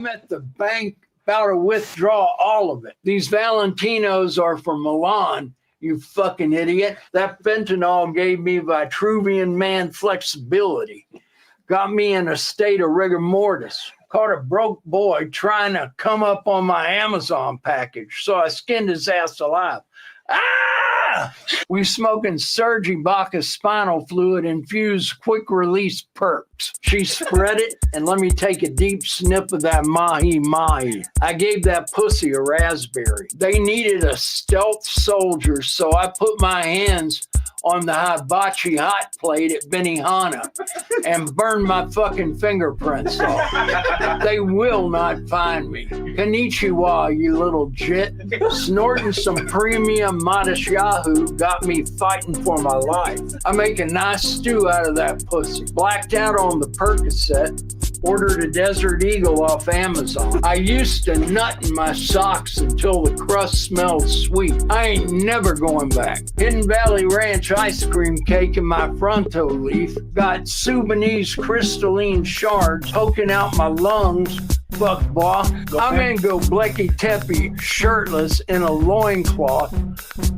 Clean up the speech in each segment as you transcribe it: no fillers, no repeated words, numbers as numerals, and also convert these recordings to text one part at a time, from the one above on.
I'm at the bank about to withdraw all of it. These Valentinos are from Milan, you fucking idiot. That fentanyl gave me Vitruvian man flexibility. Got me in a state of rigor mortis. Caught a broke boy trying to come up on my Amazon package, so I skinned his ass alive. Ah! We smoking Sergi Baca spinal fluid infused quick release perks. She spread it and let me take a deep sniff of that mahi mahi. I gave that pussy a raspberry. They needed a stealth soldier, so I put my hands on the hibachi hot plate at Benihana and burned my fucking fingerprints off. They will not find me. Konnichiwa, you little jit. Snorting some premium modest Yahoo got me fighting for my life. I make a nice stew out of that pussy. Blacked out on the Percocet. Ordered a Desert Eagle off Amazon. I used to nut in my socks until the crust smelled sweet. I ain't never going back. Hidden Valley Ranch ice cream cake in my fronto leaf. Got Sudanese crystalline shards poking out my lungs. Fuck, boy. I'm in Göbekli Tepe, shirtless in a loincloth,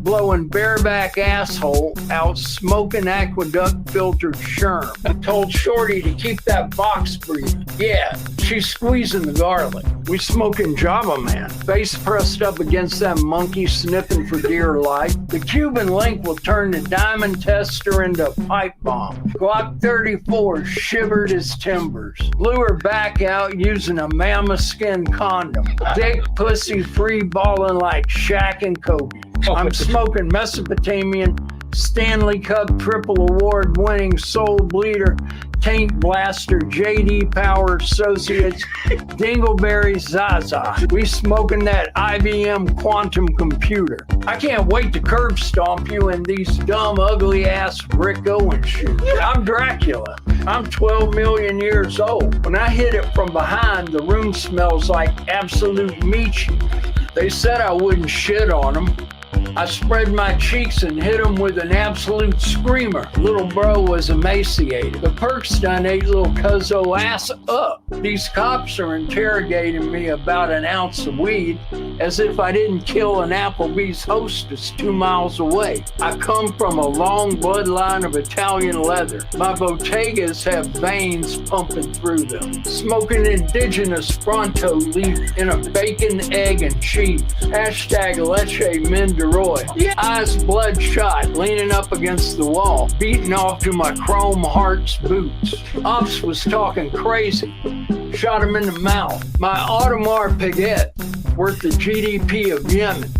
blowing bareback asshole out smoking aqueduct filtered sherm. I told Shorty to keep that box breathing. Yeah, she's squeezing the garlic. We smoking Java Man. Face pressed up against that monkey sniffing for dear life. The Cuban link will turn the diamond tester into a pipe bomb. Glock 34 shivered his timbers. Blew her back out using a mammoth skin condom. Dick pussy free balling like Shaq and Kobe. I'm smoking Mesopotamian Stanley Cup triple award winning soul bleeder Taint Blaster, JD Power Associates, Dingleberry Zaza. We smoking that IBM quantum computer. I can't wait to curb stomp you in these dumb, ugly ass Rick Owens shoes. I'm Dracula. I'm 12 million years old. When I hit it from behind, the room smells like absolute Michi. They said I wouldn't shit on them. I spread my cheeks and hit him with an absolute screamer. Little bro was emaciated. The perks done ate little cuzzo ass up. These cops are interrogating me about an ounce of weed as if I didn't kill an Applebee's hostess 2 miles away. I come from a long bloodline of Italian leather. My Bottegas have veins pumping through them. Smoking indigenous Fronto leaf in a bacon, egg, and cheese. Hashtag Leche Menderoy. Eyes bloodshot, leaning up against the wall, beating off to my chrome heart's boots. Ops was talking crazy. Shot him in the mouth. My Audemars Piguet, worth the GDP of Yemen.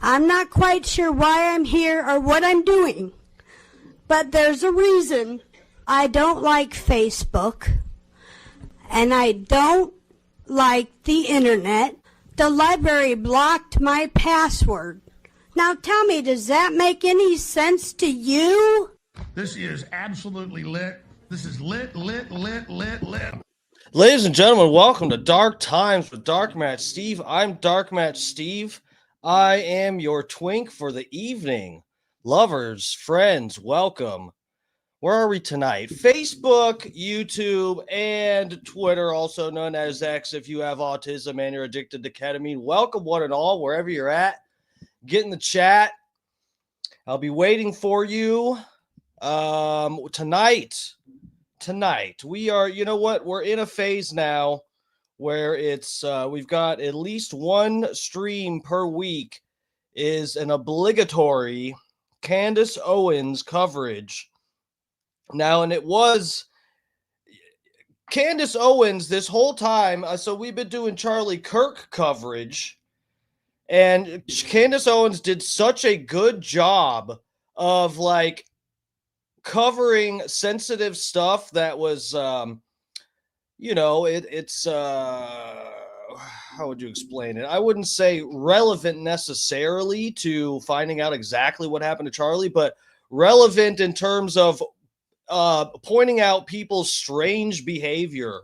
I'm not quite sure why I'm here or what I'm doing, but there's a reason. I don't like Facebook, and I don't like the internet. The library blocked my password. Now tell me, does that make any sense to you? This is absolutely lit. This is lit. Ladies and gentlemen, welcome to Dark Times with Dark Match Steve. I'm Dark Match Steve. I am your twink for the evening. Lovers, friends, welcome. Where are we tonight? Facebook, YouTube, and Twitter, also known as X if you have autism and you're addicted to ketamine. Welcome one and all, wherever you're at. Get in the chat. I'll be waiting for you. Tonight, we are, you know what? We're in a phase now where it's we've got at least one stream per week is an obligatory Candace Owens coverage. Now, and it was Candace Owens this whole time. So we've been doing Charlie Kirk coverage, and Candace Owens did such a good job of like covering sensitive stuff that was, you know, it's how would you explain it? I wouldn't say relevant necessarily to finding out exactly what happened to Charlie, but relevant in terms of pointing out people's strange behavior.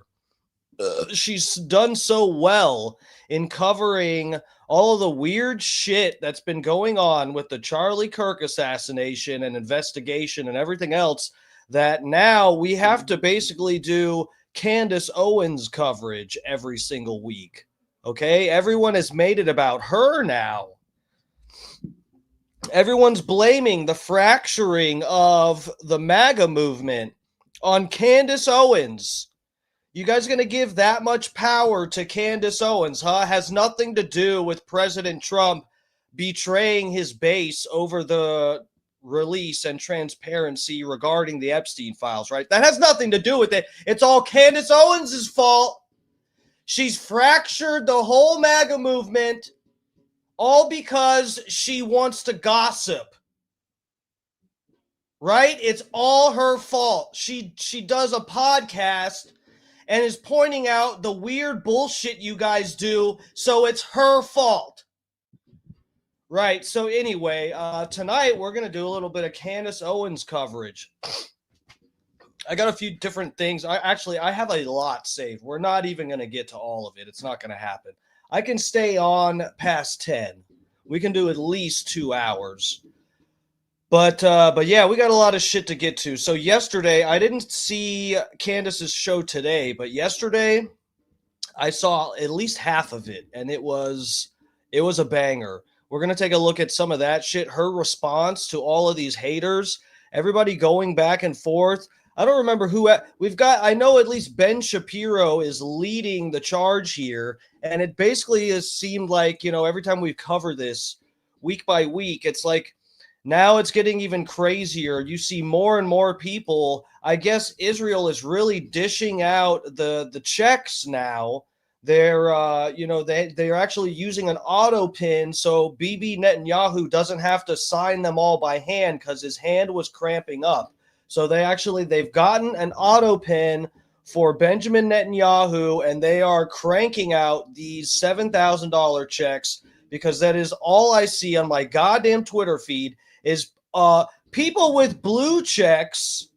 She's done so well in covering all of the weird shit that's been going on with the Charlie Kirk assassination and investigation and everything else that now we have to basically do Candace Owens coverage every single week. Okay? Everyone has made it about her now. Everyone's blaming the fracturing of the MAGA movement on Candace Owens. You guys going to give that much power to Candace Owens, huh? Has nothing to do with President Trump betraying his base over the release and transparency regarding the Epstein files, right? That has nothing to do with it. It's all Candace Owens' fault. She's fractured the whole MAGA movement, all because she wants to gossip. Right? It's all her fault. She does a podcast and is pointing out the weird bullshit you guys do, so it's her fault. Right, so anyway, tonight we're going to do a little bit of Candace Owens coverage. I got a few different things. I have a lot saved. We're not even going to get to all of it. It's not going to happen. I can stay on past 10. We can do at least 2 hours. But yeah, we got a lot of shit to get to. So yesterday, I didn't see Candace's show today, but yesterday I saw at least half of it, and it was a banger. We're going to take a look at some of that shit, her response to all of these haters, everybody going back and forth. I don't remember who we've got. I know at least Ben Shapiro is leading the charge here, and it basically has seemed like, every time we've covered this week by week, it's like, now it's getting even crazier. You see more and more people. I guess Israel is really dishing out the checks now. They're they're actually using an auto pin so Bibi Netanyahu doesn't have to sign them all by hand because his hand was cramping up. So they've gotten an auto pin for Benjamin Netanyahu, and they are cranking out these $7,000 checks because that is all I see on my goddamn Twitter feed. Is people with blue checks.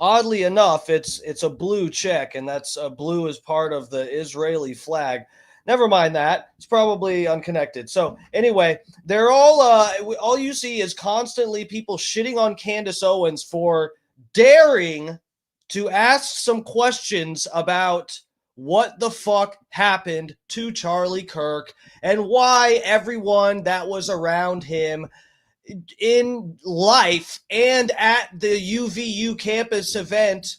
Oddly enough, it's a blue check, and that's blue as part of the Israeli flag. Never mind that. It's probably unconnected. So anyway, they're all you see is constantly people shitting on Candace Owens for daring to ask some questions about what the fuck happened to Charlie Kirk and why everyone that was around him in life and at the UVU campus event,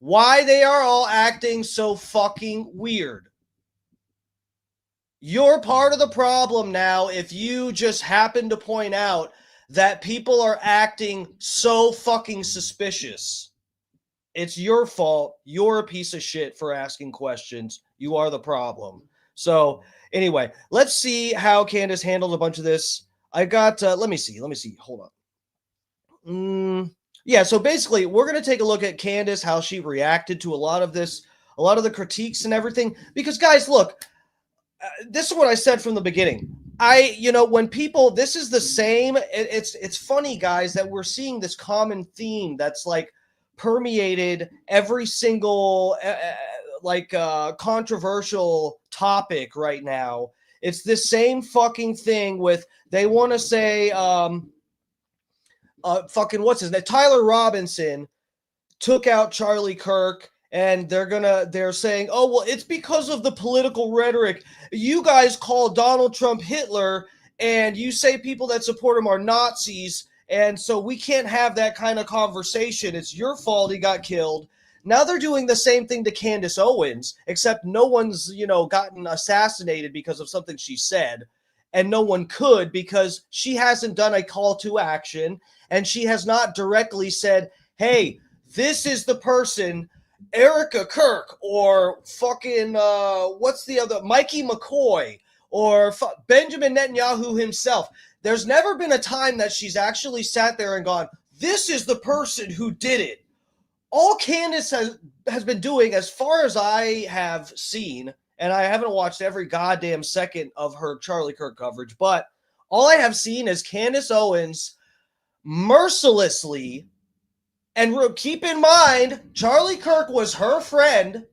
why they are all acting so fucking weird. You're part of the problem now if you just happen to point out that people are acting so fucking suspicious. It's your fault. You're a piece of shit for asking questions. You are the problem. So anyway, let's see how Candace handled a bunch of this. I got, let me see. Hold on. Yeah, so basically, we're going to take a look at Candace, how she reacted to a lot of this, a lot of the critiques and everything. Because, guys, look, this is what I said from the beginning. When people, this is the same, it's funny, guys, that we're seeing this common theme that's, like, permeated every single, controversial topic right now. It's the same fucking thing with, they want to say, what's his name? Tyler Robinson took out Charlie Kirk, and they're saying, oh, well, it's because of the political rhetoric. You guys call Donald Trump Hitler, and you say people that support him are Nazis, and so we can't have that kind of conversation. It's your fault he got killed. Now they're doing the same thing to Candace Owens, except no one's, gotten assassinated because of something she said. And no one could because she hasn't done a call to action. And she has not directly said, hey, this is the person, Erica Kirk, or fucking, what's the other, Mikey McCoy, or Benjamin Netanyahu himself. There's never been a time that she's actually sat there and gone, this is the person who did it. All Candace has been doing, as far as I have seen, and I haven't watched every goddamn second of her Charlie Kirk coverage, but all I have seen is Candace Owens mercilessly, and keep in mind, Charlie Kirk was her friend.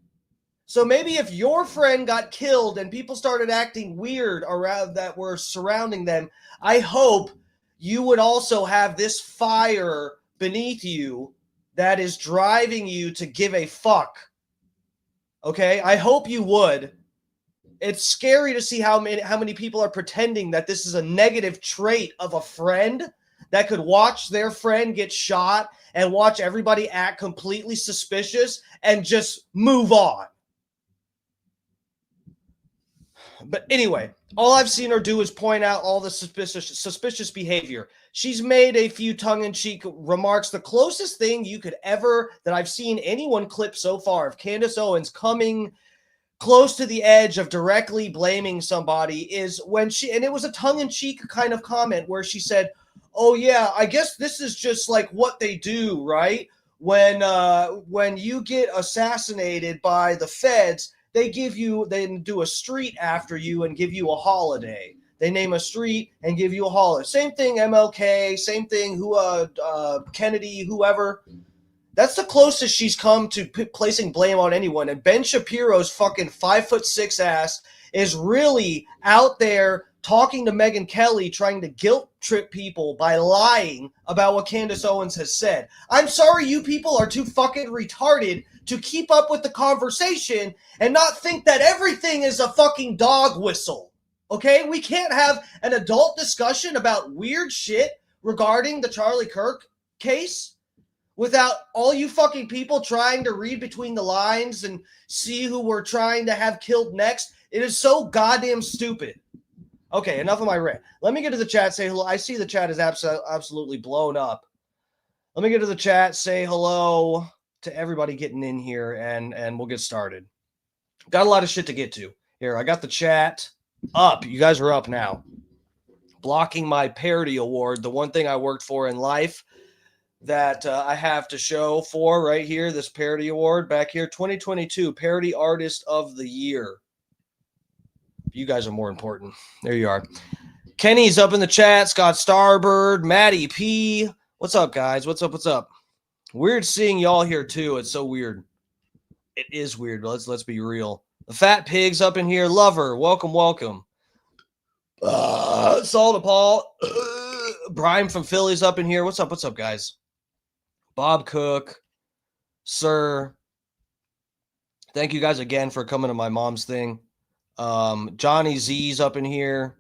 So maybe if your friend got killed and people started acting weird around that were surrounding them, I hope you would also have this fire beneath you that is driving you to give a fuck. Okay? I hope you would. It's scary to see how many people are pretending that this is a negative trait of a friend that could watch their friend get shot and watch everybody act completely suspicious and just move on. But anyway, all I've seen her do is point out all the suspicious behavior. She's made a few tongue-in-cheek remarks. The closest thing you could ever, that I've seen anyone clip so far of Candace Owens coming close to the edge of directly blaming somebody is when she, and it was a tongue-in-cheek kind of comment where she said, oh yeah, I guess this is just like what they do, right? When you get assassinated by the feds, they do a street after you and give you a holiday. They name a street and give you a holiday. Same thing, MLK, same thing, Kennedy, whoever. That's the closest she's come to placing blame on anyone. And Ben Shapiro's fucking 5'6" ass is really out there talking to Megyn Kelly, trying to guilt trip people by lying about what Candace Owens has said. I'm sorry you people are too fucking retarded to keep up with the conversation and not think that everything is a fucking dog whistle. Okay? We can't have an adult discussion about weird shit regarding the Charlie Kirk case without all you fucking people trying to read between the lines and see who we're trying to have killed next. It is so goddamn stupid. Okay, enough of my rant. Let me get to the chat, say hello. I see the chat is absolutely blown up. Let me get to the chat, say hello to everybody getting in here, and we'll get started. Got a lot of shit to get to. Here, I got the chat up. You guys are up now. Blocking my parody award, the one thing I worked for in life that I have to show for right here, this parody award back here, 2022 Parody Artist of the Year. You guys are more important. There you are. Kenny's up in the chat. Scott Starbird, Maddie P. What's up, guys? What's up? What's up? Weird seeing y'all here too. It's so weird. It is weird. Let's be real. The Fat Pig's up in here. Lover, welcome, welcome. Saul Paul. Brian from Philly's up in here. What's up? What's up, guys? Bob Cook, Sir. Thank you guys again for coming to my mom's thing. Johnny Z's up in here.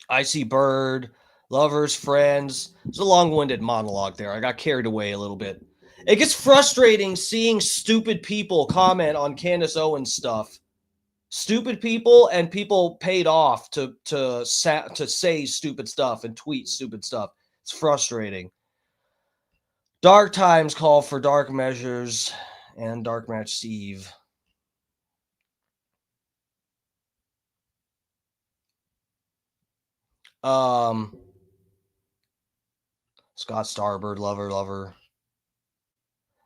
Icy Bird, Lovers, Friends. It's a long-winded monologue there. I got carried away a little bit. It gets frustrating seeing stupid people comment on Candace Owens stuff. Stupid people and people paid off to say stupid stuff and tweet stupid stuff. It's frustrating. Dark times call for dark measures, and Dark Match Steve. Scott Starbird, lover.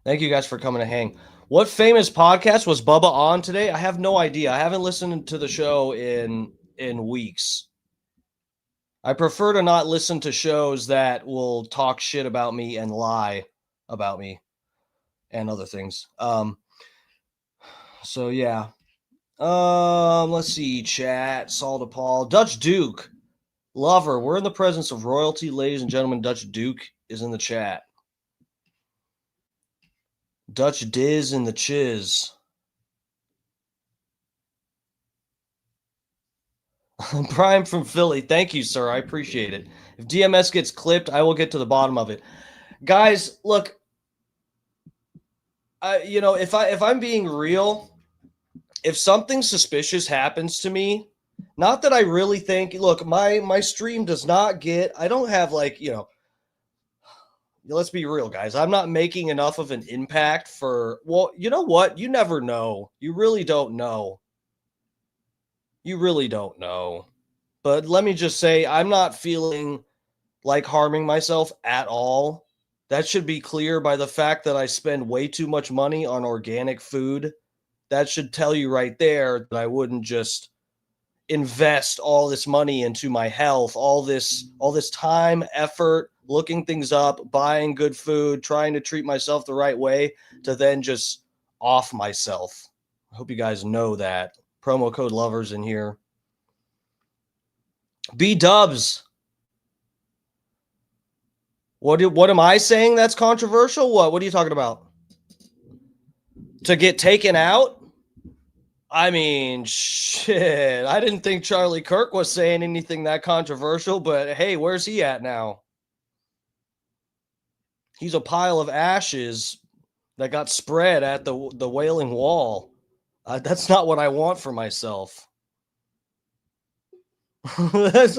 Thank you guys for coming to hang. What famous podcast was Bubba on today? I have no idea. I haven't listened to the show in weeks. I prefer to not listen to shows that will talk shit about me and lie about me and other things. So yeah. Let's see. Chat. Saul DePaul. Dutch Duke. Lover. We're in the presence of royalty, ladies and gentlemen. Dutch Duke is in the chat. Dutch Diz in the chiz. Brian from Philly. Thank you, sir. I appreciate it. If DMS gets clipped, I will get to the bottom of it. Guys, look. If I'm being real, if something suspicious happens to me, not that I really think, look, my stream does not get, I don't have let's be real, guys. I'm not making enough of an impact for, well, you know what? You never know. You really don't know. You really don't know. But let me just say, I'm not feeling like harming myself at all. That should be clear by the fact that I spend way too much money on organic food that should tell you right there that I wouldn't just invest all this money into my health, all this time, effort, looking things up, buying good food, trying to treat myself the right way, to then just off myself. I hope you guys know that. Promo code lovers in here. B-dubs. What am I saying that's controversial? What are you talking about? To get taken out? I mean, shit. I didn't think Charlie Kirk was saying anything that controversial, but hey, where's he at now? He's a pile of ashes that got spread at the Wailing Wall. That's not what I want for myself. That's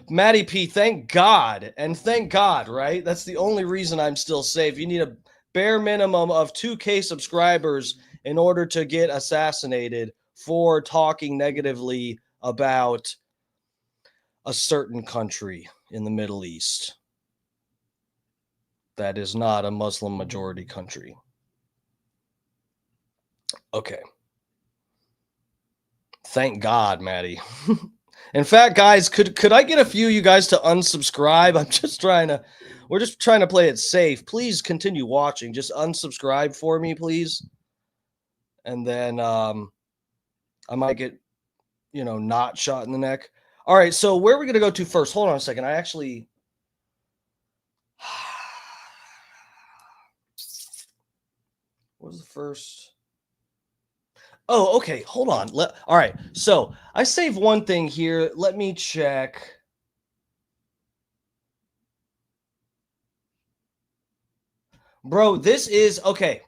Matty P. Thank God. And thank God, right? That's the only reason I'm still safe. You need a bare minimum of 2K subscribers in order to get assassinated for talking negatively about a certain country in the Middle East that is not a Muslim majority country. Okay. Thank God, Maddie. In fact, guys, could I get a few of you guys to unsubscribe? We're just trying to play it safe. Please continue watching. Just unsubscribe for me, please. And then I might get, not shot in the neck. All right, so where are we going to go to first? Hold on a second. What was the first? Oh, okay. Hold on. All right. So I saved one thing here. Let me check. Bro, this is okay.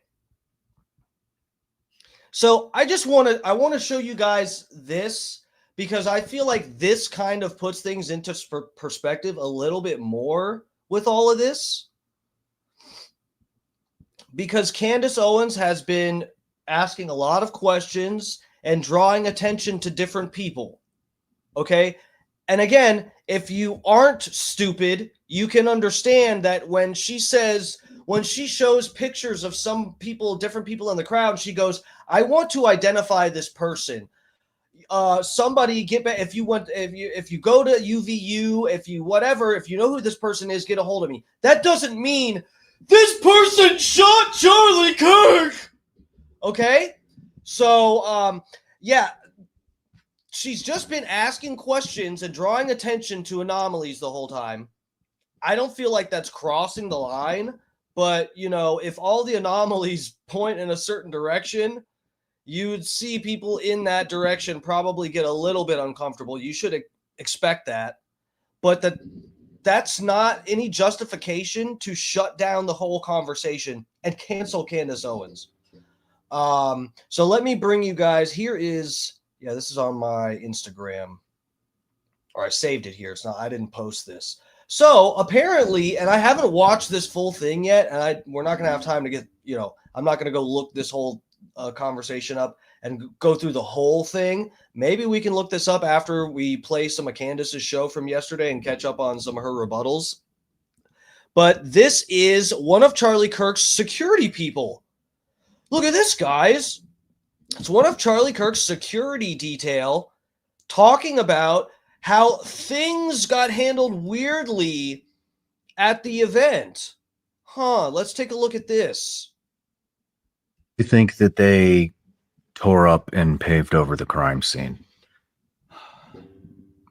So I want to show you guys this because I feel like this kind of puts things into perspective a little bit more with all of this. Because Candace Owens has been asking a lot of questions and drawing attention to different people. Okay? And again, if you aren't stupid, you can understand that when she shows pictures of some people, different people in the crowd, she goes, I want to identify this person. Somebody get back. If you go to UVU, if you know who this person is, get a hold of me. That doesn't mean this person shot Charlie Kirk. Okay? So, yeah, she's just been asking questions and drawing attention to anomalies the whole time. I don't feel like that's crossing the line, but, if all the anomalies point in a certain direction, you'd see people in that direction probably get a little bit uncomfortable. You should expect that. But that's not any justification to shut down the whole conversation and cancel Candace Owens. So let me bring you guys. Here is, this is on my Instagram. Or I saved it here. It's not, I didn't post this. So apparently, and I haven't watched this full thing yet, and we're not going to have time to get, I'm not going to go look this whole conversation up and go through the whole thing. Maybe we can look this up after we play some of Candace's show from yesterday and catch up on some of her rebuttals. But this is one of Charlie Kirk's security people. Look at this, guys. It's one of Charlie Kirk's security detail talking about how things got handled weirdly at the event. Let's take a look at this. You think that they tore up and paved over the crime scene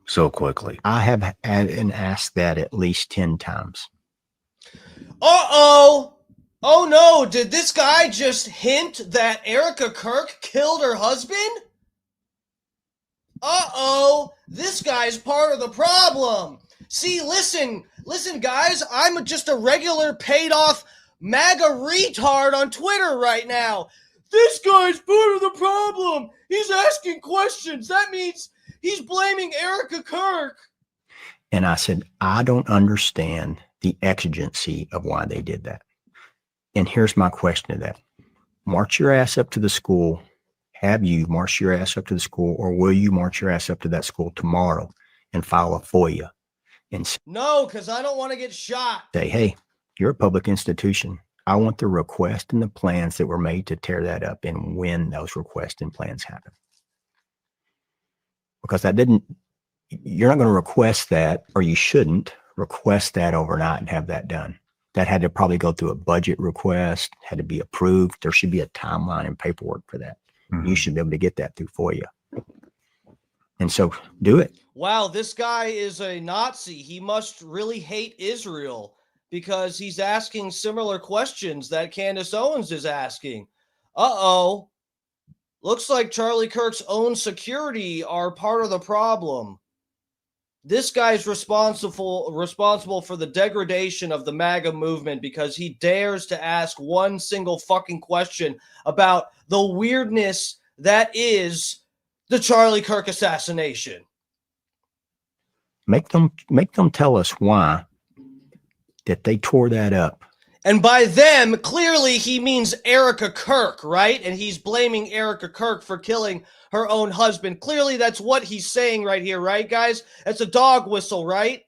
so quickly? I have had and asked that at least 10 times. Uh-oh! Oh no, did this guy just hint that Erica Kirk killed her husband? Uh-oh, this guy's part of the problem. See, listen, guys, I'm just a regular paid-off MAGA retard on Twitter right now. This guy's part of the problem. He's asking questions. That means he's blaming Erica Kirk. And I said, I don't understand the exigency of why they did that. And here's my question to that. March your ass up to the school. Have you marched your ass up to the school, or will you march your ass up to that school tomorrow and file a FOIA? And No, because I don't want to get shot. say, hey, you're a public institution. I want the request and the plans that were made to tear that up and when those requests and plans happen. Because you're not going to request that, or you shouldn't request that overnight and have that done. That had to probably go through a budget request, had to be approved. There should be a timeline and paperwork for that. Mhm. You should be able to get that through FOIA. And so do it. Wow, this guy is a Nazi. He must really hate Israel because he's asking similar questions that Candace Owens is asking. Uh-oh. Looks like Charlie Kirk's own security are part of the problem. This guy's responsible for the degradation of the MAGA movement because he dares to ask one single fucking question about the weirdness that is the Charlie Kirk assassination. Make them tell us why that they tore that up. And by them, clearly he means Erica Kirk, right? And he's blaming Erica Kirk for killing her own husband. Clearly that's what he's saying right here, right, guys? It's a dog whistle, right?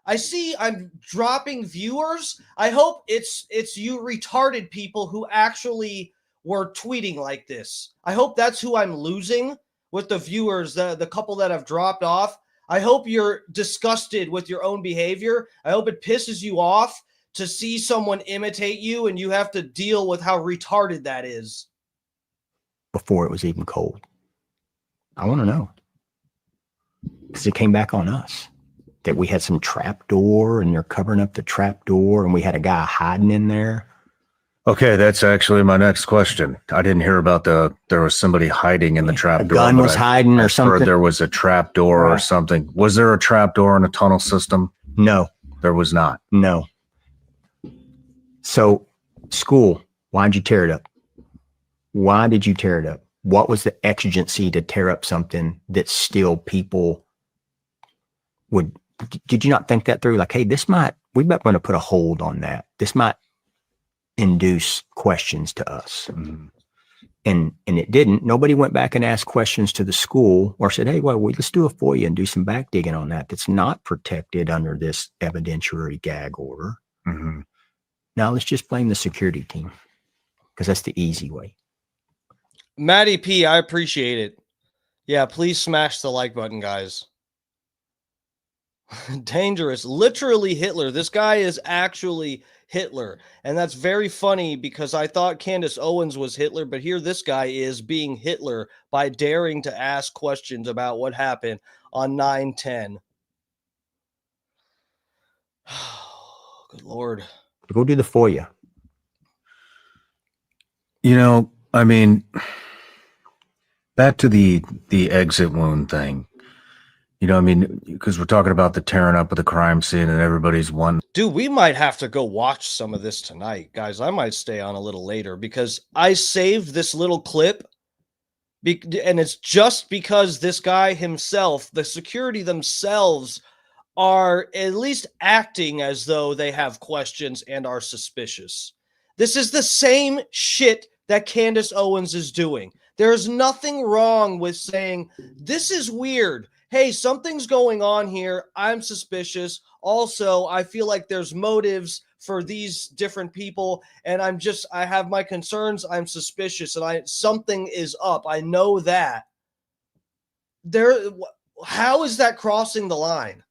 I see I'm dropping viewers. I hope it's you retarded people who actually were tweeting like this. I hope that's who I'm losing with the viewers, the couple that have dropped off. I hope you're disgusted with your own behavior. I hope it pisses you off to see someone imitate you and you have to deal with how retarded that is. Before it was even cold. I want to know. Because it came back on us. That we had some trap door and they're covering up the trap door and we had a guy hiding in there. Okay, that's actually my next question. I didn't hear about there was somebody hiding in the trap door. Gun was hiding or something. Heard there was a trap door or something. Was there a trap door in a tunnel system? No. There was not. No. So, school, why'd you tear it up? Why did you tear it up? What was the exigency to tear up something that still people would, did you not think that through? Like, hey, we might want to put a hold on that. This might induce questions to us. Mm-hmm. And it didn't. Nobody went back and asked questions to the school or said, hey, well, let's do a FOIA and do some back digging on that. That's not protected under this evidentiary gag order. Mm-hmm. Now let's just blame the security team because that's the easy way. Matty P, I appreciate it. Yeah, please smash the like button, guys. Dangerous. Literally Hitler. This guy is actually Hitler. And that's very funny because I thought Candace Owens was Hitler, but here this guy is being Hitler by daring to ask questions about what happened on 9/10. Good Lord. Go do the FOIA. You know, I mean, back to the exit wound thing. You know, I mean, because we're talking about the tearing up of the crime scene and everybody's one. Dude, we might have to go watch some of this tonight. Guys, I might stay on a little later because I saved this little clip. And it's just because this guy himself, the security themselves, are at least acting as though they have questions and are suspicious. This is the same shit that Candace Owens is doing. There's nothing wrong with saying, this is weird. Hey, something's going on here. I'm suspicious. Also, I feel like there's motives for these different people, and I have my concerns. I'm suspicious, and something is up. I know that. How is that crossing the line?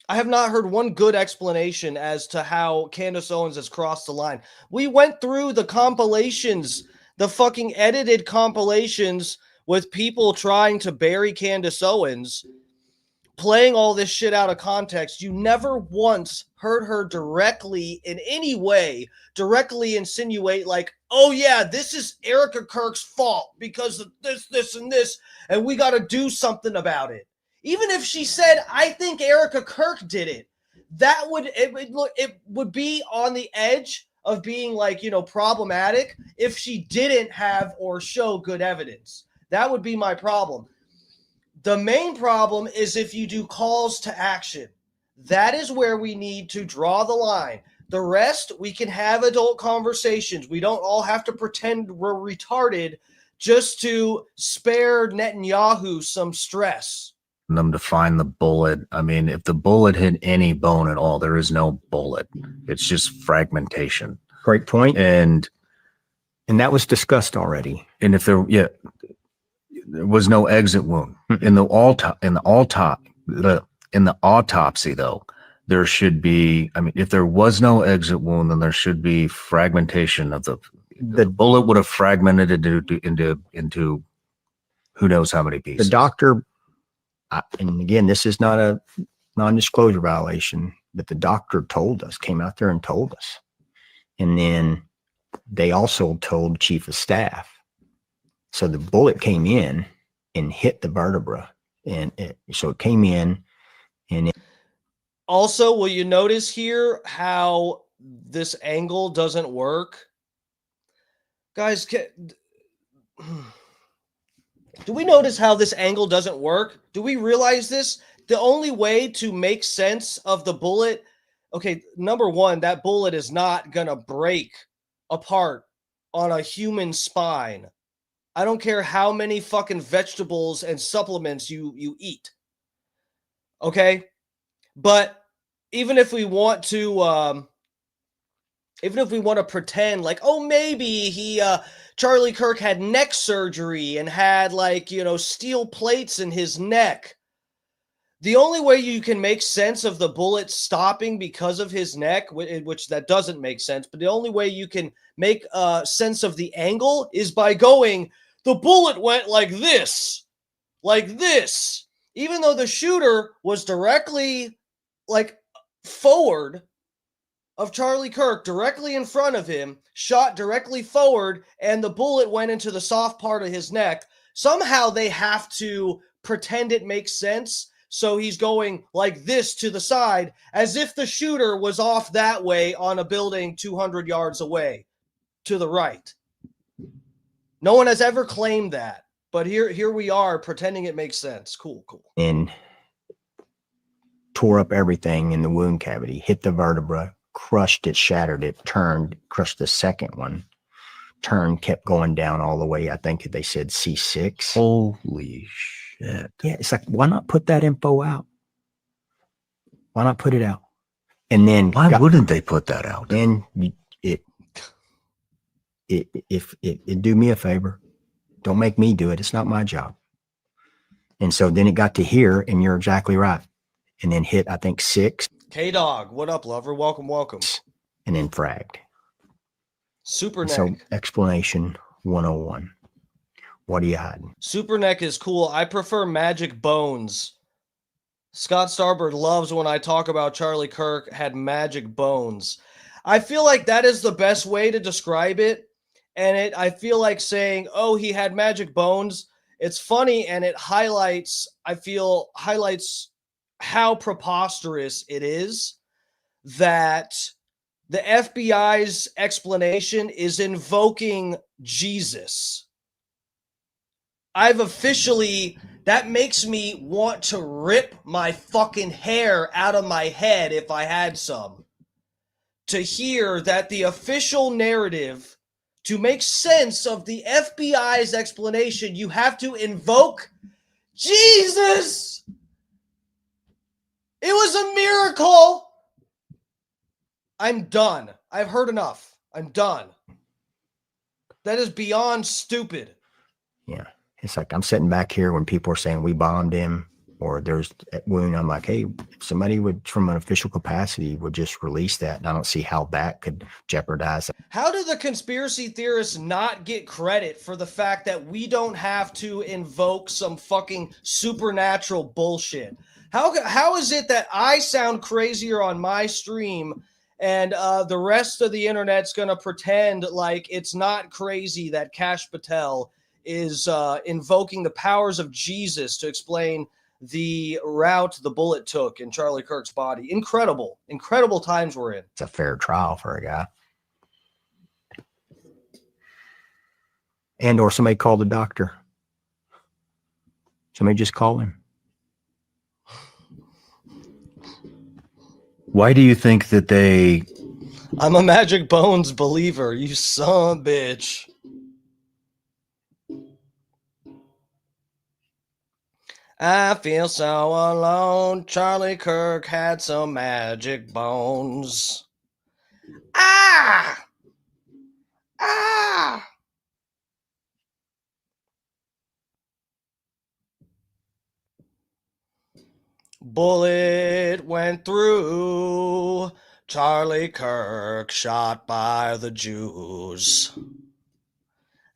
I have not heard one good explanation as to how Candace Owens has crossed the line. We went through the compilations, the fucking edited compilations with people trying to bury Candace Owens, playing all this shit out of context. You never once heard her directly in any way, directly insinuate like, oh yeah, this is Erica Kirk's fault because of this, and this, and we got to do something about it. Even if she said, I think Erica Kirk did it, it would be on the edge of being like, problematic if she didn't have or show good evidence. That would be my problem. The main problem is if you do calls to action. That is where we need to draw the line. The rest, we can have adult conversations. We don't all have to pretend we're retarded just to spare Netanyahu some stress. them to find the bullet. I mean, if the bullet hit any bone at all, there is no bullet. It's just fragmentation. Great point. And that was discussed already. And if there was no exit wound in the autopsy, though, there should be. I mean, if there was no exit wound, then there should be fragmentation of the bullet would have fragmented into who knows how many pieces. The doctor, and again, this is not a non-disclosure violation, but the doctor came out there and told us, and then they also told the chief of staff. So the bullet came in and hit the vertebra, so it came in, and Also, will you notice here how this angle doesn't work? Guys, do we notice how this angle doesn't work? Do we realize this? The only way to make sense of the bullet, okay, number one, that bullet is not going to break apart on a human spine. I don't care how many fucking vegetables and supplements you eat. Okay? But even if we want to pretend like, oh, maybe Charlie Kirk had neck surgery and had steel plates in his neck. The only way you can make sense of the bullet stopping because of his neck, which that doesn't make sense, but the only way you can make sense of the angle is by going, the bullet went like this, even though the shooter was directly forward of Charlie Kirk, directly in front of him, shot directly forward, and the bullet went into the soft part of his neck. Somehow they have to pretend it makes sense. So he's going like this to the side, as if the shooter was off that way on a building 200 yards away to the right. No one has ever claimed that, but here we are pretending it makes sense. Cool. And tore up everything in the wound cavity, hit the vertebra, crushed it, shattered it, turned, crushed the second one, turned, kept going down all the way. I think they said C6. Holy shit. Yeah, it's like, why not put that info out? Why not put it out? And then why wouldn't they put that out? And if do me a favor, don't make me do it. It's not my job. And so then it got to here, and you're exactly right. And then hit, I think, 6. K-Dog, what up, lover? Welcome. And then fragged. Super neck. So explanation 101. What are you hiding? Super neck is cool. I prefer magic bones. Scott Starbird loves when I talk about Charlie Kirk had magic bones. I feel like that is the best way to describe it. And I feel like saying, oh, he had magic bones. It's funny, and it highlights how preposterous it is that the FBI's explanation is invoking Jesus. That makes me want to rip my fucking hair out of my head if I had some. To hear that the official narrative, to make sense of the FBI's explanation, you have to invoke Jesus. It was a miracle. I'm done. I've heard enough. I'm done. That is beyond stupid. Yeah. It's like I'm sitting back here when people are saying we bombed him or there's a wound. I'm like, hey, if somebody would, from an official capacity, would just release that. And I don't see how that could jeopardize it. How do the conspiracy theorists not get credit for the fact that we don't have to invoke some fucking supernatural bullshit? How is it that I sound crazier on my stream and the rest of the internet's going to pretend like it's not crazy that Kash Patel is invoking the powers of Jesus to explain the route the bullet took in Charlie Kirk's body? Incredible times we're in. It's a fair trial for a guy. And or somebody call the doctor. Somebody just call him. Why do you think that they... I'm a Magic Bones believer, you son of a bitch. I feel so alone. Charlie Kirk had some magic bones. Ah! Ah! Bullet went through Charlie Kirk, shot by the Jews.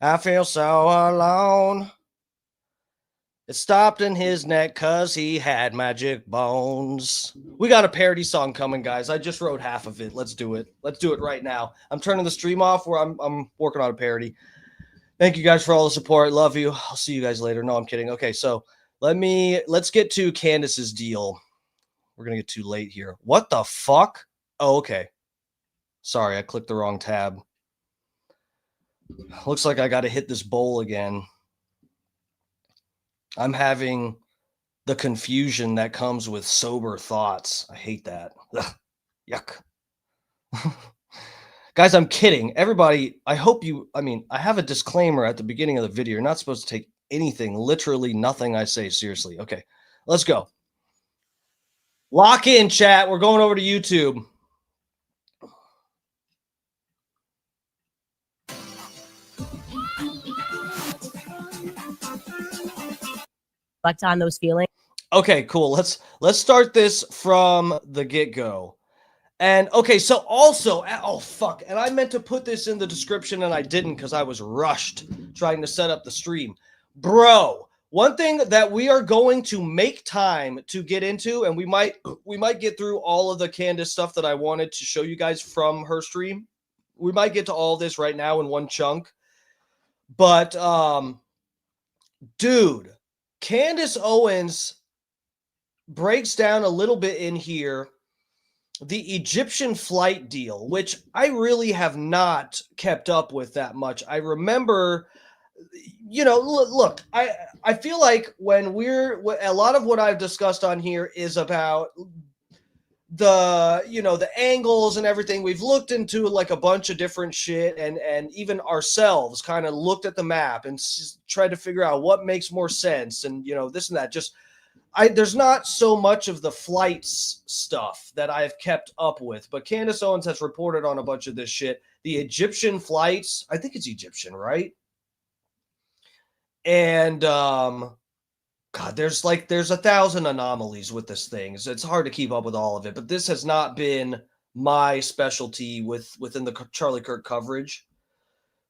I feel so alone. It stopped in his neck because he had magic bones. We got a parody song coming, guys. I just wrote half of it. Let's do it. Let's do it right now. I'm turning the stream off where I'm working on a parody. Thank you guys for all the support. Love you. I'll see you guys later. No, I'm kidding. Okay, so let's get to Candace's deal. We're going to get too late here. What the fuck? Oh, okay. Sorry, I clicked the wrong tab. Looks like I got to hit this bowl again. I'm having the confusion that comes with sober thoughts. I hate that. Ugh, yuck. Guys, I'm kidding. Everybody, I have a disclaimer at the beginning of the video. You're not supposed to take anything, literally nothing I say seriously. Okay, let's go. Lock in, chat. We're going over to YouTube. Reflect on those feelings. Okay, cool. Let's start this from the get-go. And okay, so also, oh fuck, and I meant to put this in the description and I didn't because I was rushed trying to set up the stream. Bro, one thing that we are going to make time to get into, and we might get through all of the Candace stuff that I wanted to show you guys from her stream. We might get to all this right now in one chunk. But dude, Candace Owens breaks down a little bit in here the Egyptian flight deal, which I really have not kept up with that much. I remember, look, I feel like when a lot of what I've discussed on here is about the angles and everything. We've looked into like a bunch of different shit and even ourselves kind of looked at the map and tried to figure out what makes more sense and, this and that. There's not so much of the flights stuff that I've kept up with, but Candace Owens has reported on a bunch of this shit. The Egyptian flights, I think it's Egyptian, right? And God, there's 1,000 anomalies with this thing. So it's hard to keep up with all of it, but this has not been my specialty within the Charlie Kirk coverage.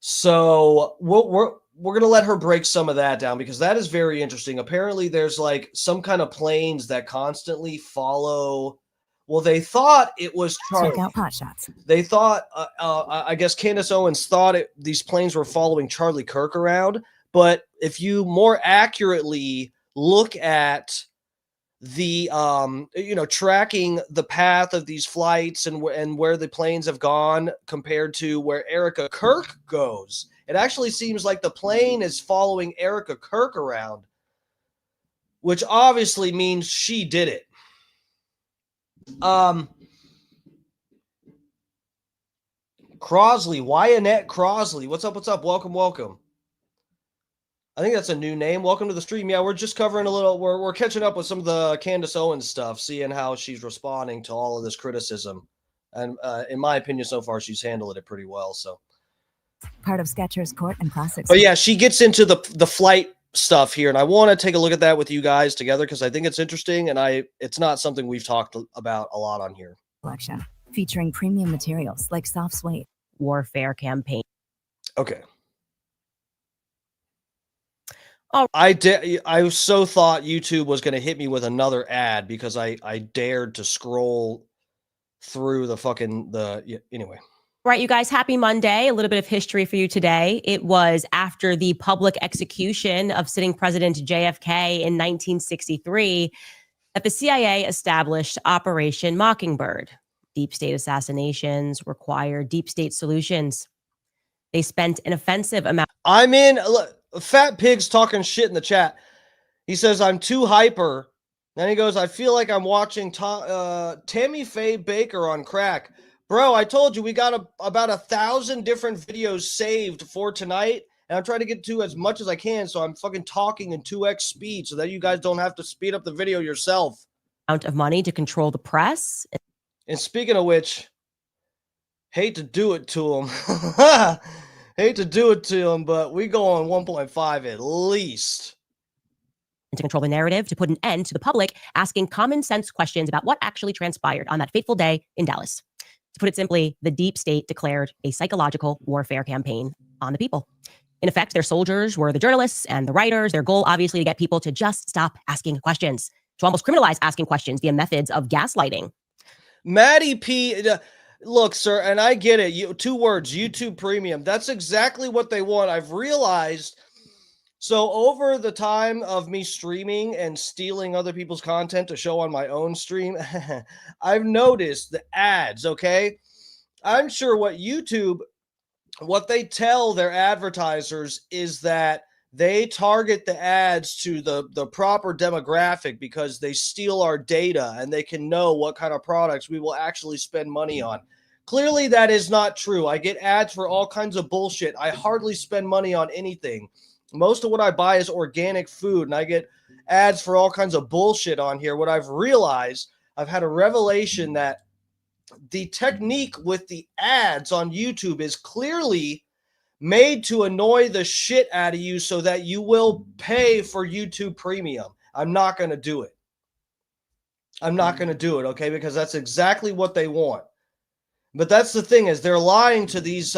So we're going to let her break some of that down because that is very interesting. Apparently there's like some kind of planes that constantly follow. Well, they thought it was Charlie. Check out pot shots. They thought, I guess Candace Owens thought these planes were following Charlie Kirk around. But if you more accurately look at the, tracking the path of these flights and where the planes have gone compared to where Erica Kirk goes, it actually seems like the plane is following Erica Kirk around, which obviously means she did it. Crosley, Wyanette Crosley. What's up? Welcome. I think that's a new name. Welcome to the stream. Yeah, we're just covering a little. We're catching up with some of the Candace Owens stuff, seeing how she's responding to all of this criticism. And in my opinion, so far, she's handled it pretty well. So part of Skechers Court and Classics. But yeah, she gets into the flight stuff here, and I want to take a look at that with you guys together because I think it's interesting, and it's not something we've talked about a lot on here. Collection featuring premium materials like soft suede. Warfare campaign. Okay. Oh. I so thought YouTube was going to hit me with another ad because I dared to scroll through anyway. Right, you guys, happy Monday. A little bit of history for you today. It was after the public execution of sitting President JFK in 1963 that the CIA established Operation Mockingbird. Deep state assassinations require deep state solutions. They spent an offensive amount. Look, Fat Pig's talking shit in the chat. He says, I'm too hyper. Then he goes, I feel like I'm watching Tammy Faye Baker on crack. Bro, I told you we got about 1,000 different videos saved for tonight, and I'm trying to get to as much as I can, so I'm fucking talking in 2x speed so that you guys don't have to speed up the video yourself. Amount of money to control the press. And speaking of which, hate to do it to him. Hate to do it to him, but we go on 1.5 at least. And to control the narrative, to put an end to the public asking common sense questions about what actually transpired on that fateful day in Dallas. To put it simply, the deep state declared a psychological warfare campaign on the people. In effect, their soldiers were the journalists and the writers. Their goal, obviously, to get people to just stop asking questions, to almost criminalize asking questions via methods of gaslighting. Maddie P. Look, sir, and I get it. 2 words, YouTube Premium. That's exactly what they want. I've realized. So over the time of me streaming and stealing other people's content to show on my own stream, I've noticed the ads, okay? I'm sure what they tell their advertisers is that they target the ads to the proper demographic because they steal our data and they can know what kind of products we will actually spend money on. Clearly, that is not true. I get ads for all kinds of bullshit. I hardly spend money on anything. Most of what I buy is organic food, and I get ads for all kinds of bullshit on here. What I've realized, I've had a revelation that the technique with the ads on YouTube is clearly made to annoy the shit out of you so that you will pay for YouTube Premium. I'm not going to do it. I'm not going to do it, okay? Because that's exactly what they want. But that's the thing, is they're lying to these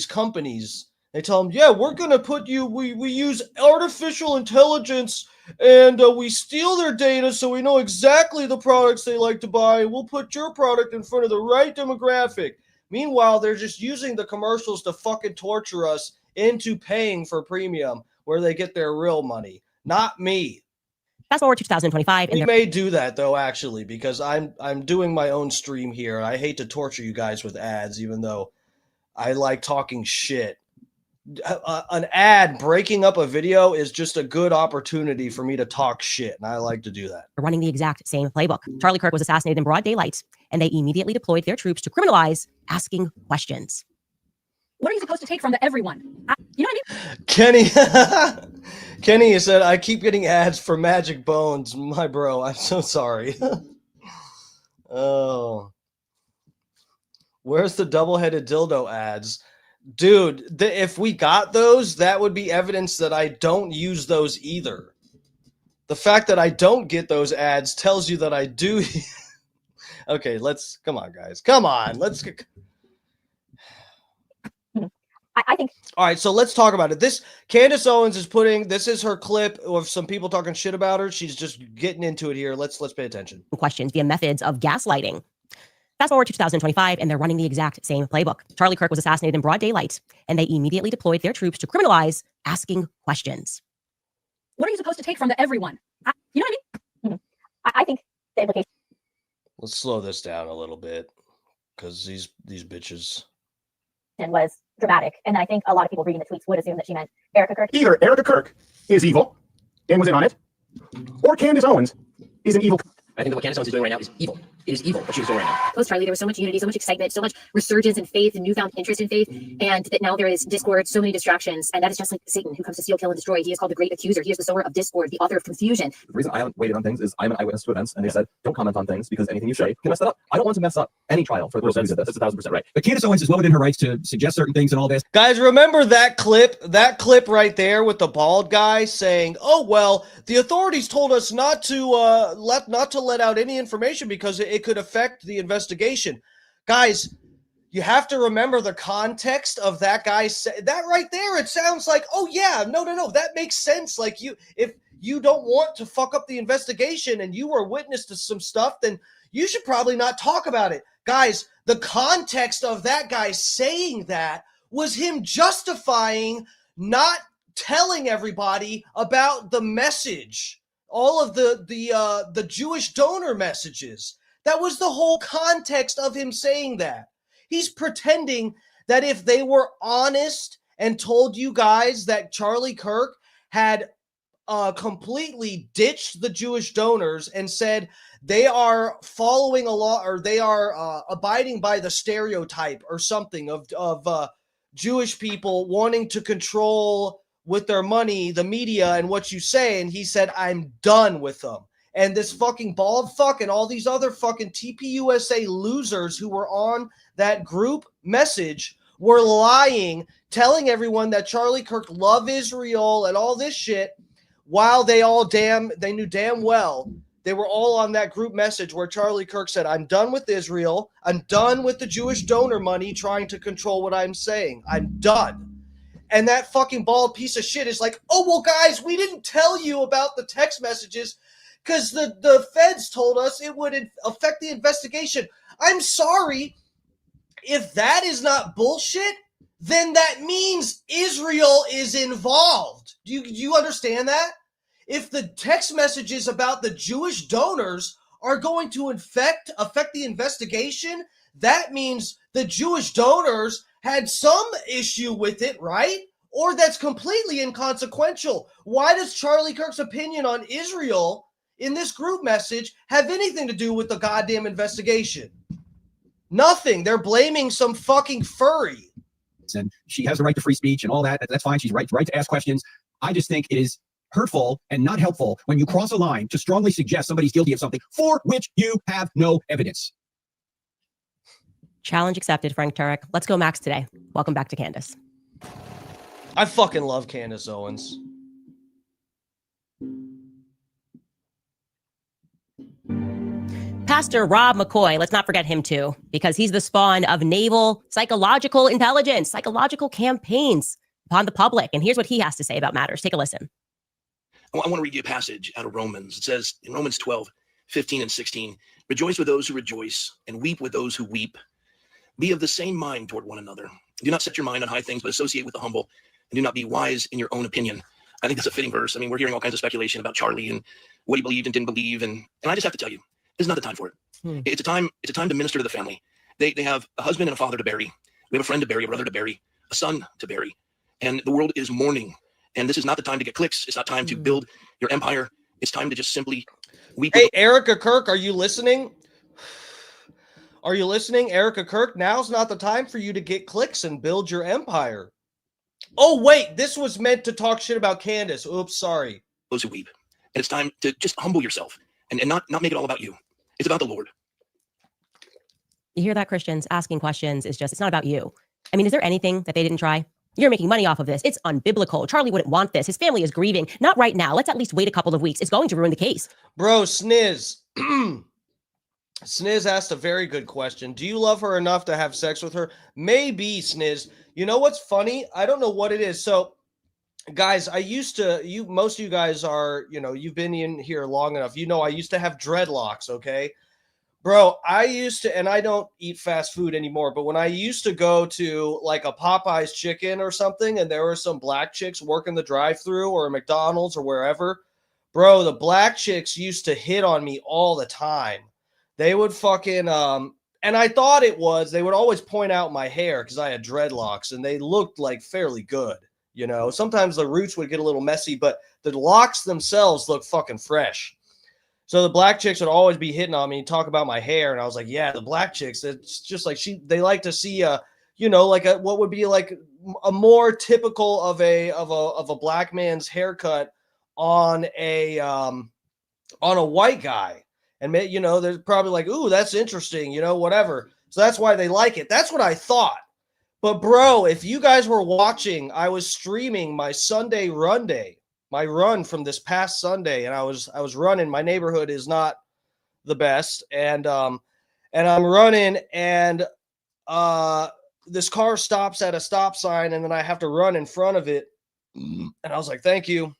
companies. They tell them, yeah, we're going to put you, we use artificial intelligence and we steal their data so we know exactly the products they like to buy. We'll put your product in front of the right demographic. Meanwhile, they're just using the commercials to fucking torture us into paying for premium where they get their real money. Not me. Fast forward to 2025. We may do that, though, actually, because I'm doing my own stream here. I hate to torture you guys with ads, even though I like talking shit. An ad breaking up a video is just a good opportunity for me to talk shit, and I like to do that. Running the exact same playbook. Charlie Kirk was assassinated in broad daylight, and they immediately deployed their troops to criminalize asking questions. What are you supposed to take from the everyone? You know what I Kenny, Kenny said, I keep getting ads for Magic Bones. My bro, I'm so sorry. Oh. Where's the double-headed dildo ads? Dude, if we got those, that would be evidence that I don't use those either. The fact that I don't get those ads tells you that I do. Okay, come on, guys. Come on, let's. I think. All right, so let's talk about it. Candace Owens is this is her clip of some people talking shit about her. She's just getting into it here. Let's pay attention. Questions via methods of gaslighting. Fast forward to 2025, and they're running the exact same playbook. Charlie Kirk was assassinated in broad daylight, and they immediately deployed their troops to criminalize asking questions. What are you supposed to take from the everyone? You know what I mean? I think the implication. Let's slow this down a little bit, because these bitches Was dramatic, and I think a lot of people reading the tweets would assume that she meant Erica Kirk. Either Erica Kirk is evil and was in on it, or Candace Owens is an evil. I think that what Candace Owens is doing right now is evil. It is evil what she's doing right now. Post Charlie, there was so much unity, so much excitement, so much resurgence in faith and newfound interest in faith, and that now there is discord, so many distractions, and that is just like Satan who comes to steal, kill, and destroy. He is called the great accuser. He is the sower of discord, the author of confusion. The reason I haven't waited on things is I'm an eyewitness to events, and they said don't comment on things because anything you say can mess that up. I don't want to mess up any trial for the person who did this. That's 1,000% right. But Candace Owens is well within her rights to suggest certain things and all this. Guys, remember that clip right there with the bald guy saying, "Oh well, the authorities told us not to let out any information because it could affect the investigation." Guys, you have to remember the context of that guy that right there. It sounds like, "Oh yeah, no, that makes sense." Like if you don't want to fuck up the investigation and you were witness to some stuff, then you should probably not talk about it. Guys, the context of that guy saying that was him justifying not telling everybody about the message, all of the Jewish donor messages. That was the whole context of him saying that. He's pretending that if they were honest and told you guys that Charlie Kirk had completely ditched the Jewish donors and said they are following a law or they are abiding by the stereotype or something of Jewish people wanting to control with their money the media and what you say, and he said, I'm done with them. And this fucking bald fuck and all these other fucking TPUSA losers who were on that group message were lying, telling everyone that Charlie Kirk loved Israel and all this shit, while they knew damn well they were all on that group message where Charlie Kirk said, I'm done with Israel. I'm done with the Jewish donor money trying to control what I'm saying. I'm done. And that fucking bald piece of shit is like, oh, well, guys, we didn't tell you about the text messages because the feds told us it would affect the investigation. I'm sorry. If that is not bullshit, then that means Israel is involved. Do you understand that? If the text messages about the Jewish donors are going to affect the investigation, that means the Jewish donors had some issue with it, right? Or that's completely inconsequential. Why does Charlie Kirk's opinion on Israel in this group message have anything to do with the goddamn investigation? Nothing. They're blaming some fucking furry. And she has the right to free speech and all that. That's fine. She's right to ask questions. I just think it is hurtful and not helpful when you cross a line to strongly suggest somebody's guilty of something for which you have no evidence. Challenge accepted, Frank Turek. Let's go Max today. Welcome back to Candace. I fucking love Candace Owens. Pastor Rob McCoy, let's not forget him too, because he's the spawn of naval psychological intelligence, psychological campaigns upon the public. And here's what he has to say about matters. Take a listen. I want to read you a passage out of Romans. It says in Romans 12:15-16, rejoice with those who rejoice and weep with those who weep. Be of the same mind toward one another. Do not set your mind on high things, but associate with the humble, and do not be wise in your own opinion. I think that's a fitting verse. I mean, we're hearing all kinds of speculation about Charlie and what he believed and didn't believe. And I just have to tell you, this is not the time for it. It's a time to minister to the family. They have a husband and a father to bury. We have a friend to bury, a brother to bury, a son to bury. And the world is mourning. And this is not the time to get clicks. It's not time to build your empire. It's time to just simply weep. Hey, Erica Kirk, are you listening? Are you listening, Erica Kirk? Now's not the time for you to get clicks and build your empire. Oh, wait, this was meant to talk shit about Candace. Oops, sorry. Those who weep. And it's time to just humble yourself and not make it all about you. It's about the Lord. You hear that, Christians? Asking questions is just, it's not about you. I mean, is there anything that they didn't try? You're making money off of this. It's unbiblical. Charlie wouldn't want this. His family is grieving. Not right now. Let's at least wait a couple of weeks. It's going to ruin the case. Bro, Sniz. Sniz asked a very good question. Do you love her enough to have sex with her? Maybe, Sniz. You know what's funny? I don't know what it is. So, guys, most of you guys are, you've been in here long enough. I used to have dreadlocks, okay? Bro, I used to, and I don't eat fast food anymore, but when I used to go to like a Popeye's chicken or something, and there were some black chicks working the drive-thru or a McDonald's or wherever, bro, the black chicks used to hit on me all the time. They would fucking, and I thought they would always point out my hair because I had dreadlocks and they looked like fairly good. Sometimes the roots would get a little messy, but the locks themselves look fucking fresh. So the black chicks would always be hitting on me and talk about my hair. And I was like, yeah, the black chicks, it's just like they like to see what would be like a more typical of a black man's haircut on a white guy. And they're probably like, ooh, that's interesting, whatever. So that's why they like it. That's what I thought. But bro, if you guys were watching, I was streaming my Sunday run day. My run from this past Sunday, and I was running. My neighborhood is not the best, and I'm running, and this car stops at a stop sign, and then I have to run in front of it, and I was like, "Thank you,"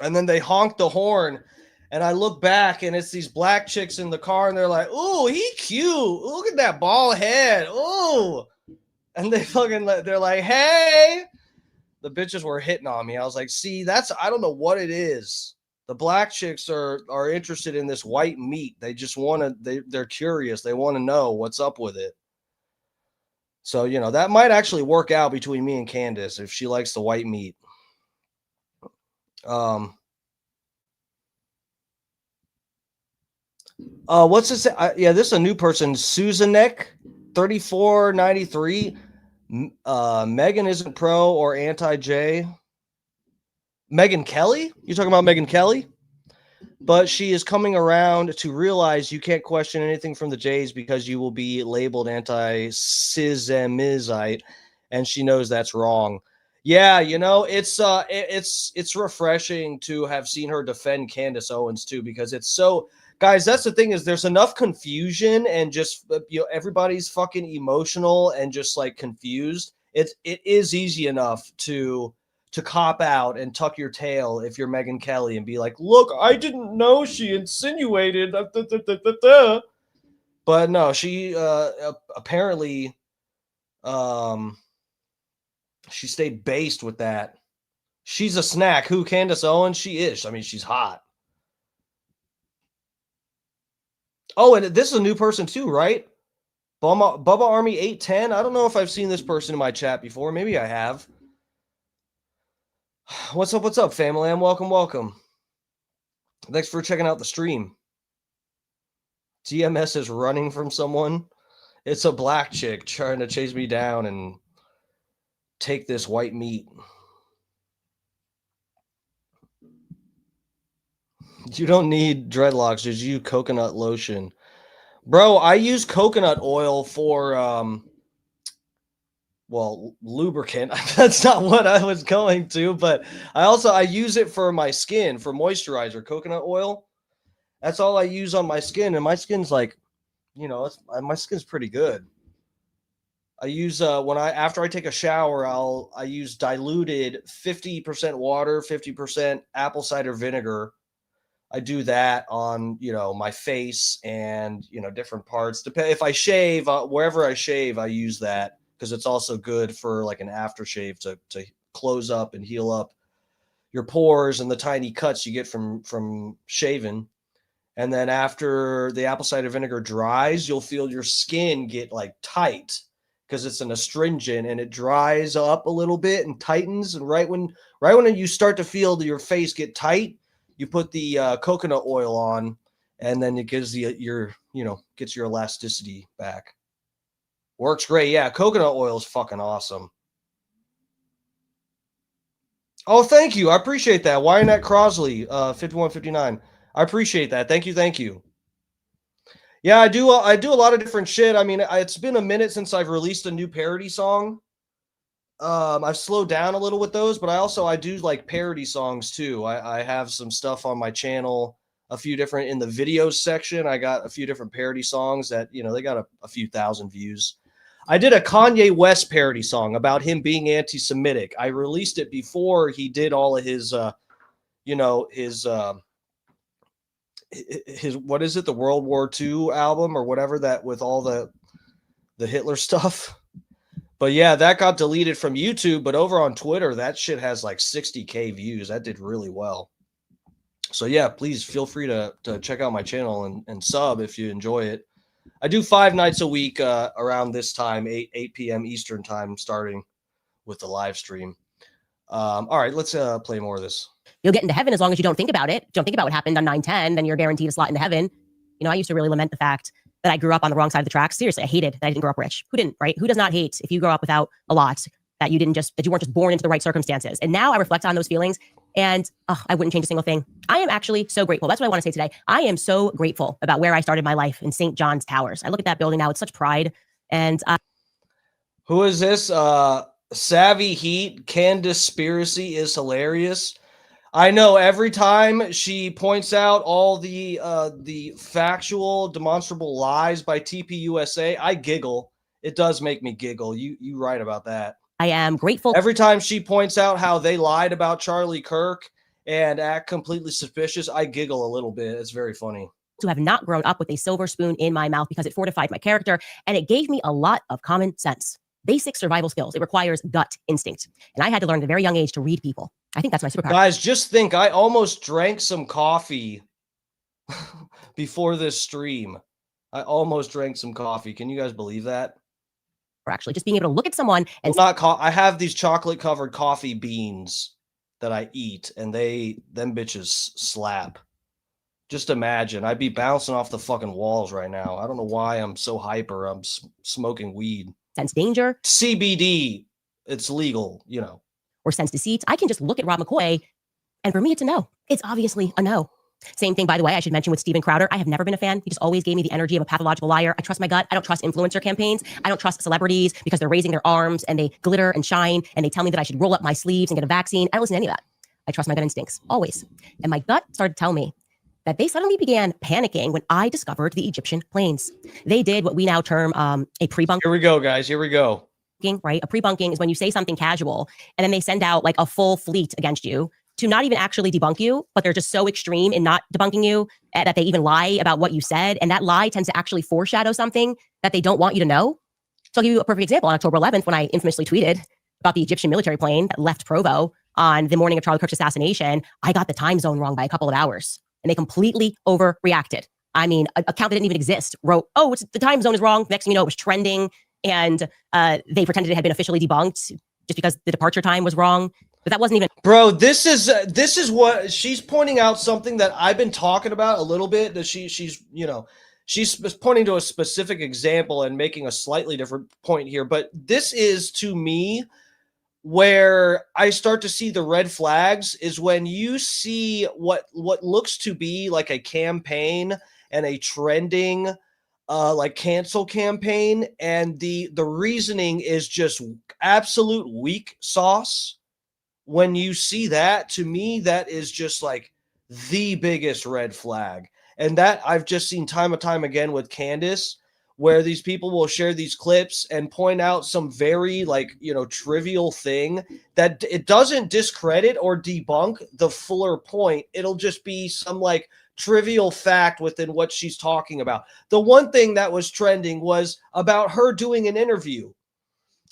and then they honked the horn, and I look back, and it's these black chicks in the car, and they're like, "Ooh, he cute! Look at that bald head! Ooh!" And they're like, "Hey." The bitches were hitting on me. I was like, see, I don't know what it is. The black chicks are interested in this white meat. They just they're curious. They want to know what's up with it. So, that might actually work out between me and Candace if she likes the white meat. What's this? Yeah, this is a new person. Susanek 3493. Megan isn't pro or anti-J. Megyn Kelly? You talking about Megyn Kelly? But she is coming around to realize you can't question anything from the Jays because you will be labeled anti-Semizite, and she knows that's wrong. Yeah, you know, it's refreshing to have seen her defend Candace Owens too, because it's so, guys, that's the thing, is there's enough confusion and just, you know, everybody's fucking emotional and just like confused. It is easy enough to cop out and tuck your tail if you're Megyn Kelly and be like, look, I didn't know she insinuated. But no, she apparently she stayed based with that. She's a snack. Who, Candace Owens? She is. I mean, she's hot. Oh, and this is a new person too, right? Bubba Army 810. I don't know if I've seen this person in my chat before. Maybe I have. What's up, family? Welcome. Thanks for checking out the stream. TMS is running from someone. It's a black chick trying to chase me down and take this white meat. You don't need dreadlocks. Just use coconut lotion. Bro, I use coconut oil for, well, lubricant. That's not what I was going to, but I use it for my skin, for moisturizer, coconut oil. That's all I use on my skin, and my skin's like, you know, my skin's pretty good. I use after I take a shower, I use diluted 50% water, 50% apple cider vinegar. I do that on, you know, my face and, you know, different parts. If I shave, wherever I shave, I use that because it's also good for like an aftershave to close up and heal up your pores and the tiny cuts you get from shaving. And then after the apple cider vinegar dries, you'll feel your skin get like tight because it's an astringent and it dries up a little bit and tightens. And right when you start to feel your face get tight, you put the coconut oil on, and then it gives gets your elasticity back. Works great. Yeah, coconut oil is fucking awesome. Oh, thank you. I appreciate that. Wynette Crosley, 5159. I appreciate that. Thank you. Yeah, I do a lot of different shit. I mean, it's been a minute since I've released a new parody song. I've slowed down a little with those, but I do like parody songs too. I have some stuff on my channel, a few different in the videos section. I got a few different parody songs that, you know, they got a few thousand views. I did a Kanye West parody song about him being anti-Semitic. I released it before he did all of his, his what is it, the World War II album or whatever, that with all the Hitler stuff. But yeah, that got deleted from YouTube, but over on Twitter, that shit has like 60K views. That did really well. So yeah, please feel free to check out my channel and sub if you enjoy it. I do 5 nights a week around this time, 8 p.m. Eastern time, starting with the live stream. All right, let's play more of this. You'll get into heaven as long as you don't think about it. Don't think about what happened on 9/10, then you're guaranteed a slot into heaven. You know, I used to really lament the fact that I grew up on the wrong side of the tracks. Seriously, I hated that I didn't grow up rich. Who didn't, right? Who does not hate if you grow up without a lot, that you weren't just born into the right circumstances? And now I reflect on those feelings and I wouldn't change a single thing. I am actually so grateful. That's what I want to say today. I am so grateful about where I started my life in St. John's Towers. I look at that building now, it's such pride. And who is this? Savvy Heat, Candaspiracy is hilarious. I know every time she points out all the factual, demonstrable lies by TPUSA, I giggle. It does make me giggle. You right about that. I am grateful. Every time she points out how they lied about Charlie Kirk and act completely suspicious, I giggle a little bit. It's very funny. To have not grown up with a silver spoon in my mouth, because it fortified my character and it gave me a lot of common sense. Basic survival skills. It requires gut instinct. And I had to learn at a very young age to read people. I think that's my superpower. Guys, just think, I almost drank some coffee before this stream. I almost drank some coffee. Can you guys believe that? Or actually just being able to look at someone and I have these chocolate covered coffee beans that I eat, and them bitches slap. Just imagine, I'd be bouncing off the fucking walls right now. I don't know why I'm so hyper. I'm smoking weed. sense danger, CBD, it's legal, you know, or sense deceit, I can just look at Rob McCoy, and for me, it's a no. It's obviously a no. Same thing, by the way, I should mention with Steven Crowder. I have never been a fan. He just always gave me the energy of a pathological liar. I trust my gut. I don't trust influencer campaigns. I don't trust celebrities because they're raising their arms and they glitter and shine and they tell me that I should roll up my sleeves and get a vaccine. I don't listen to any of that. I trust my gut instincts, always. And my gut started to tell me that they suddenly began panicking when I discovered the Egyptian planes. They did what we now term a pre-bunk. Here we go, guys. Here we go. Right? A pre-bunking is when you say something casual and then they send out like a full fleet against you to not even actually debunk you, but they're just so extreme in not debunking you that they even lie about what you said. And that lie tends to actually foreshadow something that they don't want you to know. So I'll give you a perfect example. On October 11th, when I infamously tweeted about the Egyptian military plane that left Provo on the morning of Charlie Kirk's assassination, I got the time zone wrong by a couple of hours and they completely overreacted. I mean, an account that didn't even exist wrote, oh, the time zone is wrong. Next thing you know, it was trending and they pretended it had been officially debunked just because the departure time was wrong. But that wasn't even. Bro, this is what she's pointing out, something that I've been talking about a little bit, that she's pointing to a specific example and making a slightly different point here. But this is, to me, where I start to see the red flags is when you see what looks to be like a campaign and a trending like cancel campaign, and the reasoning is just absolute weak sauce. When you see that, to me, that is just like the biggest red flag. And that I've just seen time and time again with Candace, where these people will share these clips and point out some very trivial thing that it doesn't discredit or debunk the fuller point. It'll just be some like trivial fact within what she's talking about. The one thing that was trending was about her doing an interview.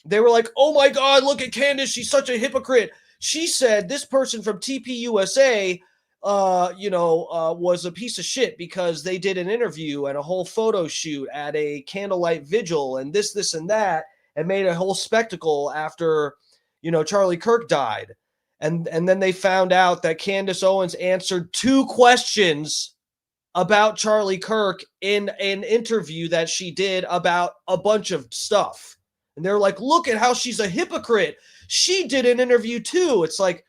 They were like, oh my God, look at Candace. She's such a hypocrite. She said this person from TPUSA, was a piece of shit because they did an interview and a whole photo shoot at a candlelight vigil and this and that, and made a whole spectacle after, Charlie Kirk died. And then they found out that Candace Owens answered 2 questions about Charlie Kirk in an interview that she did about a bunch of stuff. And they're like, look at how she's a hypocrite. She did an interview too. It's like,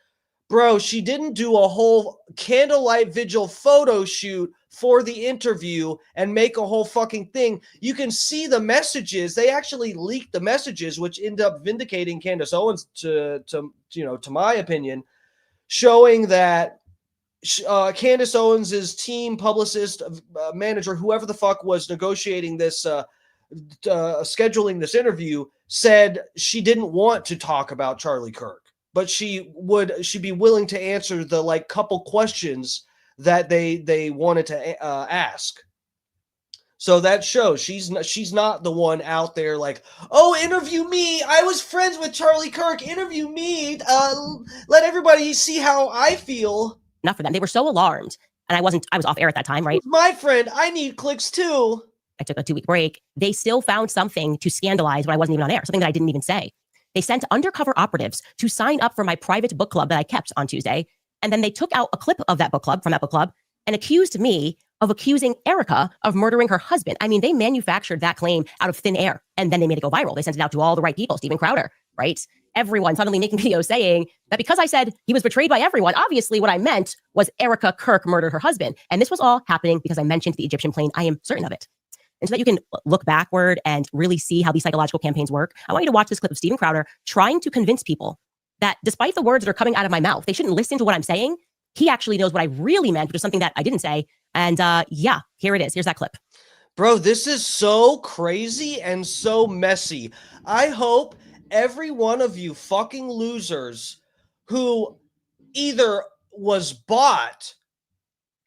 bro, she didn't do a whole candlelight vigil photo shoot for the interview and make a whole fucking thing. You can see the messages. They actually leaked the messages, which end up vindicating Candace Owens to my opinion, showing that Candace Owens's team, publicist, manager, whoever the fuck was negotiating this, scheduling this interview, said she didn't want to talk about Charlie Kirk, but she'd be willing to answer the like couple questions that they wanted to ask. So that shows she's not the one out there like, oh, interview me. I was friends with Charlie Kirk. Interview me. Let everybody see how I feel. Enough for them. They were so alarmed. And I was off air at that time, right? My friend, I need clicks too. I took a 2-week break. They still found something to scandalize when I wasn't even on air, something that I didn't even say. They sent undercover operatives to sign up for my private book club that I kept on Tuesday. And then they took out a clip of that book club, and accused me of accusing Erica of murdering her husband. I mean, they manufactured that claim out of thin air, and then they made it go viral. They sent it out to all the right people, Steven Crowder, right? Everyone suddenly making videos saying that because I said he was betrayed by everyone, obviously what I meant was Erica Kirk murdered her husband. And this was all happening because I mentioned the Egyptian plane. I am certain of it. And so that you can look backward and really see how these psychological campaigns work, I want you to watch this clip of Steven Crowder trying to convince people that despite the words that are coming out of my mouth, they shouldn't listen to what I'm saying. He actually knows what I really meant, which is something that I didn't say. And here it is. Here's that clip. Bro, this is so crazy and so messy. I hope every one of you fucking losers who either was bought,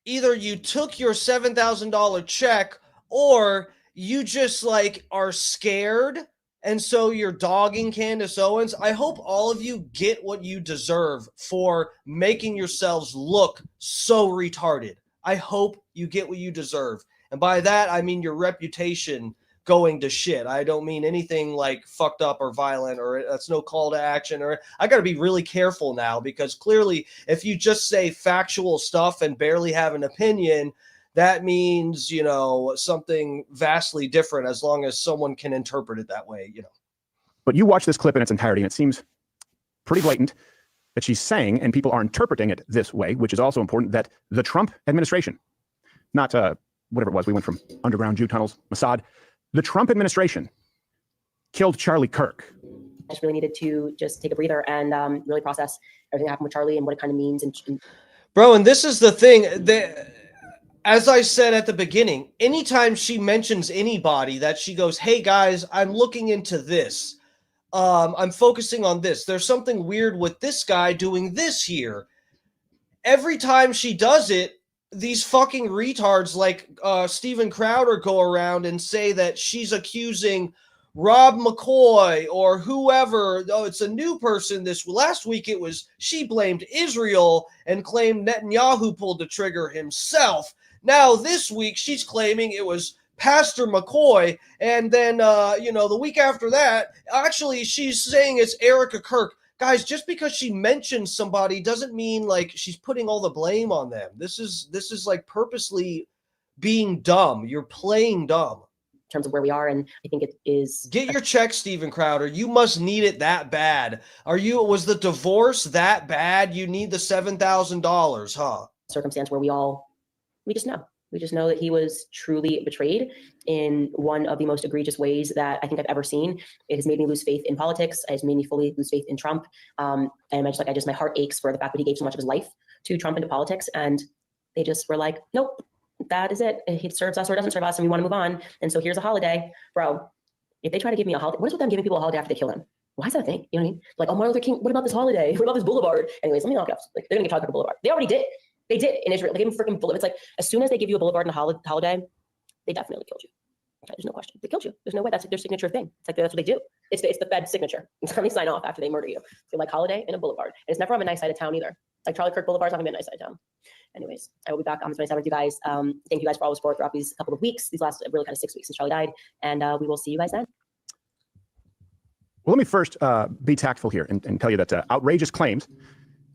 either you took your $7,000 check, or you just like are scared and so you're dogging Candace Owens. I hope all of you get what you deserve for making yourselves look so retarded. I hope you get what you deserve. And by that, I mean your reputation going to shit. I don't mean anything like fucked up or violent, or that's no call to action. Or I got to be really careful now, because clearly if you just say factual stuff and barely have an opinion, that means, something vastly different as long as someone can interpret it that way, But you watch this clip in its entirety, and it seems pretty blatant that she's saying, and people are interpreting it this way, which is also important, that the Trump administration, not whatever it was, we went from underground Jew tunnels, Mossad, the Trump administration killed Charlie Kirk. I just really needed to just take a breather and really process everything that happened with Charlie and what it kind of means. And Bro, and this is the thing. As I said at the beginning, anytime she mentions anybody that she goes, hey guys, I'm looking into this. I'm focusing on this. There's something weird with this guy doing this here. Every time she does it, these fucking retards like Steven Crowder go around and say that she's accusing Rob McCoy or whoever. Oh, it's a new person. This last week it was she blamed Israel and claimed Netanyahu pulled the trigger himself. Now this week she's claiming it was Pastor McCoy, and then the week after that, actually she's saying it's Erica Kirk. Guys, just because she mentions somebody doesn't mean like she's putting all the blame on them. This is like purposely being dumb. You're playing dumb. in terms of where we are, and I think it is. Get your check, Steven Crowder. You must need it that bad. Was the divorce that bad? You need the $7,000, huh? Circumstance where we just know. We just know that he was truly betrayed in one of the most egregious ways that I think I've ever seen. It has made me lose faith in politics. It has made me fully lose faith in Trump. And my heart aches for the fact that he gave so much of his life to Trump and to politics. And they just were like, nope, that is it. It serves us or it doesn't serve us, and we want to move on. And so here's a holiday. Bro, if they try to give me a holiday, what is with them giving people a holiday after they kill him? Why is that a thing? You know what I mean? Like, oh, Martin Luther King, what about this holiday? What about this boulevard? Anyways, let me knock it up. Like, they're going to get Charlie Kirk a boulevard. They already did. They did in Israel. They gave him freaking boulevard. It's like, as soon as they give you a boulevard and a holiday, they definitely killed you. Okay, there's no question. They killed you. There's no way. That's like their signature thing. It's like, that's what they do. It's the Fed signature. It's how they sign off after they murder you. So like holiday and a boulevard. And it's never on a nice side of town either. Like Charlie Kirk Boulevard's not gonna be a nice side of town. Anyways, I will be back on the 27th with you guys. Thank you guys for all the support throughout these couple of weeks, these last really kind of 6 weeks since Charlie died. And we will see you guys then. Well, let me first be tactful here and tell you that outrageous claims,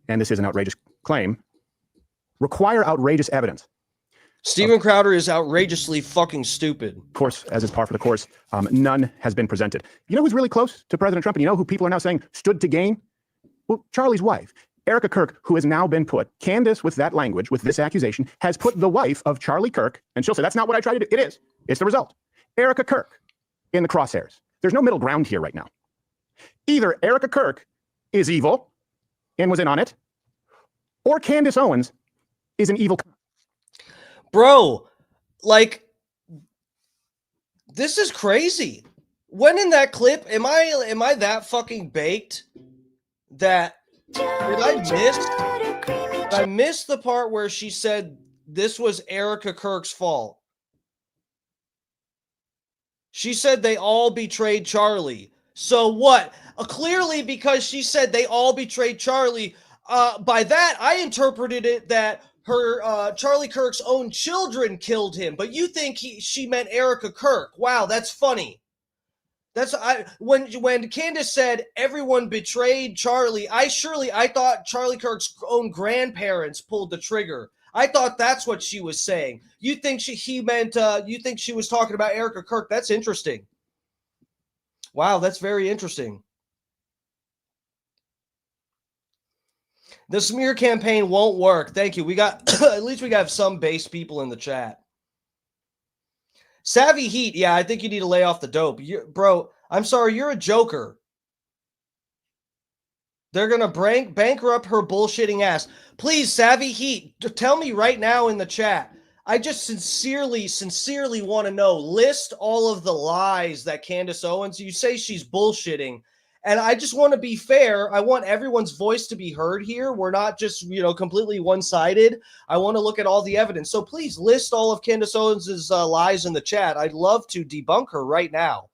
and this is an outrageous claim, require outrageous evidence. Steven Crowder is outrageously fucking stupid. Of course, as is par for the course, none has been presented. You know who's really close to President Trump? And you know who people are now saying stood to gain? Well, Charlie's wife, Erica Kirk, who has now been put, Candace with that language, with this accusation, has put the wife of Charlie Kirk, and she'll say, that's not what I tried to do. It is. It's the result. Erica Kirk in the crosshairs. There's no middle ground here right now. Either Erica Kirk is evil and was in on it, or Candace Owens is an evil. Bro, like, this is crazy. When in that clip, am I that fucking baked that did I miss the part where she said this was Erica Kirk's fault? She said they all betrayed Charlie. So what? Clearly, because she said they all betrayed Charlie, by that I interpreted it that her Charlie Kirk's own children killed him. But you think she meant Erica Kirk? Wow, that's funny. When Candace said everyone betrayed Charlie, I thought Charlie Kirk's own grandparents pulled the trigger. I thought that's what she was saying. You think she was talking about Erica Kirk? That's interesting. Wow, that's very interesting. The smear campaign won't work. Thank you. We got at least we got some base people in the chat. Savvy Heat, yeah, I think you need to lay off the dope. Bro, I'm sorry, you're a joker. They're going to bankrupt her bullshitting ass. Please, Savvy Heat, tell me right now in the chat. I just sincerely want to know, list all of the lies that Candace Owens, you say she's bullshitting. And I just want to be fair. I want everyone's voice to be heard here. We're not just, completely one-sided. I want to look at all the evidence. So please list all of Candace Owens' lies in the chat. I'd love to debunk her right now.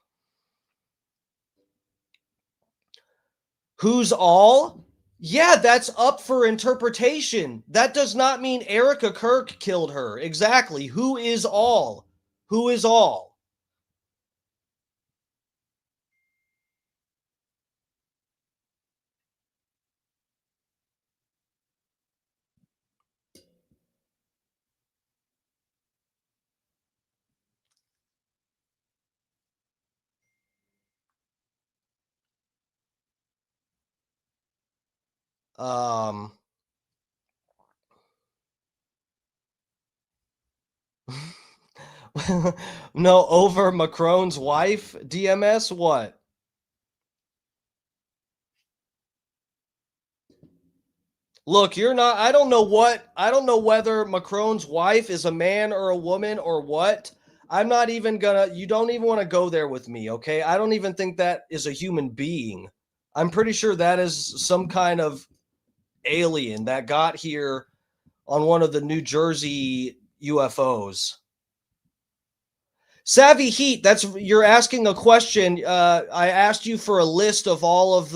Who's all? Yeah, that's up for interpretation. That does not mean Erica Kirk killed her. Exactly. Who is all? Who is all? No, over Macron's wife, DMS, what? Look, you're not, I don't know whether Macron's wife is a man or a woman or what. I'm not even gonna, you don't even want to go there with me, okay? I don't even think that is a human being. I'm pretty sure that is some kind of alien that got here on one of the New Jersey UFOs. Savvy Heat, that's, you're asking a question. I asked you for a list of all of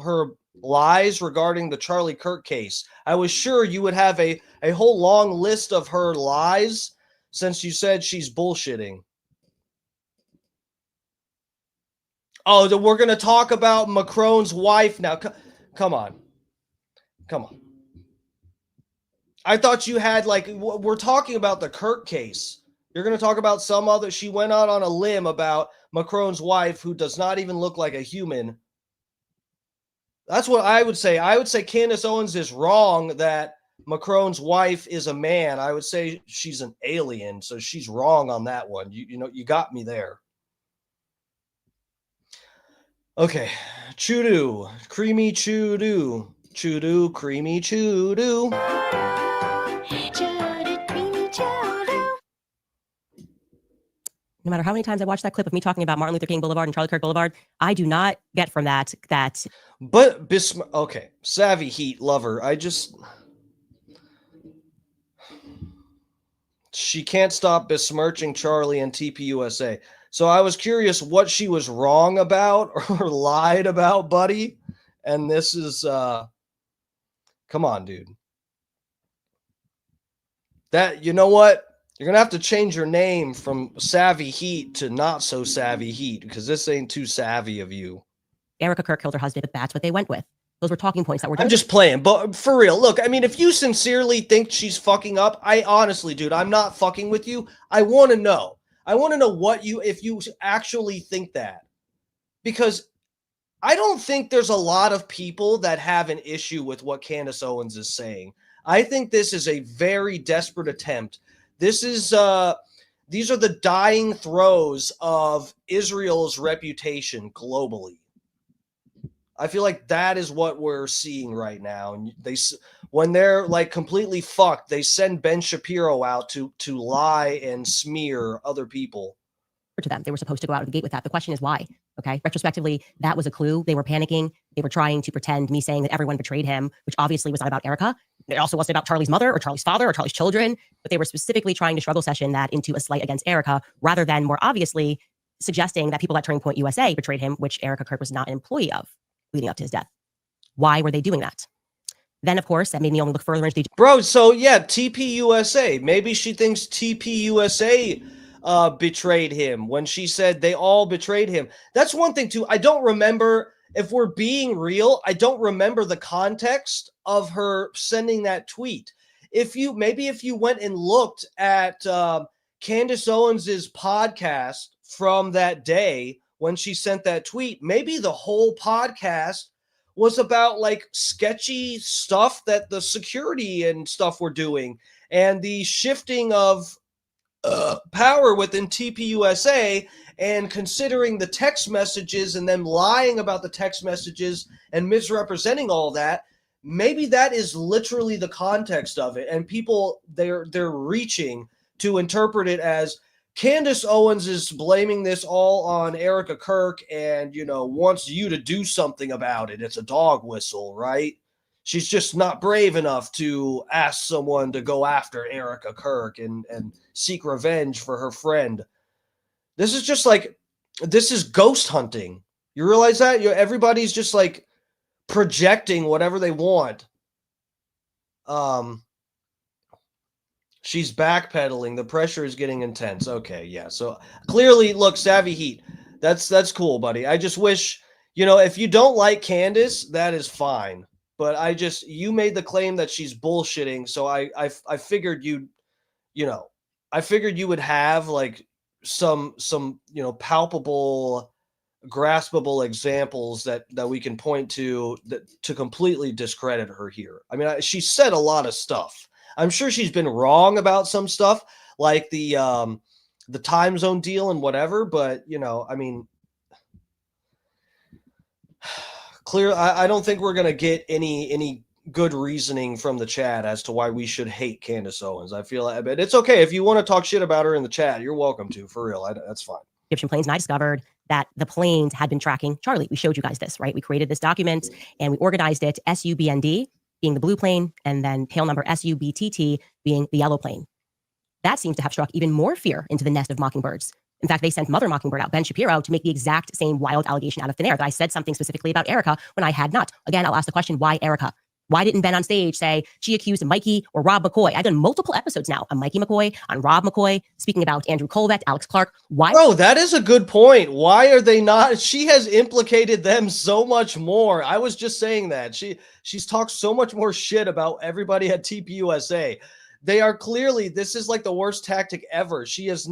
her lies regarding the Charlie Kirk case. I was sure you would have a whole long list of her lies since you said she's bullshitting. Oh, we're going to talk about Macron's wife now. Come on. Come on. I thought you had, like, we're talking about the Kirk case. You're going to talk about some other, she went out on a limb about Macron's wife who does not even look like a human. That's what I would say. I would say Candace Owens is wrong that Macron's wife is a man. I would say she's an alien, so she's wrong on that one. You know, you got me there. Okay. Choo-doo. Creamy choo-doo. Choo-doo, creamy choo-doo. No matter how many times I watch that clip of me talking about Martin Luther King Boulevard and Charlie Kirk Boulevard, I do not get from that. But okay, Savvy Heat lover. She can't stop besmirching Charlie and TPUSA. So I was curious what she was wrong about or lied about, buddy. And this is, come on, dude. That, you know what? You're going to have to change your name from Savvy Heat to Not So Savvy Heat because this ain't too savvy of you. Erica Kirk killed her husband, but that's what they went with. Those were talking points that were. I'm just playing, but for real, look, I mean, if you sincerely think she's fucking up, I honestly, dude, I'm not fucking with you. I want to know. I want to know if you actually think that. Because I don't think there's a lot of people that have an issue with what Candace Owens is saying. I think this is a very desperate attempt. This is, these are the dying throes of Israel's reputation globally. I feel like that is what we're seeing right now. And when they're like completely fucked, they send Ben Shapiro out to lie and smear other people. To them, they were supposed to go out of the gate with that. The question is why? Okay, retrospectively, that was a clue. They were panicking. They were trying to pretend me saying that everyone betrayed him, which obviously was not about Erica. It also wasn't about Charlie's mother or Charlie's father or Charlie's children, but they were specifically trying to struggle session that into a slight against Erica, rather than more obviously suggesting that people at Turning Point USA betrayed him, which Erica Kirk was not an employee of leading up to his death. Why were they doing that? Then, of course, that made me only look further into the... Bro, so yeah, TPUSA. Maybe she thinks TPUSA betrayed him when she said they all betrayed him. That's one thing, too. I don't remember, if we're being real, I don't remember the context of her sending that tweet. If you went and looked at Candace Owens's podcast from that day when she sent that tweet, maybe the whole podcast was about like sketchy stuff that the security and stuff were doing and the shifting of power within TPUSA and considering the text messages and them lying about the text messages and misrepresenting all that. Maybe that is literally the context of it. And people, they're reaching to interpret it as Candace Owens is blaming this all on Erica Kirk and, you know, wants you to do something about it. It's a dog whistle, right? She's just not brave enough to ask someone to go after Erica Kirk and seek revenge for her friend. This is just like, this is ghost hunting. You realize that? Everybody's just like projecting whatever they want. She's backpedaling. The pressure is getting intense. Okay, yeah. So clearly, look, Savvy Heat. That's cool, buddy. I just wish, you know, if you don't like Candace, that is fine. But you made the claim that she's bullshitting, so I figured I figured you would have like some palpable graspable examples that we can point to to completely discredit her here. I mean, she said a lot of stuff. I'm sure she's been wrong about some stuff, like the time zone deal and whatever. But I mean, I don't think we're gonna get any good reasoning from the chat as to why we should hate Candace Owens. I feel like, but it's okay if you want to talk shit about her in the chat. You're welcome to, for real. That's fine. Egyptian planes, and I discovered that the planes had been tracking Charlie. We showed you guys this, right? We created this document and we organized it, SUBND being the blue plane, and then tail number SUBTT being the yellow plane. That seems to have struck even more fear into the nest of mockingbirds. In fact, they sent Mother Mockingbird out, Ben Shapiro, to make the exact same wild allegation out of thin air that I said something specifically about Erica when I had not. Again, I'll ask the question, why Erica? Why didn't Ben on stage say she accused Mikey or Rob McCoy? I've done multiple episodes now on Mikey McCoy, on Rob McCoy, speaking about Andrew Colvett, Alex Clark. Why? Oh, that is a good point. Why are they not? She has implicated them so much more. I was just saying that. She's talked so much more shit about everybody at TPUSA. They are clearly, this is like the worst tactic ever. She's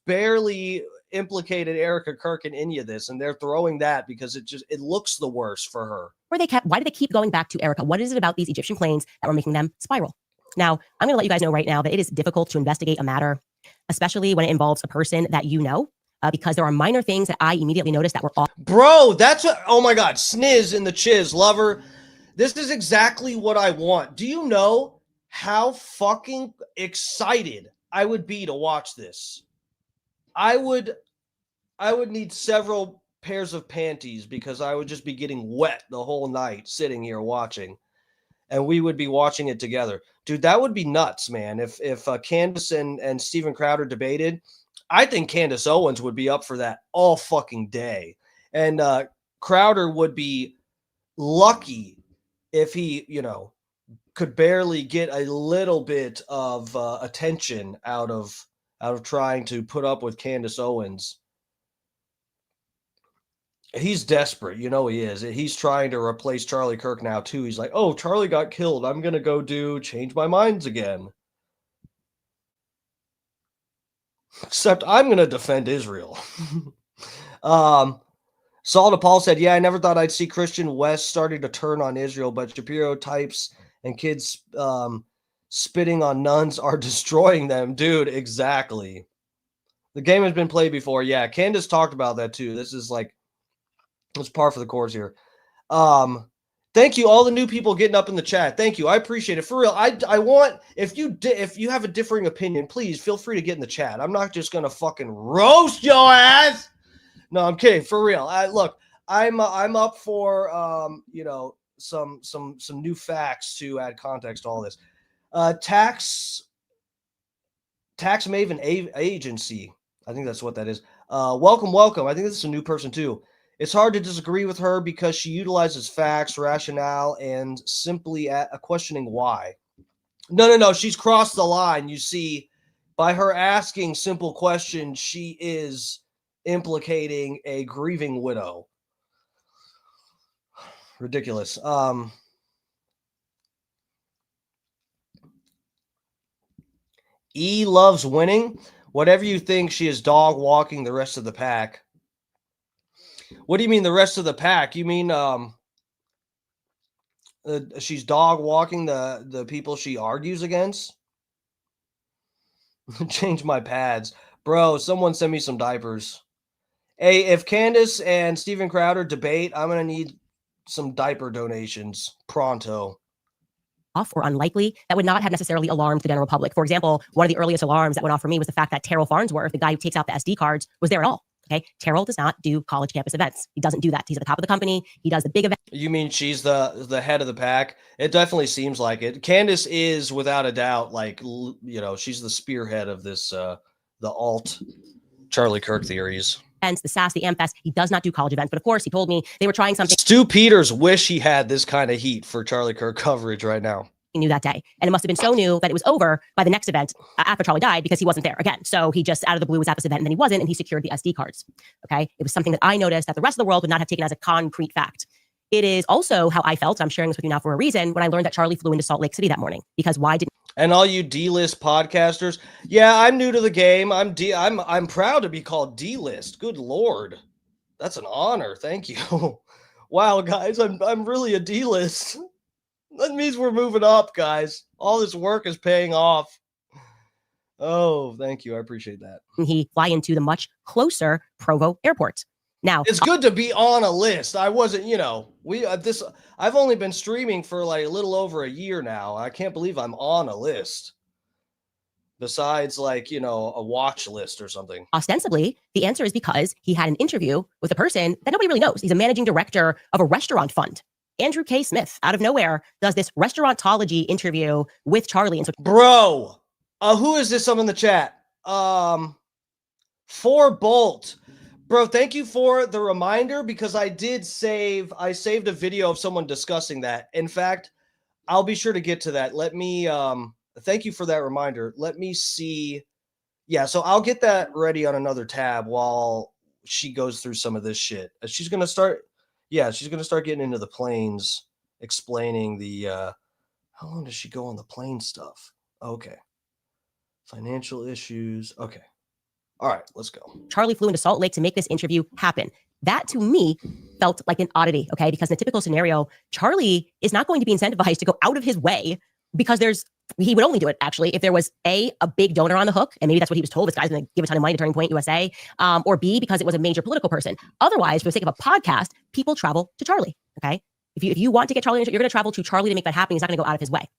barely implicated Erica Kirk in any of this, and they're throwing that because it looks the worst for her. Why do they keep going back to Erica? What is it about these Egyptian planes that were making them spiral? Now, I'm going to let you guys know right now that it is difficult to investigate a matter, especially when it involves a person that you know, because there are minor things that I immediately noticed that were off. Bro, that's what, oh my God, Sniz in the Chiz, lover. This is exactly what I want. Do you know how fucking excited I would be to watch this? I would need several pairs of panties because I would just be getting wet the whole night sitting here watching, and we would be watching it together. Dude, that would be nuts, man. If Candace and Steven Crowder debated, I think Candace Owens would be up for that all fucking day. And Crowder would be lucky if he, could barely get a little bit of attention out of trying to put up with Candace Owens. He's desperate. He is. He's trying to replace Charlie Kirk now, too. He's like, oh, Charlie got killed. I'm going to go change my minds again. Except I'm going to defend Israel. Saul DePaul said, yeah, I never thought I'd see Christian West starting to turn on Israel, but Shapiro types and kids spitting on nuns are destroying them. Dude, exactly. The game has been played before. Yeah, Candace talked about that, too. This is like, it's par for the course here. Thank you, all the new people getting up in the chat. Thank you. I appreciate it. For real, I want, if you have a differing opinion, please feel free to get in the chat. I'm not just going to fucking roast your ass. No, I'm kidding. For real. Look, I'm up for, some new facts to add context to all this. Tax Maven Agency. I think that's what that is. Welcome. I think this is a new person too. It's hard to disagree with her because she utilizes facts, rationale, and simply questioning why. No. She's crossed the line. You see, by her asking simple questions, she is implicating a grieving widow. Ridiculous. E loves winning. Whatever you think, she is dog walking the rest of the pack. What do you mean the rest of the pack? You mean she's dog walking the people she argues against? Change my pads. Bro, someone send me some diapers. Hey, if Candace and Steven Crowder debate, I'm going to need some diaper donations pronto. Off or unlikely, that would not have necessarily alarmed the general public. For example, one of the earliest alarms that went off for me was the fact that Terrell Farnsworth, the guy who takes out the SD cards, was there at all. Okay, Terrell does not do college campus events. He doesn't do that. He's at the top of the company. He does the big events. You mean she's the head of the pack? It definitely seems like it. Candace is, without a doubt, like, she's the spearhead of this, the alt Charlie Kirk theories. The SAS, the AmFest. He does not do college events. But of course, he told me they were trying something. Stu Peters wish he had this kind of heat for Charlie Kirk coverage right now. He knew that day. And it must have been so new that it was over by the next event after Charlie died because he wasn't there again. So he just out of the blue was at this event and then he wasn't, and he secured the SD cards. Okay. It was something that I noticed that the rest of the world would not have taken as a concrete fact. It is also how I felt. I'm sharing this with you now for a reason when I learned that Charlie flew into Salt Lake City that morning, because why didn't. And all you D-list podcasters. Yeah, I'm new to the game. I'm proud to be called D-list. Good Lord. That's an honor. Thank you. Wow, guys, I'm really a D-list. That means we're moving up, guys. All this work is paying off. Oh, thank you. I appreciate that. He fly into the much closer Provo airport. Now, it's good to be on a list. I wasn't, I've only been streaming for like a little over a year now. I can't believe I'm on a list. Besides, like, a watch list or something. Ostensibly, the answer is because he had an interview with a person that nobody really knows. He's a managing director of a restaurant fund. Andrew K. Smith, out of nowhere, does this restaurantology interview with Charlie. And so, bro, who is this up in the chat? 4 Bolt. Bro, thank you for the reminder, because I saved a video of someone discussing that. In fact, I'll be sure to get to that. Let me, thank you for that reminder. Let me see. Yeah, so I'll get that ready on another tab while she goes through some of this shit. She's going to start getting into the planes, explaining the, how long does she go on the plane stuff? Okay. Financial issues. Okay. All right, let's go. Charlie flew into Salt Lake to make this interview happen. That, to me, felt like an oddity, okay? Because in a typical scenario, Charlie is not going to be incentivized to go out of his way, because he would only do it, actually, if there was a big donor on the hook, and maybe that's what he was told, this guy's going to give a ton of money to Turning Point USA, or B, because it was a major political person. Otherwise, for the sake of a podcast, people travel to Charlie, okay? If you want to get Charlie, you're going to travel to Charlie to make that happen. He's not going to go out of his way.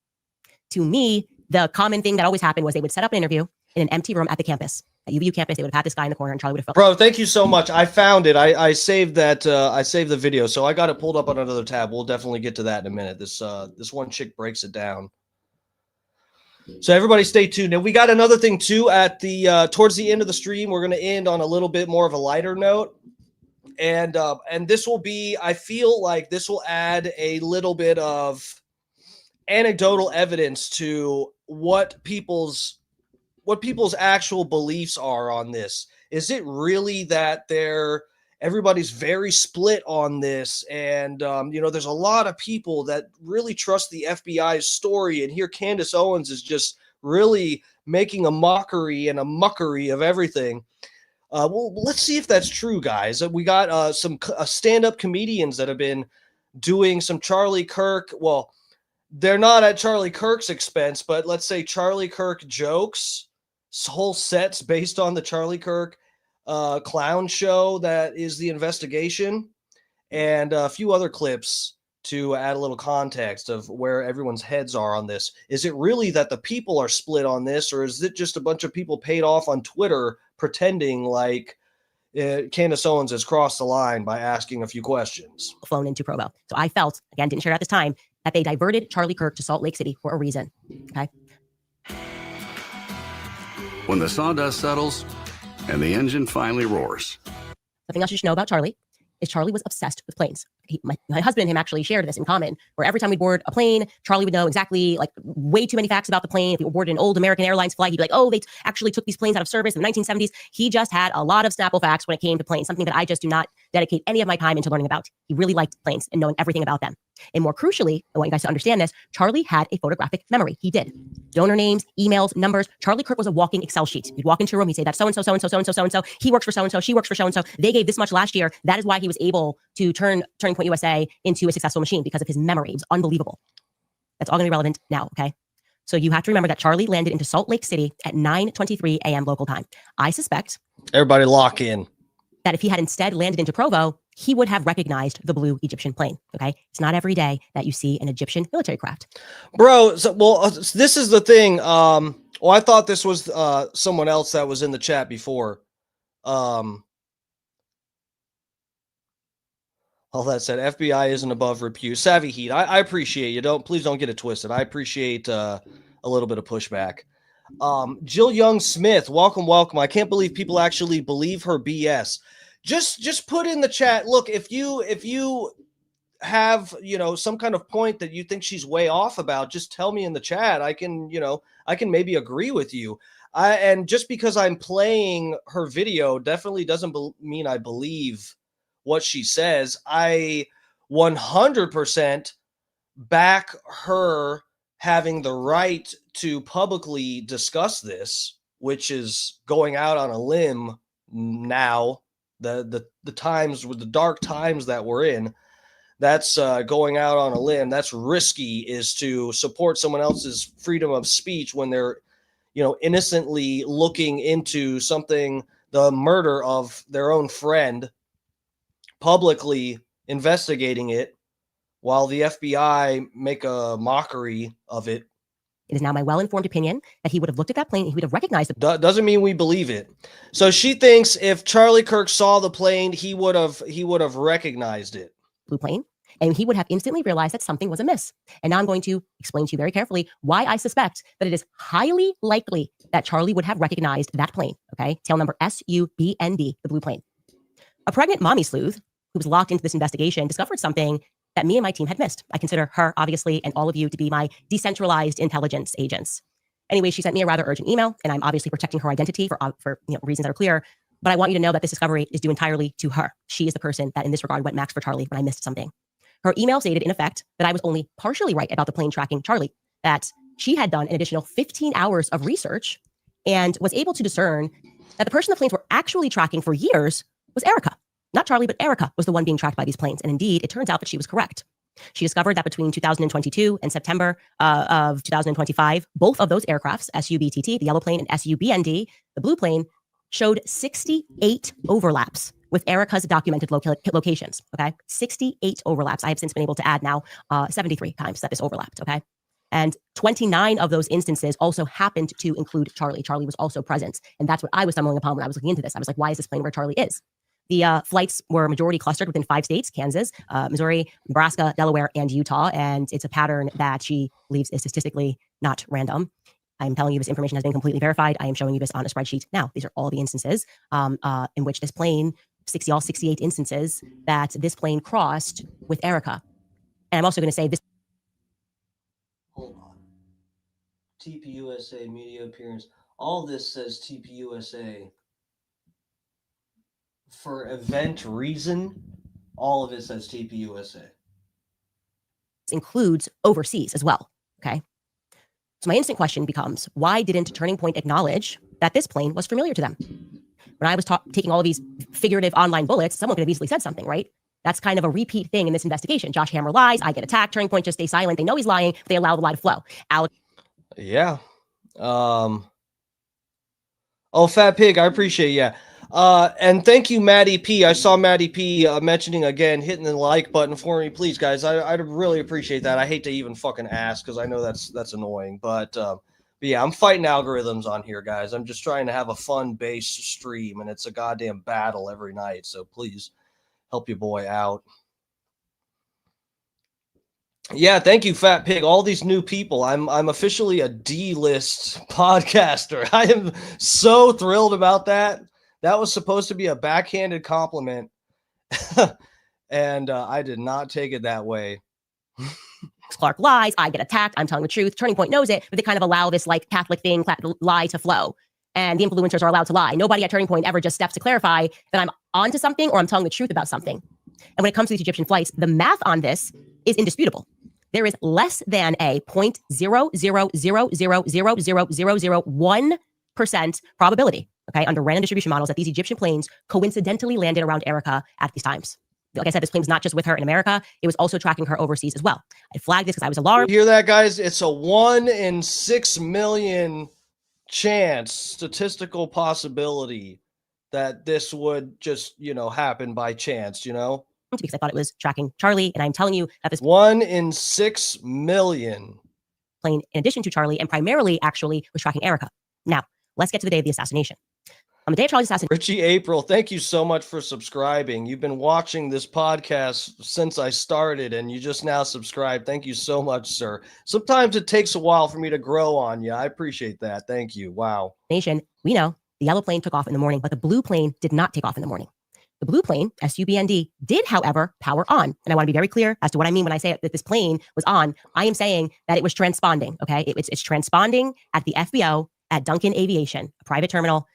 To me, the common thing that always happened was they would set up an interview in an empty room at the campus, at UVU campus. They would have had this guy in the corner, and Charlie would have felt. Bro, thank you so much. I found it. I saved that. I saved the video, so I got it pulled up on another tab. We'll definitely get to that in a minute. This one chick breaks it down. So everybody stay tuned. And we got another thing too at the towards the end of the stream. We're going to end on a little bit more of a lighter note. And this will be, I feel like this will add a little bit of anecdotal evidence to what people's actual beliefs are on this. Is it really that everybody's very split on this? And, there's a lot of people that really trust the FBI's story. And here Candace Owens is just really making a mockery and a muckery of everything. Well, let's see if that's true, guys. We got some stand-up comedians that have been doing some Charlie Kirk. Well, they're not at Charlie Kirk's expense, but let's say Charlie Kirk jokes, whole sets based on the Charlie Kirk clown show that is the investigation, and a few other clips to add a little context of where everyone's heads are on this. Is it really that the people are split on this, or is it just a bunch of people paid off on Twitter pretending like Candace Owens has crossed the line by asking a few questions? Flown into Provo. So I felt, again, didn't share at this time, that they diverted Charlie Kirk to Salt Lake City for a reason. Okay. When the sawdust settles and the engine finally roars. Something else you should know about Charlie is Charlie was obsessed with planes. My husband and him actually shared this in common, where every time we board a plane, Charlie would know exactly, like, way too many facts about the plane. If we boarded an old American Airlines flight, he'd be like, oh, they actually took these planes out of service in the 1970s. He just had a lot of Snapple facts when it came to planes, something that I just do not dedicate any of my time into learning about. He really liked planes and knowing everything about them. And more crucially, I want you guys to understand this, Charlie had a photographic memory. He did. Donor names, emails, numbers. Charlie Kirk was a walking Excel sheet. He'd walk into a room, he'd say, that's so-and-so, so-and-so, so-and-so, so-and-so. He works for so-and-so, she works for so-and-so. They gave this much last year. That is why he was able to turn Turning Point USA into a successful machine, because of his memory. It was unbelievable. That's all going to be relevant now, okay? So you have to remember that Charlie landed into Salt Lake City at 9:23 a.m. local time. I suspect everybody lock in that if he had instead landed into Provo, he would have recognized the blue Egyptian plane. Okay. It's not every day that you see an Egyptian military craft. Bro. This is the thing. I thought this was someone else that was in the chat before. All that said, FBI isn't above repute. Savvy Heat, I appreciate you. Please don't get it twisted. I appreciate a little bit of pushback. Jill Young Smith, welcome. I can't believe people actually believe her BS. Just put in the chat. Look, if you have some kind of point that you think she's way off about, just tell me in the chat. I can maybe agree with you. And just because I'm playing her video definitely doesn't mean I believe what she says. I 100% back her having the right to publicly discuss this, which is going out on a limb now the times with the dark times that we're in. That's going out on a limb. That's risky, is to support someone else's freedom of speech when they're, innocently looking into something, the murder of their own friend, publicly investigating it, while the FBI make a mockery of it. It is now my well-informed opinion that he would have looked at that plane and he would have recognized it. Doesn't mean we believe it. So she thinks if Charlie Kirk saw the plane, he would have recognized it. Blue plane, and he would have instantly realized that something was amiss. And now I'm going to explain to you very carefully why I suspect that it is highly likely that Charlie would have recognized that plane. Okay, tail number SUBND, the blue plane. A pregnant mommy sleuth who was locked into this investigation discovered something that me and my team had missed. I consider her, obviously, and all of you to be my decentralized intelligence agents. Anyway, she sent me a rather urgent email, and I'm obviously protecting her identity for reasons that are clear. But I want you to know that this discovery is due entirely to her. She is the person that in this regard went max for Charlie when I missed something. Her email stated, in effect, that I was only partially right about the plane tracking Charlie, that she had done an additional 15 hours of research and was able to discern that the person the planes were actually tracking for years was Erica. Not Charlie, but Erica was the one being tracked by these planes. And indeed, it turns out that she was correct. She discovered that between 2022 and September of 2025, both of those aircrafts, SUBTT, the yellow plane, and SUBND, the blue plane, showed 68 overlaps with Erica's documented locations, okay? 68 overlaps. I have since been able to add now 73 times that this overlapped, okay? And 29 of those instances also happened to include Charlie. Charlie was also present. And that's what I was stumbling upon when I was looking into this. I was like, why is this plane where Charlie is? The flights were majority clustered within 5 states, Kansas, Missouri, Nebraska, Delaware, and Utah. And it's a pattern that she believes is statistically not random. I'm telling you this information has been completely verified. I am showing you this on a spreadsheet. Now, these are all the instances in which this plane, 68 instances that this plane crossed with Erica. And I'm also going to say this. Hold on. TPUSA media appearance. All this says TPUSA. For event reason, all of it says TPUSA. Includes overseas as well, okay? So my instant question becomes, why didn't Turning Point acknowledge that this plane was familiar to them? When I was taking all of these figurative online bullets, someone could have easily said something, right? That's kind of a repeat thing in this investigation. Josh Hammer lies, I get attacked, Turning Point just stay silent. They know he's lying, but they allow the lie to flow. Yeah. Oh, Fat Pig, I appreciate it. Yeah. And thank you, Maddie P. I saw Maddie P mentioning again, hitting the like button for me, please, guys. I'd really appreciate that. I hate to even fucking ask because I know that's annoying, but yeah, I'm fighting algorithms on here, guys. I'm just trying to have a fun base stream, and it's a goddamn battle every night. So please help your boy out. Yeah, thank you, Fat Pig. All these new people. I'm officially a D-list podcaster. I am so thrilled about that. That was supposed to be a backhanded compliment, and I did not take it that way. Clark lies, I get attacked, I'm telling the truth. Turning Point knows it, but they kind of allow this like Catholic thing, lie to flow. And the influencers are allowed to lie. Nobody at Turning Point ever just steps to clarify that I'm onto something or I'm telling the truth about something. And when it comes to these Egyptian flights, the math on this is indisputable. There is less than a 0.000000001% probability, okay, under random distribution models that these Egyptian planes coincidentally landed around Erica at these times. Like I said, this plane was not just with her in America. It was also tracking her overseas as well. I flagged this because I was alarmed. You hear that, guys? It's a 1 in 6 million chance, statistical possibility that this would just, happen by chance, Because I thought it was tracking Charlie. And I'm telling you that this 1 in 6 million plane, in addition to Charlie, and primarily actually was tracking Erica. Now, let's get to the day of the assassination. On the day of Charlie's assassination, Richie April, thank you so much for subscribing. You've been watching this podcast since I started, and you just now subscribed. Thank you so much, sir. Sometimes it takes a while for me to grow on you. I appreciate that. Thank you. Wow. Nation, we know the yellow plane took off in the morning, but the blue plane did not take off in the morning. The blue plane, SUBND, did, however, power on. And I want to be very clear as to what I mean when I say that this plane was on. I am saying that it was transponding, okay? It's transponding at the FBO at Duncan Aviation, a private terminal.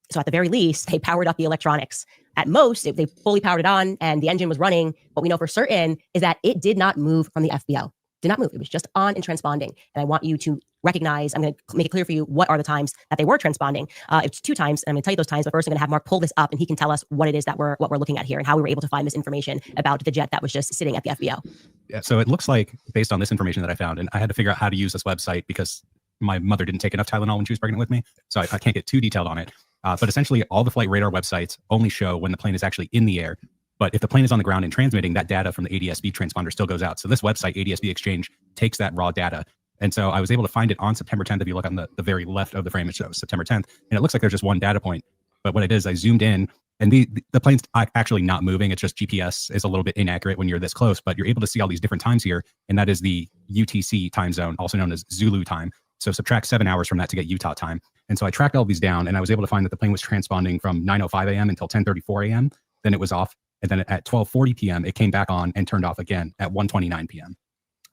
So at the very least, they powered up the electronics. At most, they fully powered it on and the engine was running. What we know for certain is that it did not move from the FBO. Did not move. It was just on and transponding. And I want you to recognize, I'm going to make it clear for you what are the times that they were transponding. It's 2 times, and I'm going to tell you those times, but first I'm going to have Mark pull this up, and he can tell us what it is that what we're looking at here and how we were able to find this information about the jet that was just sitting at the FBO. Yeah, so it looks like, based on this information that I found, and I had to figure out how to use this website because my mother didn't take enough Tylenol when she was pregnant with me, so I can't get too detailed on it. But essentially, all the flight radar websites only show when the plane is actually in the air. But if the plane is on the ground and transmitting, that data from the ADS-B transponder still goes out. So this website, ADS-B Exchange, takes that raw data. And so I was able to find it on September 10th. If you look on the very left of the frame, it shows September 10th. And it looks like there's just one data point. But what it is, I zoomed in, and the plane's actually not moving. It's just GPS is a little bit inaccurate when you're this close. But you're able to see all these different times here. And that is the UTC time zone, also known as Zulu time. So subtract 7 hours from that to get Utah time. And so I tracked all these down, and I was able to find that the plane was transponding from 9:05 a.m. until 10:34 a.m. Then it was off. And then at 12:40 p.m., it came back on and turned off again at 1:29 p.m.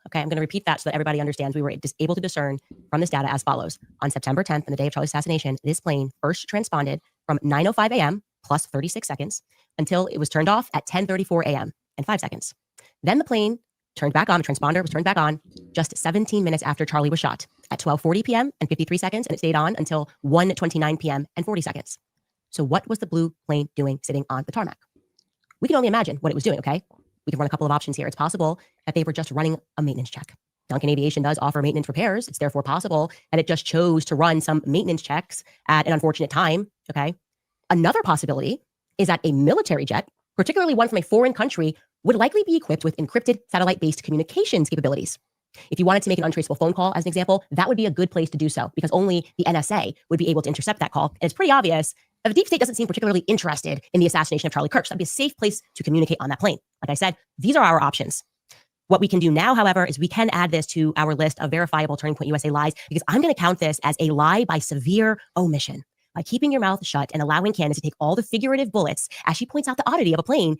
Okay, I'm going to repeat that so that everybody understands. We were able to discern from this data as follows. On September 10th, on the day of Charlie's assassination, this plane first transponded from 9:05 a.m. plus 36 seconds until it was turned off at 10:34 a.m. and 5 seconds. Then the plane turned back on, the transponder was turned back on just 17 minutes after Charlie was shot at 12:40 p.m. and 53 seconds, and it stayed on until 1:29 p.m. and 40 seconds. So what was the blue plane doing sitting on the tarmac? We can only imagine what it was doing, okay? We can run a couple of options here. It's possible that they were just running a maintenance check. Duncan Aviation does offer maintenance repairs. It's therefore possible that it just chose to run some maintenance checks at an unfortunate time, okay? Another possibility is that a military jet, particularly one from a foreign country, would likely be equipped with encrypted satellite-based communications capabilities. If you wanted to make an untraceable phone call, as an example, that would be a good place to do so because only the NSA would be able to intercept that call. And it's pretty obvious that the deep state doesn't seem particularly interested in the assassination of Charlie Kirk. So that'd be a safe place to communicate on that plane. Like I said, these are our options. What we can do now, however, is we can add this to our list of verifiable Turning Point USA lies because I'm going to count this as a lie by severe omission. By keeping your mouth shut and allowing Candace to take all the figurative bullets as she points out the oddity of a plane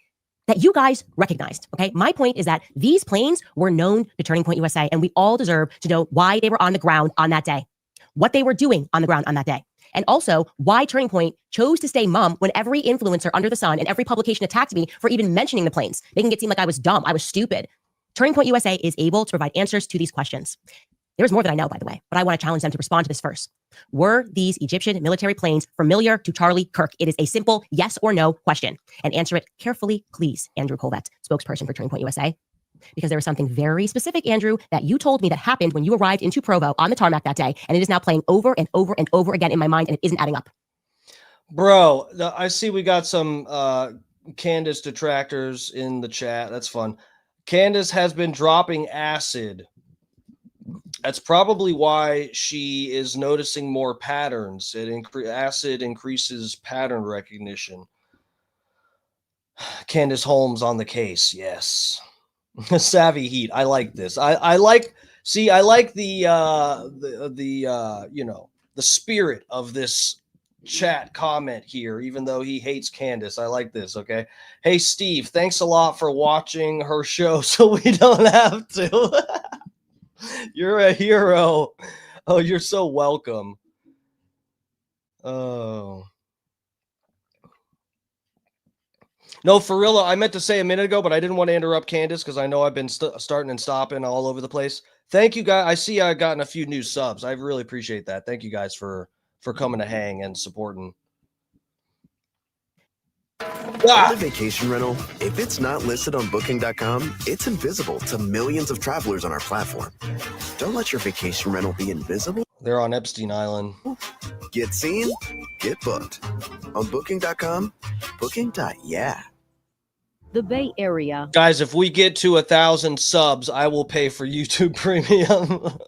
that you guys recognized, okay? My point is that these planes were known to Turning Point USA, and we all deserve to know why they were on the ground on that day, what they were doing on the ground on that day, and also why Turning Point chose to stay mum when every influencer under the sun and every publication attacked me for even mentioning the planes, making it seem like I was dumb, I was stupid. Turning Point USA is able to provide answers to these questions. There's more that I know, by the way, but I want to challenge them to respond to this first. Were these Egyptian military planes familiar to Charlie Kirk? It is a simple yes or no question. And answer it carefully, please, Andrew Colvett, spokesperson for Turning Point USA. Because there was something very specific, Andrew, that you told me that happened when you arrived into Provo on the tarmac that day. And it is now playing over and over and over again in my mind, and it isn't adding up. Bro, I see we got some Candace detractors in the chat. That's fun. Candace has been dropping acid. That's probably why she is noticing more patterns. Acid increases pattern recognition. Candace Holmes on the case. Yes. Savvy Heat. I like this. I like the you know, the spirit of this chat comment here, even though he hates Candace. I like this. Okay. Hey, Steve, thanks a lot for watching her show so we don't have to. You're a hero. Oh, you're so welcome. Oh. No, for real, I meant to say a minute ago, but I didn't want to interrupt Candace because I know I've been starting and stopping all over the place. Thank you, guys. I see I've gotten a few new subs. I really appreciate that. Thank you guys for coming to hang and supporting. The vacation rental, if it's not listed on booking.com, it's invisible to millions of travelers on our platform. Don't let your vacation rental be invisible. They're on Epstein Island. Get seen, get booked. On booking.com, booking.yeah. The Bay Area. Guys, if we get to 1,000 subs, I will pay for YouTube Premium.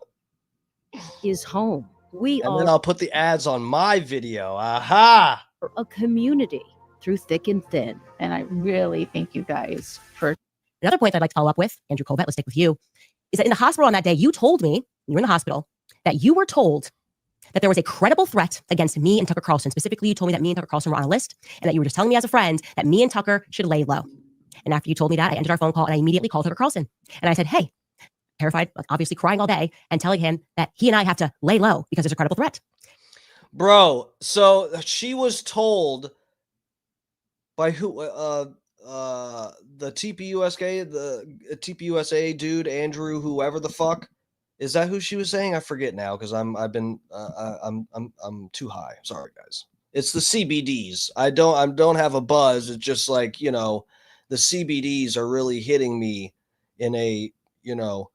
Is home. We and are. then I'll put the ads on my video. Aha! A community through thick and thin. And I really thank you guys for. Another point I'd like to follow up with, Andrew Colvett, let's stick with you, is that in the hospital on that day, you told me, you were in the hospital, that you were told that there was a credible threat against me and Tucker Carlson. Specifically, you told me that me and Tucker Carlson were on a list and that you were just telling me as a friend that me and Tucker should lay low. And after you told me that, I ended our phone call and I immediately called Tucker Carlson. And I said, hey, terrified, obviously crying all day, and telling him that he and I have to lay low because there's a credible threat. Bro, so she was told by who? The TPUSA, the TPUSA dude, Andrew, whoever the fuck. Is that who she was saying? I forget now because I'm too high. Sorry, guys. It's the CBDs. I don't have a buzz. It's just like, you know, the CBDs are really hitting me in a, you know,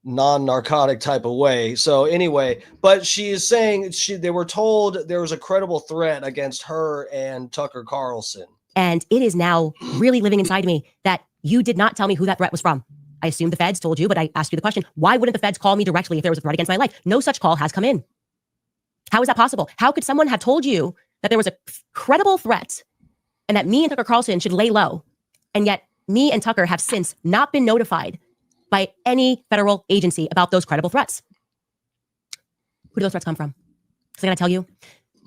non-narcotic type of way. So anyway, but she is saying they were told there was a credible threat against her and Tucker Carlson. And it is now really living inside me that you did not tell me who that threat was from. I assumed the feds told you, but I asked you the question, why wouldn't the feds call me directly if there was a threat against my life? No such call has come in. How is that possible? How could someone have told you that there was a credible threat and that me and Tucker Carlson should lay low, and yet me and Tucker have since not been notified by any federal agency about those credible threats? Who do those threats come from? Because I gotta tell you,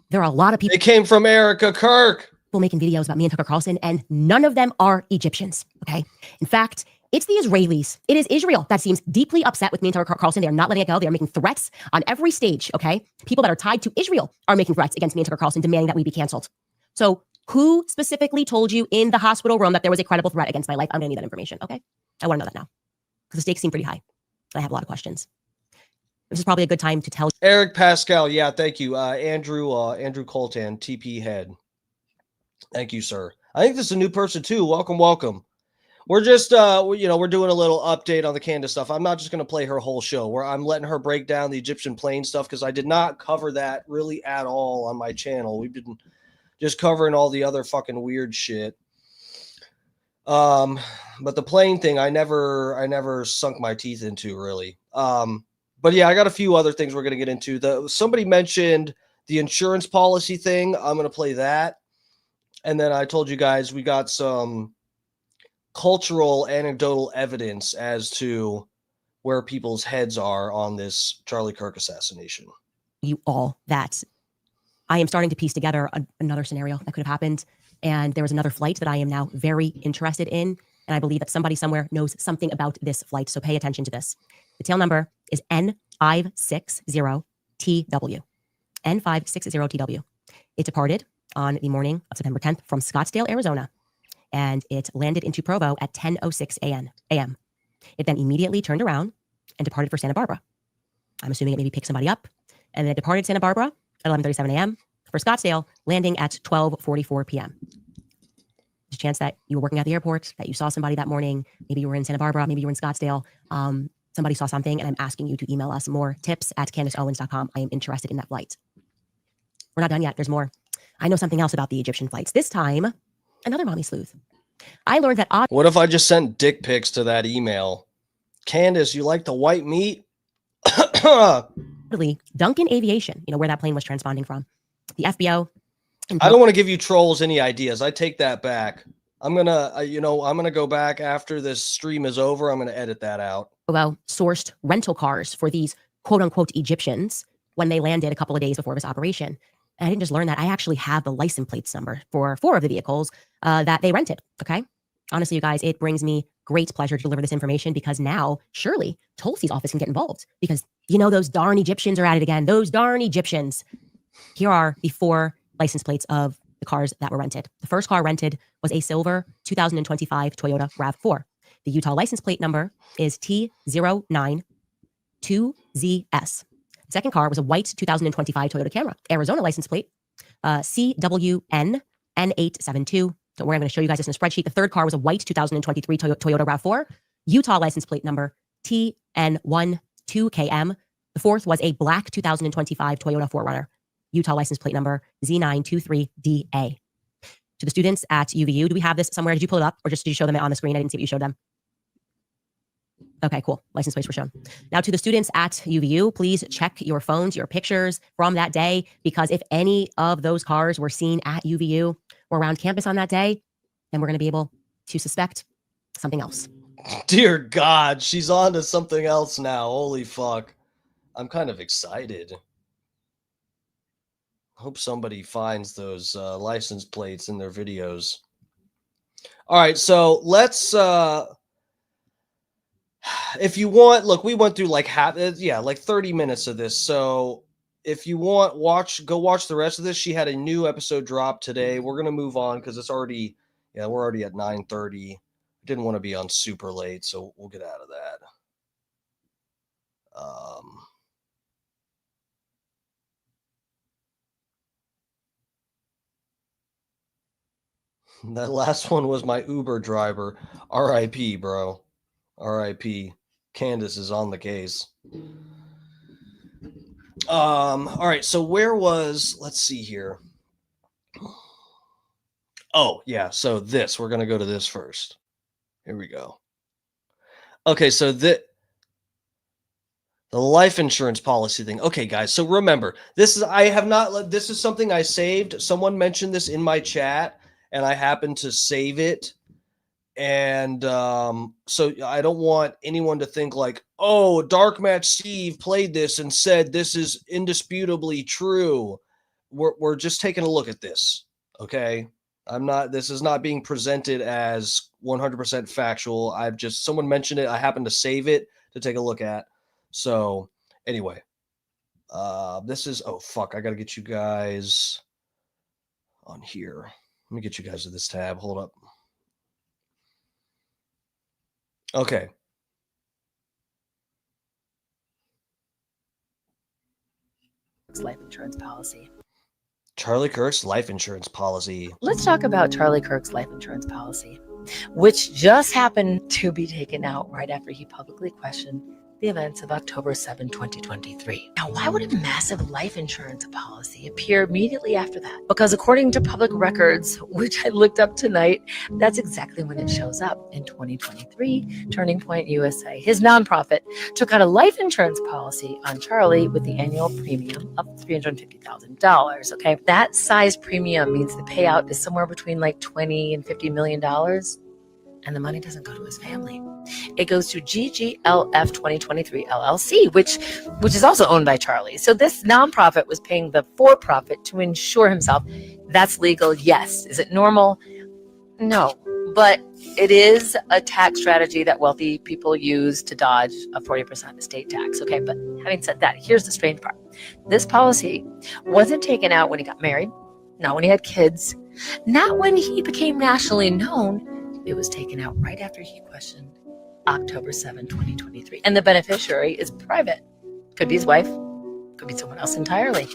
there are a lot of people. They came from Erica Kirk. People making videos about me and Tucker Carlson, and none of them are Egyptians, okay? In fact, it's the Israelis. It is Israel that seems deeply upset with me and Tucker Carlson. They are not letting it go. They are making threats on every stage, okay? People that are tied to Israel are making threats against me and Tucker Carlson, demanding that we be canceled. So who specifically told you in the hospital room that there was a credible threat against my life? I'm gonna need that information, okay? I wanna know that now, because the stakes seem pretty high. I have a lot of questions. This is probably a good time to tell. Eric Pascal, yeah, thank you. Andrew Coltan, TP head. Thank you, sir. I think this is a new person too. Welcome, welcome. We're just, we're doing a little update on the Candace stuff. I'm not just going to play her whole show where I'm letting her break down the Egyptian plane stuff because I did not cover that really at all on my channel. We've been just covering all the other fucking weird shit. But the plane thing, I never sunk my teeth into really. But yeah, I got a few other things we're going to get into. Somebody mentioned the insurance policy thing. I'm going to play that. And then I told you guys we got some cultural anecdotal evidence as to where people's heads are on this Charlie Kirk assassination. You all that I am starting to piece together another scenario that could have happened. And there was another flight that I am now very interested in. And I believe that somebody somewhere knows something about this flight. So pay attention to this. The tail number is N560TW. N560TW. It departed on the morning of September 10th from Scottsdale, Arizona, and it landed into Provo at 10:06 a.m. It then immediately turned around and departed for Santa Barbara. I'm assuming it maybe picked somebody up, and then it departed Santa Barbara at 11:37 a.m. for Scottsdale, landing at 12:44 p.m. There's a chance that you were working at the airport, that you saw somebody that morning. Maybe you were in Santa Barbara, maybe you were in Scottsdale. Somebody saw something, and I'm asking you to email us more tips at CandaceOwens.com. I am interested in that flight. We're not done yet. There's more. I know something else about the Egyptian flights. This time, another mommy sleuth. I learned that what if I just sent dick pics to that email? Candace, you like the white meat? Duncan Aviation, where that plane was transponding from. The FBO. I don't want to give you trolls any ideas. I take that back. I'm going to, I'm going to go back after this stream is over. I'm going to edit that out. Sourced rental cars for these quote unquote Egyptians when they landed a couple of days before this operation. And I didn't just learn that. I actually have the license plates number for 4 of the vehicles that they rented. Okay. Honestly, you guys, it brings me great pleasure to deliver this information because now surely Tulsi's office can get involved because those darn Egyptians are at it again. Those darn Egyptians. Here are the 4 license plates of the cars that were rented. The first car rented was a silver 2025 Toyota RAV4. The Utah license plate number is T092ZS. The second car was a white 2025 Toyota Camry. Arizona license plate, CWN N872. Don't worry, I'm going to show you guys this in a spreadsheet. The third car was a white 2023 Toyota RAV4. Utah license plate number TN12KM. The fourth was a black 2025 Toyota 4Runner. Utah license plate number Z923DA. To the students at UVU, do we have this somewhere? Did you pull it up or just did you show them on the screen? I didn't see what you showed them. Okay, cool. License plates were shown. Now to the students at UVU, please check your phones, your pictures from that day, because if any of those cars were seen at UVU or around campus on that day, then we're going to be able to suspect something else. Dear God, she's on to something else now. Holy fuck. I'm kind of excited. Hope somebody finds those license plates in their videos. All right, so let's if you want, look, we went through like 30 minutes of this. So if you want, go watch the rest of this. She had a new episode drop today. We're gonna move on because it's already, we're already at 9:30. Didn't want to be on super late, so we'll get out of That last one was my Uber driver. R.I.P., bro. R.I.P. Candace is on the case. All right, so let's see here. Oh, yeah, so we're going to go to this first. Here we go. Okay, so the life insurance policy thing. Okay, guys, so remember, this is something I saved. Someone mentioned this in my chat, and I happened to save it. And so I don't want anyone to think like, oh, Dark Match Steve played this and said this is indisputably true. We're just taking a look at this, okay? This is not being presented as 100% factual. Someone mentioned it. I happened to save it to take a look at. So anyway, oh fuck, I got to get you guys on here. Let me get you guys to this tab. Hold up. Okay. Life insurance policy. Charlie Kirk's life insurance policy. Let's talk about Charlie Kirk's life insurance policy, which just happened to be taken out right after he publicly questioned the events of October 7, 2023. Now, why would a massive life insurance policy appear immediately after that? Because according to public records, which I looked up tonight, that's exactly when it shows up. In 2023, Turning Point USA, his nonprofit, took out a life insurance policy on Charlie with the annual premium of $350,000. Okay, that size premium means the payout is somewhere between like $20 and $50 million. And the money doesn't go to his family. It goes to GGLF 2023 LLC, which is also owned by Charlie. So this nonprofit was paying the for-profit to insure himself. That's legal, yes. Is it normal? No. But it is a tax strategy that wealthy people use to dodge a 40% estate tax. Okay, but having said that, here's the strange part. This policy wasn't taken out when he got married, not when he had kids, not when he became nationally known. It was taken out right after he questioned October 7, 2023. And the beneficiary is private. Could be his wife, could be someone else entirely.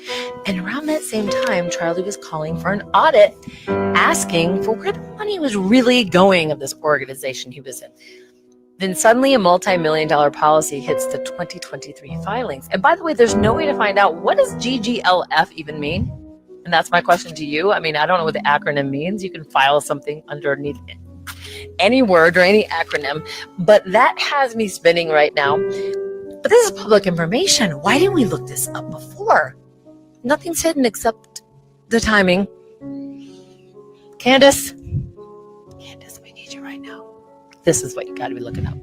And around that same time, Charlie was calling for an audit, asking for where the money was really going of this organization he was in. Then suddenly a multi-million-dollar policy hits the 2023 filings. And by the way, there's no way to find out, what does GGLF even mean? And that's my question to you. I mean, I don't know what the acronym means. You can file something underneath it, any word or any acronym, but that has me spinning right now. But this is public information. Why didn't we look this up before? Nothing's hidden except the timing. Candace, we need you right now. This is what you got to be looking up.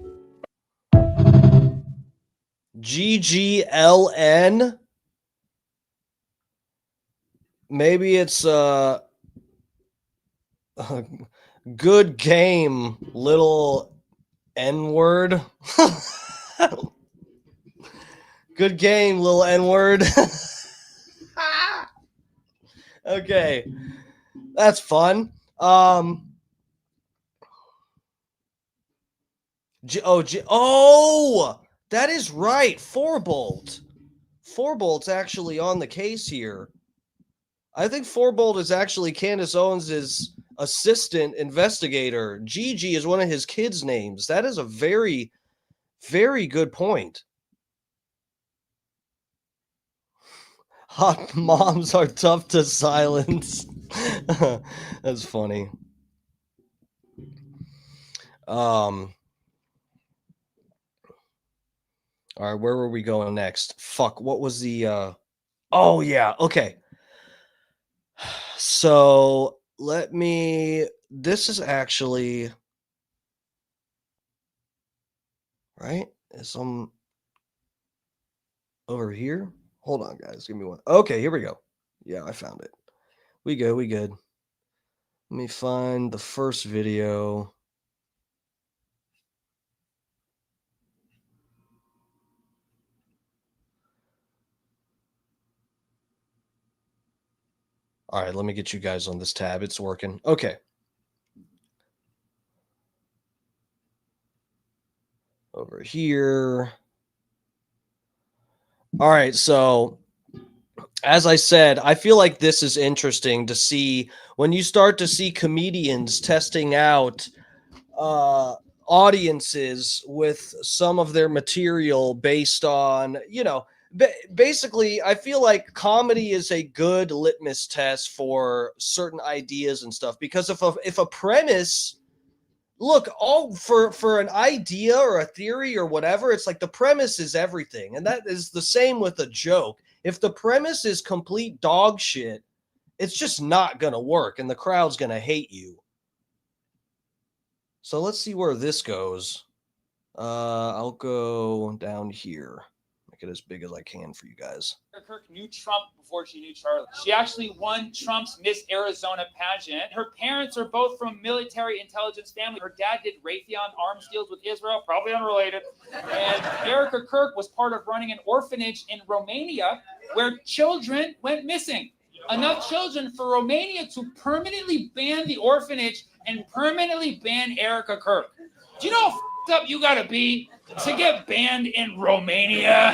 GGLN. Maybe it's good game, little N-word. Good game, little N-word. Okay. That's fun. Oh, that is right. Forbolt. Forbolt's actually on the case here. I think Forbolt is actually Candace Owens' assistant investigator. Gigi is one of his kids' names. That is a very, very good point. Hot moms are tough to silence. That's funny. All right, where were we going next? Fuck, what was the oh yeah, okay. So this is actually right. Some over here. Hold on, guys. Give me one. Okay, here we go. Yeah, I found it. We good. Let me find the first video. All right, let me get you guys on this tab. It's working. Okay. Over here. All right, so as I said, I feel like this is interesting to see when you start to see comedians testing out audiences with some of their material based on, basically, I feel like comedy is a good litmus test for certain ideas and stuff, because if a premise, look, all for an idea or a theory or whatever, it's like the premise is everything. And that is the same with a joke. If the premise is complete dog shit, it's just not going to work and the crowd's going to hate you. So let's see where this goes. I'll go down here. Make it as big as I can for you guys. Kirk knew Trump before she knew Charlie. She actually won Trump's Miss Arizona pageant. Her parents are both from military intelligence family. Her dad did Raytheon arms deals with Israel, probably unrelated. And Erica Kirk was part of running an orphanage in Romania where children went missing. Enough children for Romania to permanently ban the orphanage and permanently ban Erica Kirk. Do you know how up you gotta be to get banned in Romania?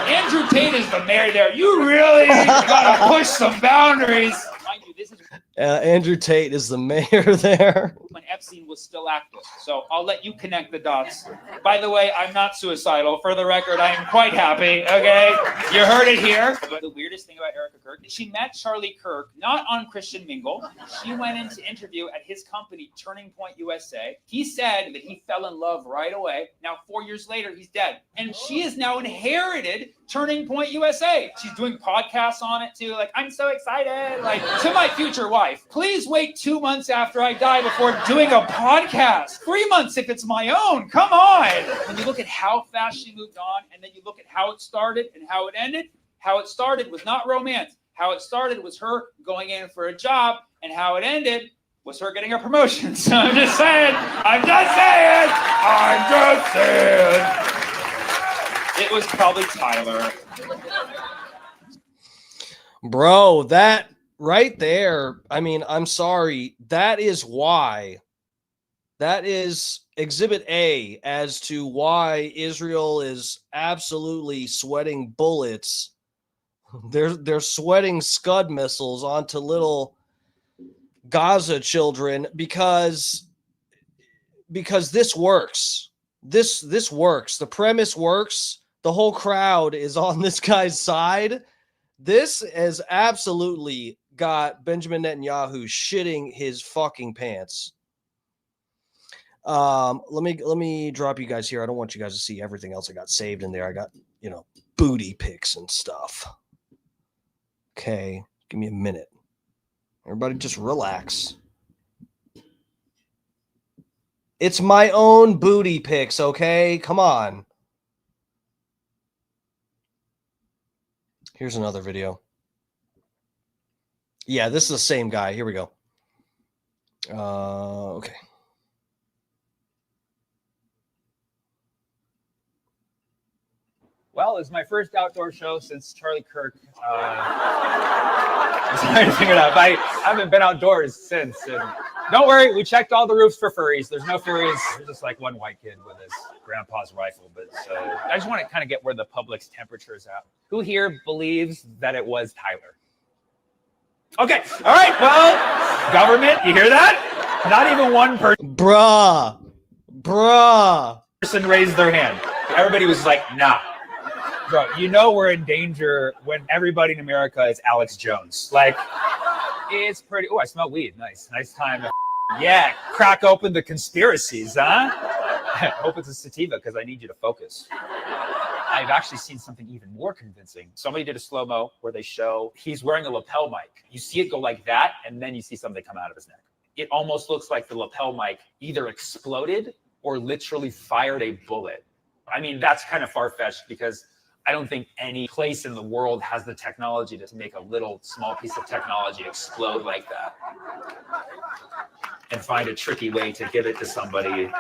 Andrew Tate is the mayor there. You really gotta push some boundaries. Mind you, this is Andrew Tate is the mayor there. when Epstein was still active. So I'll let you connect the dots. By the way, I'm not suicidal. For the record, I am quite happy, okay? You heard it here. But the weirdest thing about Erica Kirk, she met Charlie Kirk, not on Christian Mingle. She went in to interview at his company, Turning Point USA. He said that he fell in love right away. Now, 4 years later, he's dead. And she has now inherited Turning Point USA. She's doing podcasts on it too. Like, I'm so excited. Like, to my future wife, please wait 2 months after I die before doing a podcast. 3 months if it's my own. Come on. When you look at how fast she moved on, and then you look at how it started and how it ended, how it started was not romance. How it started was her going in for a job, and how it ended was her getting a promotion. So I'm just saying. It was probably Tyler. Bro, that right there, I mean, I'm sorry. That is why. That is exhibit A as to why Israel is absolutely sweating bullets. They're sweating Scud missiles onto little Gaza children because this works. This works. The premise works. The whole crowd is on this guy's side. This has absolutely got Benjamin Netanyahu shitting his fucking pants. Let me drop you guys here. I don't want you guys to see everything else I got saved in there. I got, booty pics and stuff. Okay, give me a minute. Everybody just relax. It's my own booty pics, okay? Come on. Here's another video. Yeah, this is the same guy. Here we go. Okay. Well, it's my first outdoor show since Charlie Kirk. I'm trying to figure it out. I haven't been outdoors since. And don't worry, we checked all the roofs for furries. There's no furries. There's just like one white kid with his grandpa's rifle. But so I just want to kind of get where the public's temperature is at. Who here believes that it was Tyler? Okay. All right. Well, government, you hear that? Not even one person. Bruh. Person raised their hand. Everybody was like, nah. Bro, we're in danger when everybody in America is Alex Jones. Like, it's pretty. Oh, I smell weed. Nice time. Yeah, crack open the conspiracies, huh? Hope it's a sativa because I need you to focus. I've actually seen something even more convincing. Somebody did a slow-mo where they show he's wearing a lapel mic. You see it go like that, and then you see something come out of his neck. It almost looks like the lapel mic either exploded or literally fired a bullet. I mean, that's kind of far-fetched because I don't think any place in the world has the technology to make a little small piece of technology explode like that and find a tricky way to give it to somebody.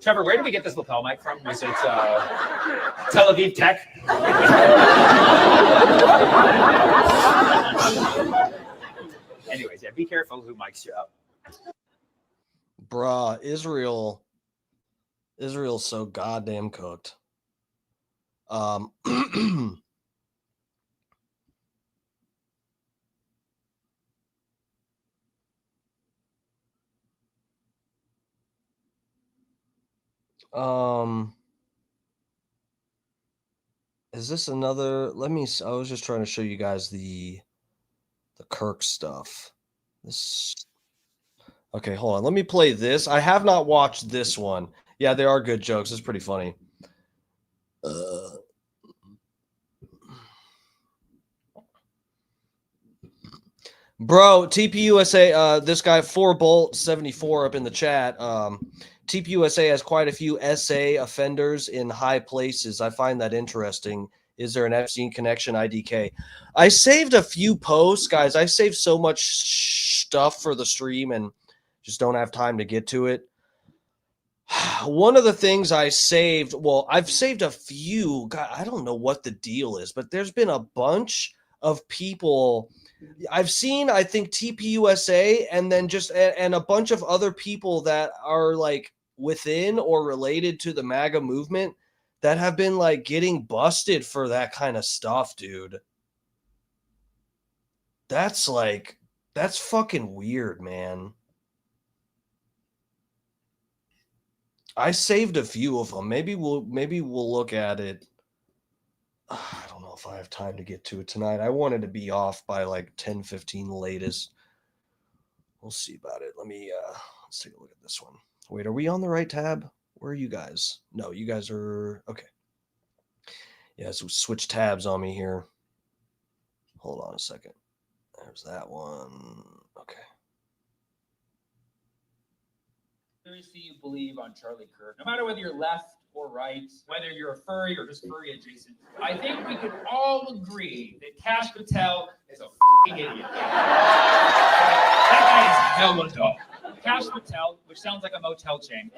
Trevor, where did we get this lapel mic from? Was it Tel Aviv Tech? Anyways, yeah, be careful who mics you up. Bruh, Israel's so goddamn cooked. Is this another? I was just trying to show you guys the Kirk stuff. Okay, hold on. Let me play this. I have not watched this one. Yeah, they are good jokes. It's pretty funny. Bro, TPUSA, this guy 4Bolt74 up in the chat. TPUSA has quite a few SA offenders in high places. I find that interesting. Is there an Epstein connection? IDK. I saved a few posts, guys. I saved so much stuff for the stream and just don't have time to get to it. One of the things I saved, well, I've saved a few. God, I don't know what the deal is, but there's been a bunch of people I've seen. I think TPUSA and then just and a bunch of other people that are like within or related to the MAGA movement that have been like getting busted for that kind of stuff, dude. That's fucking weird, man. I saved a few of them. Maybe we'll look at it. I don't know if I have time to get to it tonight. I wanted to be off by like 10:15 latest. We'll see about it. Let's take a look at this one. Wait, are we on the right tab? Where are you guys? No, you guys are okay. Yeah, so switch tabs on me here. Hold on a second. There's that one. Okay. Seriously, you believe on Charlie Kirk, no matter whether you're left or right, whether you're a furry or just furry adjacent. I think we can all agree that Kash Patel is a f***ing idiot. That guy is hella dumb. Kash Patel, which sounds like a motel chain.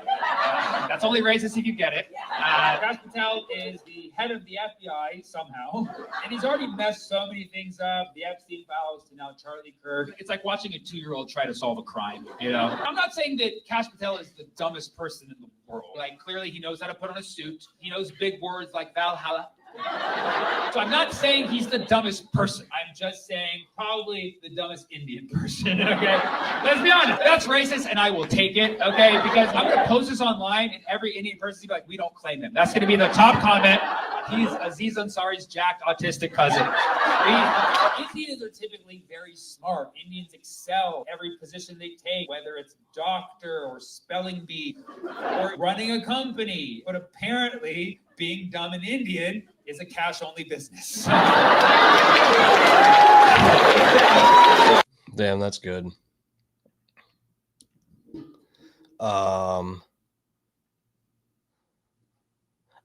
That's only racist if you get it. Kash Patel is the head of the FBI somehow, and he's already messed so many things up. The Epstein files to now Charlie Kirk. It's like watching a 2-year-old try to solve a crime, you know? I'm not saying that Kash Patel is the dumbest person in the world. Like, clearly he knows how to put on a suit. He knows big words like Valhalla. So I'm not saying he's the dumbest person. I'm just saying probably the dumbest Indian person, okay? Let's be honest, that's racist and I will take it, okay? Because I'm gonna post this online and every Indian person will be like, we don't claim him. That's gonna be the top comment. He's Aziz Ansari's jacked autistic cousin. Indians are typically very smart. Indians excel every position they take, whether it's doctor or spelling bee or running a company. But apparently being dumb and Indian is a cash-only business. Damn, that's good. All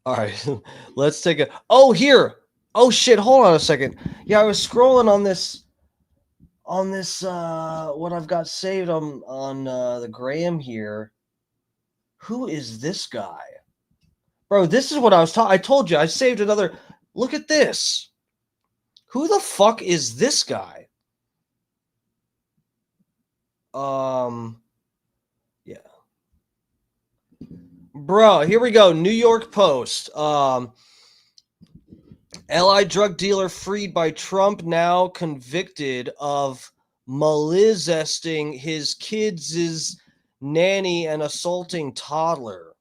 right, let's take a. Oh, here. Oh shit! Hold on a second. Yeah, I was scrolling on this. What I've got saved on the Graham here. Who is this guy? Bro, this is what I was talking. I told you I saved another. Look at this. Who the fuck is this guy? Yeah. Bro, here we go. New York Post. Allied drug dealer freed by Trump, now convicted of molesting his kids' nanny and assaulting toddler.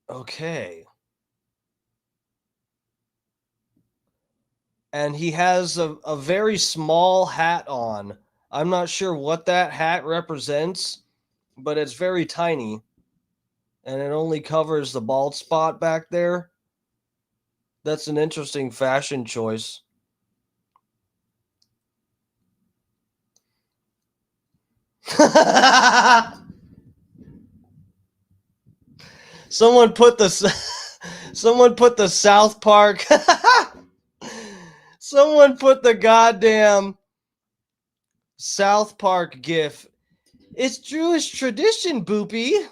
Okay. And he has a very small hat on. I'm not sure what that hat represents, but it's very tiny. And it only covers the bald spot back there. That's an interesting fashion choice. Someone put the South Park. Someone put the goddamn South Park gif. It's Jewish tradition, Boopy.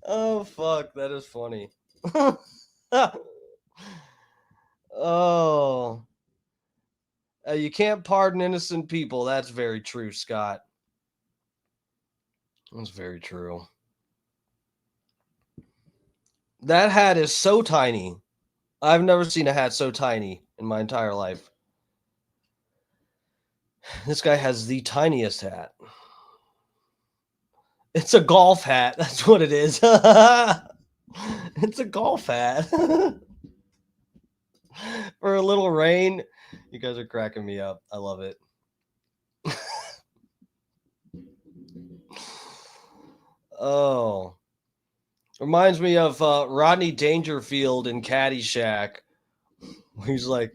Oh fuck, that is funny. Oh. You can't pardon innocent people. That's very true, Scott. That's very true. That hat is so tiny. I've never seen a hat so tiny in my entire life. This guy has the tiniest hat. It's a golf hat. That's what it is. It's a golf hat. For a little rain. You guys are cracking me up. I love it. Oh. Reminds me of Rodney Dangerfield in Caddyshack. He's like,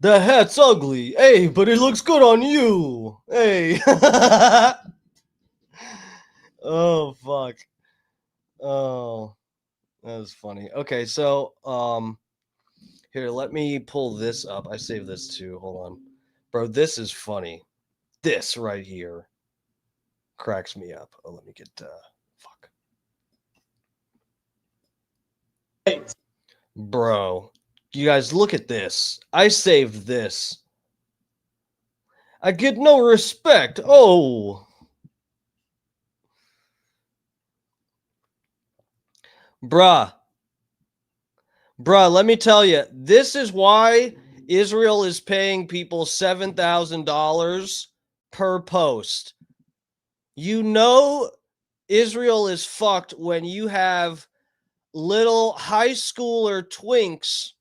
the hat's ugly. Hey, but it looks good on you. Hey. Oh, fuck. Oh, that was funny. Okay, so here, let me pull this up. I saved this too. Hold on. Bro, this is funny. This right here cracks me up. Oh, let me get fuck. Bro, you guys look at this. I saved this. I get no respect. Oh. Bruh, let me tell you, this is why Israel is paying people $7,000 per post. You know Israel is fucked when you have little high schooler twinks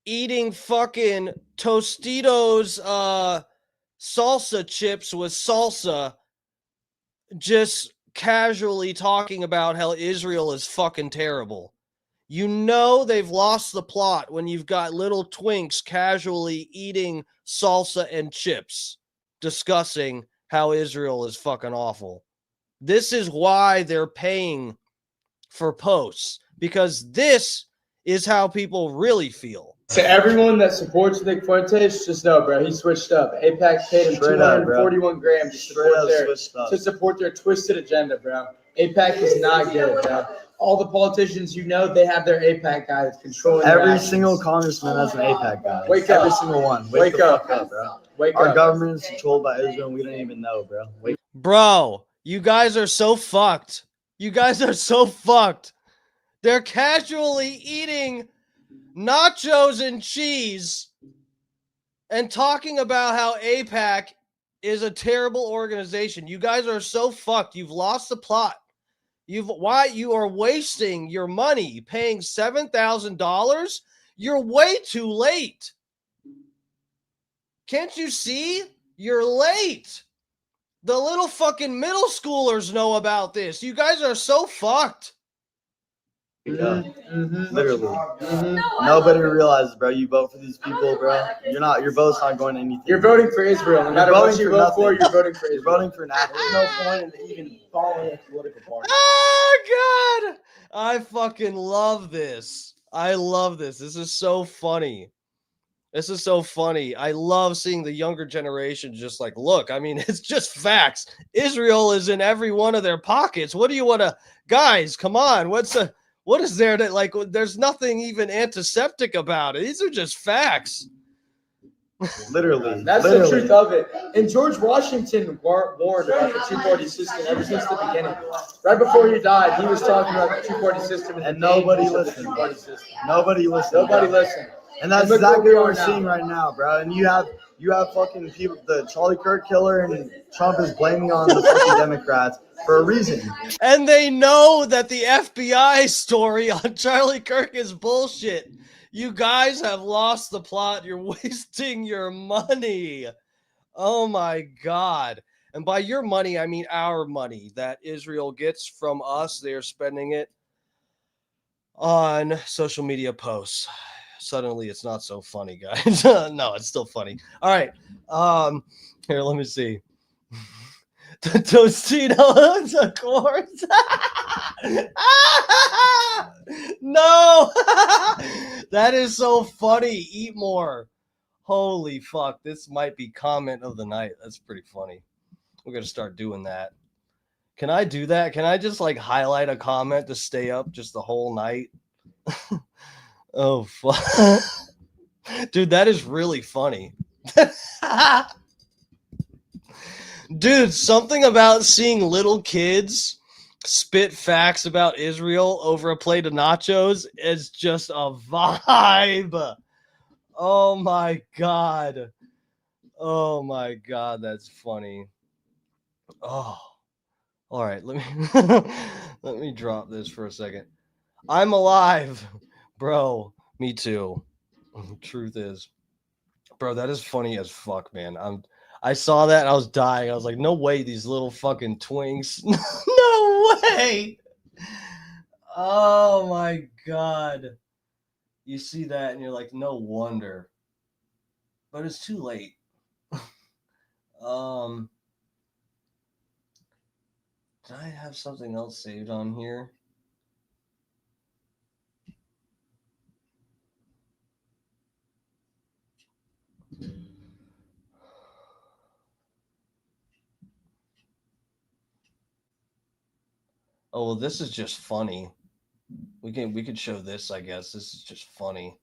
eating fucking Tostitos salsa chips with salsa, just casually talking about how Israel is fucking terrible. You know they've lost the plot when you've got little twinks casually eating salsa and chips, discussing how Israel is fucking awful. This is why they're paying for posts, because this is how people really feel. To everyone that supports Nick Fuentes, just know, bro, he switched up. APAC paid him 241 grams to support their twisted agenda, bro. APAC is not good, bro. All the politicians, you know, they have their APAC guys controlling every single congressman has an APAC guy. Wake every up. single one. Wake up, bro. Wake Our up. government is controlled by Israel, and we don't even know, bro. Bro, you guys are so fucked. You guys are so fucked. They're casually eating nachos and cheese and talking about how AIPAC is a terrible organization. You guys are so fucked. You've lost the plot. Why you are wasting your money paying $7,000? You're way too late. Can't you see? You're late. The little fucking middle schoolers know about this. You guys are so fucked. Yeah. Literally. Nobody realizes, bro. You vote for these people, bro. Your vote's not going to anything. You're voting for Israel. No matter what you vote for, you're voting for Israel. You're voting for nothing. There's no point in even following a political party. Oh, God. I fucking love this. I love this. This is so funny. This is so funny. I love seeing the younger generation just like, look, I mean, it's just facts. Israel is in every one of their pockets. What do you want to, guys, come on. What is there that, like, there's nothing even antiseptic about it. These are just facts. Literally. That's the truth of it. And George Washington warned about the two-party system ever since the beginning. Right before he died, he was talking about the two-party system. And nobody listened. Nobody listened. Nobody listened. And that's exactly what we're seeing right now, bro. And you have fucking people, the Charlie Kirk killer, and Trump is blaming on the fucking Democrats for a reason. And they know that the FBI story on Charlie Kirk is bullshit. You guys have lost the plot. You're wasting your money. Oh my God. And by your money, I mean our money that Israel gets from us. They are spending it on social media posts. Suddenly it's not so funny, guys. No, it's still funny. All right. Here, let me see. The Tostitos, of course. No. That is so funny. Eat more. Holy fuck. This might be comment of the night. That's pretty funny. We're going to start doing that. Can I do that? Can I just like highlight a comment to stay up just the whole night? Oh, fuck. Dude, that is really funny. Dude, something about seeing little kids spit facts about Israel over a plate of nachos is just a vibe. Oh, my God. Oh my God, that's funny. Oh, all right. Let me let me drop this for a second. I'm alive, bro. Me too. Truth is, bro, that is funny as fuck, man. I saw that and I was dying. I was like, no way, these little fucking twinks. No way. Oh my God. You see that and you're like, no wonder. But it's too late. Did I have something else saved on here? Oh, well, this is just funny. We could show this, I guess. This is just funny.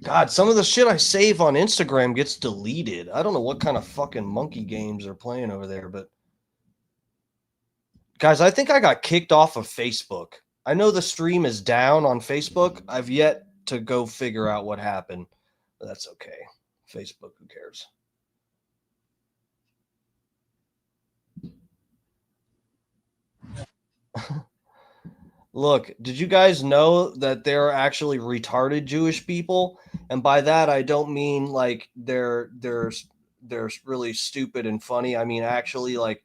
God, some of the shit I save on Instagram gets deleted. I don't know what kind of fucking monkey games they're playing over there, but guys, I think I got kicked off of Facebook. I know the stream is down on Facebook. I've yet to go figure out what happened. But that's okay. Facebook, who cares? Look, did you guys know that there are actually retarded Jewish people? And by that, I don't mean like they're really stupid and funny. I mean actually like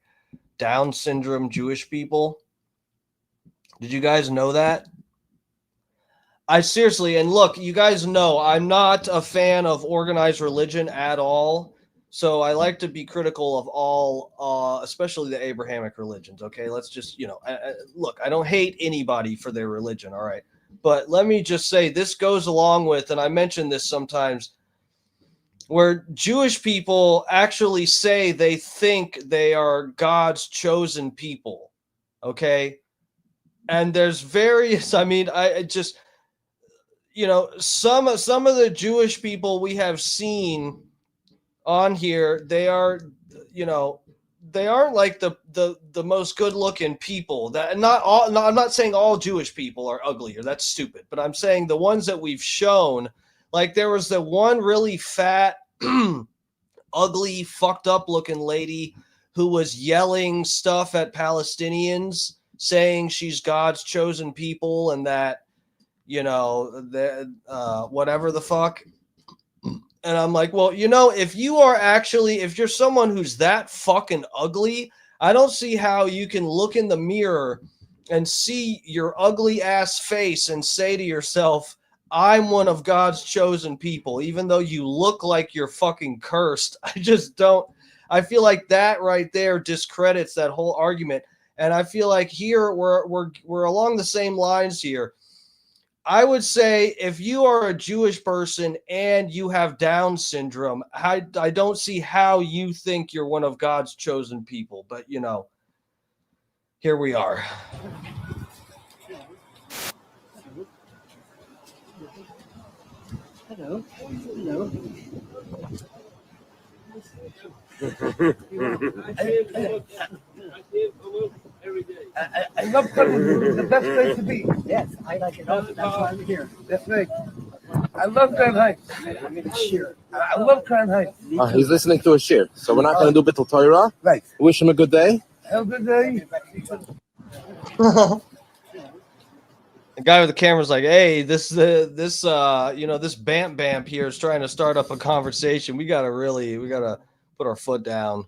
Down syndrome Jewish people. Did you guys know that? I seriously, and look, you guys know I'm not a fan of organized religion at all. So I like to be critical of all, especially the Abrahamic religions. Okay, let's just, look, I don't hate anybody for their religion. All right. But let me just say this goes along with, and I mention this sometimes, where Jewish people actually say they think they are God's chosen people. Okay. And there's various, I mean, I just, some of the Jewish people we have seen on here, they are, they aren't like the most good looking people. That not all. No, I'm not saying all Jewish people are ugly or that's stupid, but I'm saying the ones that we've shown, like there was the one really fat, ugly, fucked up looking lady who was yelling stuff at Palestinians, saying she's God's chosen people and that, whatever the fuck. And I'm like, well, if you're someone who's that fucking ugly, I don't see how you can look in the mirror and see your ugly ass face and say to yourself, I'm one of God's chosen people, even though you look like you're fucking cursed. I just don't. I feel like that right there discredits that whole argument. And I feel like here we're along the same lines here. I would say if you are a Jewish person and you have Down syndrome, I don't see how you think you're one of God's chosen people. But, here we are. Hello. Hello. I love Cleveland. It's the best place to be. Yes, I like it also. That's why I'm here. That's right. I love Crown Heights. I'm in cheer. I love Crown Heights. He's listening to a shir, so we're not going to do Bittul Torah. Right. Wish him a good day. Have a good day. The guy with the camera's like, hey, this Bamp Bamp here is trying to start up a conversation. We gotta put our foot down.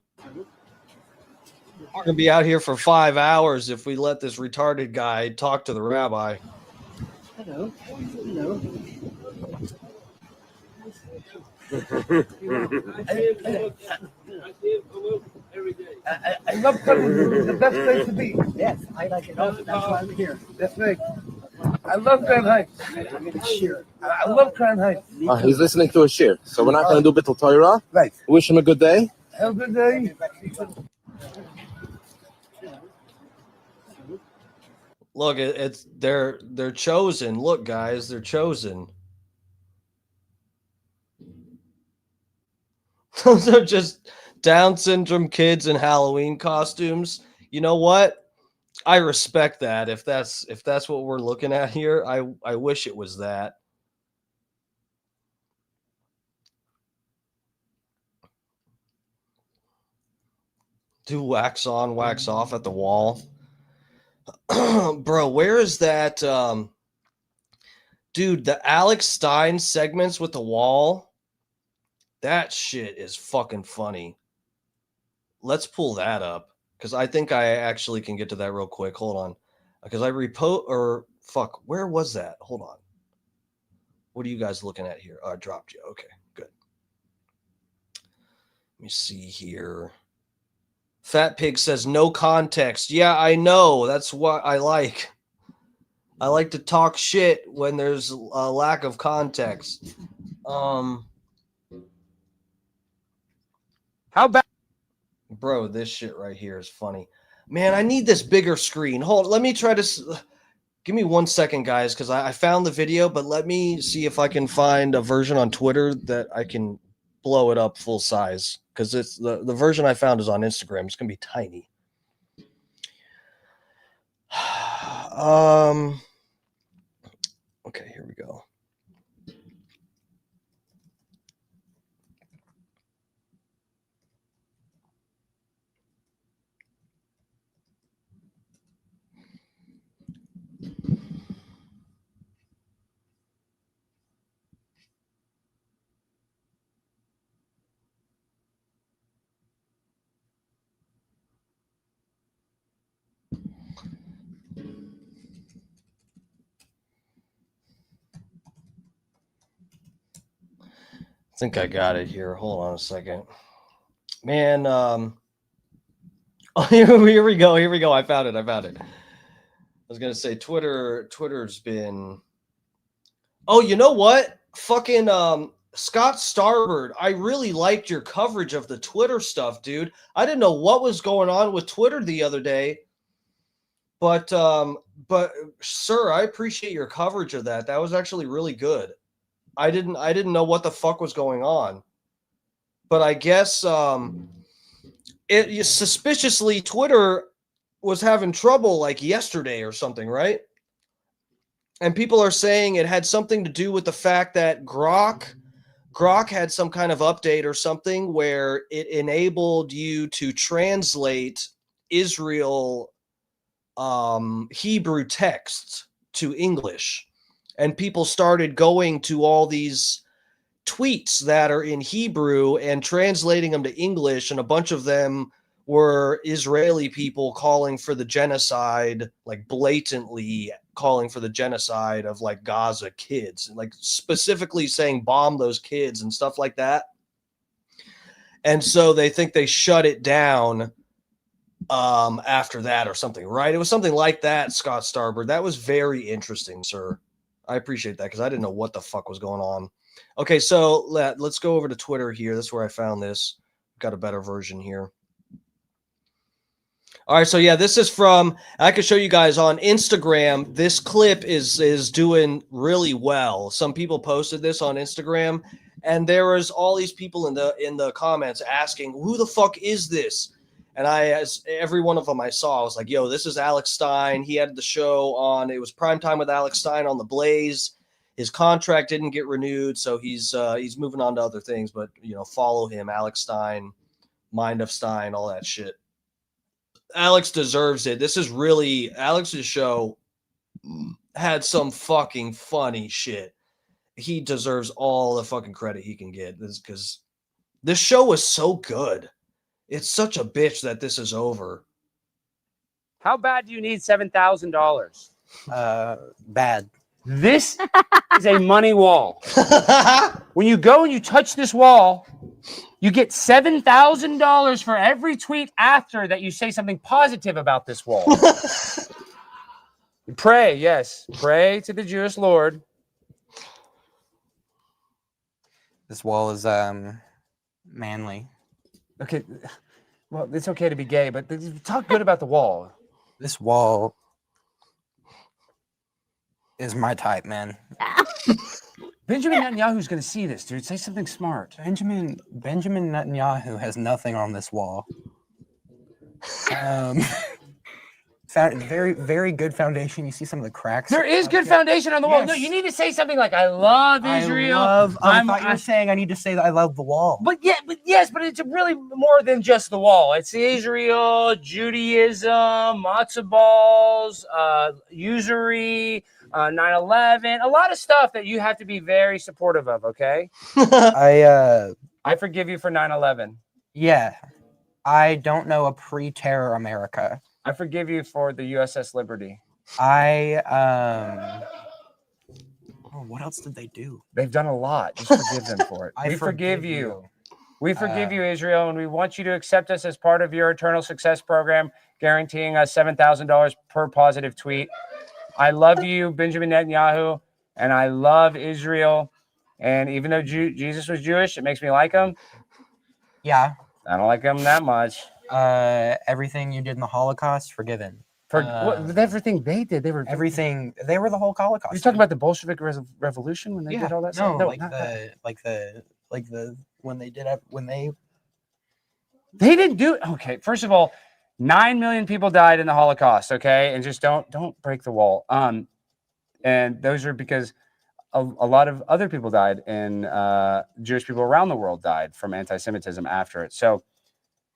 We're gonna be out here for 5 hours if we let this retarded guy talk to the rabbi. Hello. Hello. I love Cleveland. It's the best place to be. Yes, I like it also. That's why I'm here. That's right. I love Crown Heights. I'm in cheer. I love Crown Heights. He's listening to a shir, so we're not going to do Bittul Torah. Right. Wish him a good day. Have a good day. Look, they're chosen. Look, guys, they're chosen. Those are just Down syndrome kids in Halloween costumes. You know what? I respect that. If that's what we're looking at here, I wish it was that. Do wax on, wax off at the wall. Bro, where is that dude, the Alex Stein segments with the wall? That shit is fucking funny. Let's pull that up because I think I actually can get to that real quick. Hold on. Because I where was that? Hold on. What are you guys looking at here? Oh, I dropped you. Okay, good. Let me see here. Fat Pig says no context. Yeah, I know. That's what I like. I like to talk shit when there's a lack of context. How bad? Bro, this shit right here is funny. Man, I need this bigger screen. Hold, let me try to... Give me 1 second, guys, because I found the video, but let me see if I can find a version on Twitter that I can blow it up full size, because it's the version I found is on Instagram. It's going to be tiny. Okay, here we go. I think I got it here. Hold on a second. Man, oh, here we go. Here we go. I found it. I was going to say Twitter's been... Oh, you know what? Fucking Scott Starbird, I really liked your coverage of the Twitter stuff, dude. I didn't know what was going on with Twitter the other day. But sir, I appreciate your coverage of that. That was actually really good. I didn't know what the fuck was going on. But I guess suspiciously Twitter was having trouble like yesterday or something, right? And people are saying it had something to do with the fact that Grok had some kind of update or something where it enabled you to translate Israel Hebrew texts to English. And people started going to all these tweets that are in Hebrew and translating them to English, and a bunch of them were Israeli people calling for the genocide, like blatantly calling for the genocide of like Gaza kids, like specifically saying bomb those kids and stuff like that. And so they think they shut it down after that or something, right? It was something like that, Scott Starbird. That was very interesting, sir. I appreciate that because I didn't know what the fuck was going on. Okay, so let's go over to Twitter here. That's where I found this. Got a better version here. All right, so yeah, this is from, I can show you guys on Instagram. This clip is doing really well. Some people posted this on Instagram, and there was all these people in the comments asking, who the fuck is this? And as every one of them I saw, I was like, yo, this is Alex Stein. He had the show on, it was Primetime with Alex Stein on The Blaze. His contract didn't get renewed, so he's moving on to other things. But, you know, follow him, Alex Stein, Mind of Stein, all that shit. Alex deserves it. This is really, Alex's show had some fucking funny shit. He deserves all the fucking credit he can get. Because this show was so good. It's such a bitch that this is over. How bad do you need $7,000? Bad. This is a money wall. When you go and you touch this wall, you get $7,000 for every tweet after that you say something positive about this wall. Pray, yes. Pray to the Jewish Lord. This wall is manly. Okay, well, it's okay to be gay, but talk good about the wall. This wall is my type, man. Benjamin Netanyahu's going to see this, dude. Say something smart. Benjamin Netanyahu has nothing on this wall. Very, very good foundation. You see some of the cracks. There is good foundation on the wall. No, Yes. you need to say something like, I love Israel. I thought you were saying I need to say that I love the wall. But yes, but it's really more than just the wall. It's Israel, Judaism, matzo balls, usury, 9/11, a lot of stuff that you have to be very supportive of, okay? I forgive you for 9/11. Yeah. I don't know a pre-terror America. I forgive you for the USS Liberty. What else did they do? They've done a lot. Just forgive them for it. I We forgive forgive you. you. We forgive you, Israel, and we want you to accept us as part of your eternal success program, guaranteeing us $7,000 per positive tweet. I love you, Benjamin Netanyahu, and I love Israel. And even though Jesus was Jewish, it makes me like him. Yeah. I don't like him that much. Everything you did in the Holocaust, forgiven. With everything they did, they were everything. They were the whole Holocaust. You're talking about the Bolshevik Revolution when they did all that stuff? No, They didn't do it. Okay, first of all, 9 million people died in the Holocaust. Okay, and just don't break the wall. And those are because a lot of other people died, and Jewish people around the world died from anti-Semitism after it. So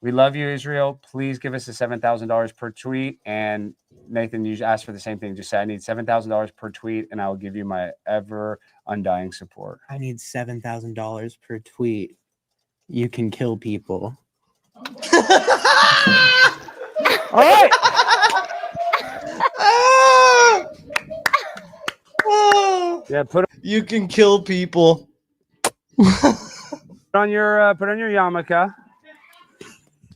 we love you, Israel. Please give us the $7,000 per tweet. And Nathan, you asked for the same thing. Just say, I need $7,000 per tweet, and I will give you my ever undying support. I need $7,000 per tweet. You can kill people. All right. Yeah, you can kill people. Put on your yarmulke.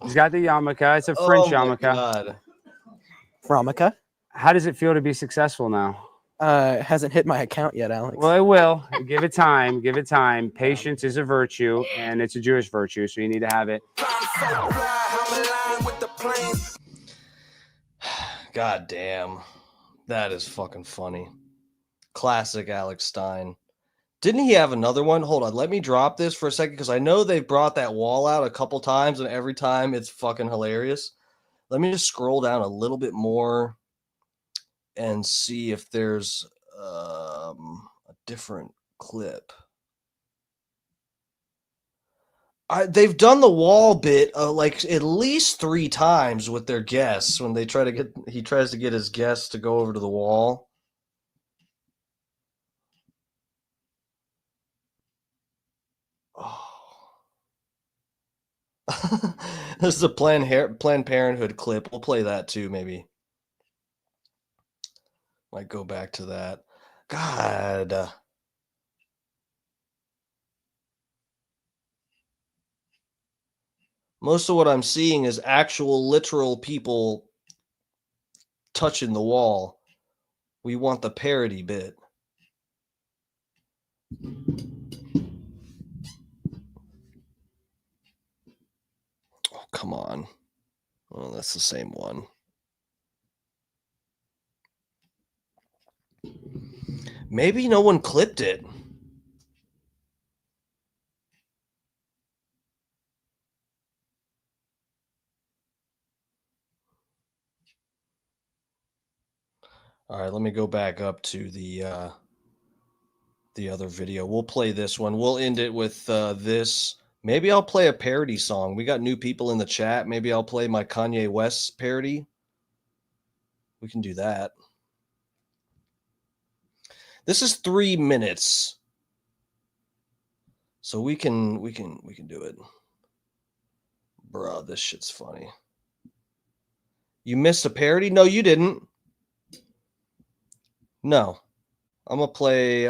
He's got the yarmulke. It's a French yarmulke. Yarmulke. How does it feel to be successful now? It hasn't hit my account yet, Alex. Well, it will. Give it time. Give it time. Patience is a virtue, and it's a Jewish virtue, so you need to have it. God damn. That is fucking funny. Classic Alex Stein. Didn't he have another one? Hold on. Let me drop this for a second because I know they've brought that wall out a couple times, and every time it's fucking hilarious. Let me just scroll down a little bit more and see if there's a different clip. They've done the wall bit like at least 3 times with their guests when he tries to get his guests to go over to the wall. This is a Planned Parenthood clip. We'll play that too, maybe. Might go back to that. God. Most of what I'm seeing is actual literal people touching the wall. We want the parody bit. Oh, come on. Oh, that's the same one. Maybe no one clipped it. All right, let me go back up to the other video. We'll play this one. We'll end it with this. Maybe I'll play a parody song. We got new people in the chat. Maybe I'll play my Kanye West parody. We can do that. This is 3 minutes. So we can do it. Bruh, this shit's funny. You missed a parody? No, you didn't. No. I'm gonna play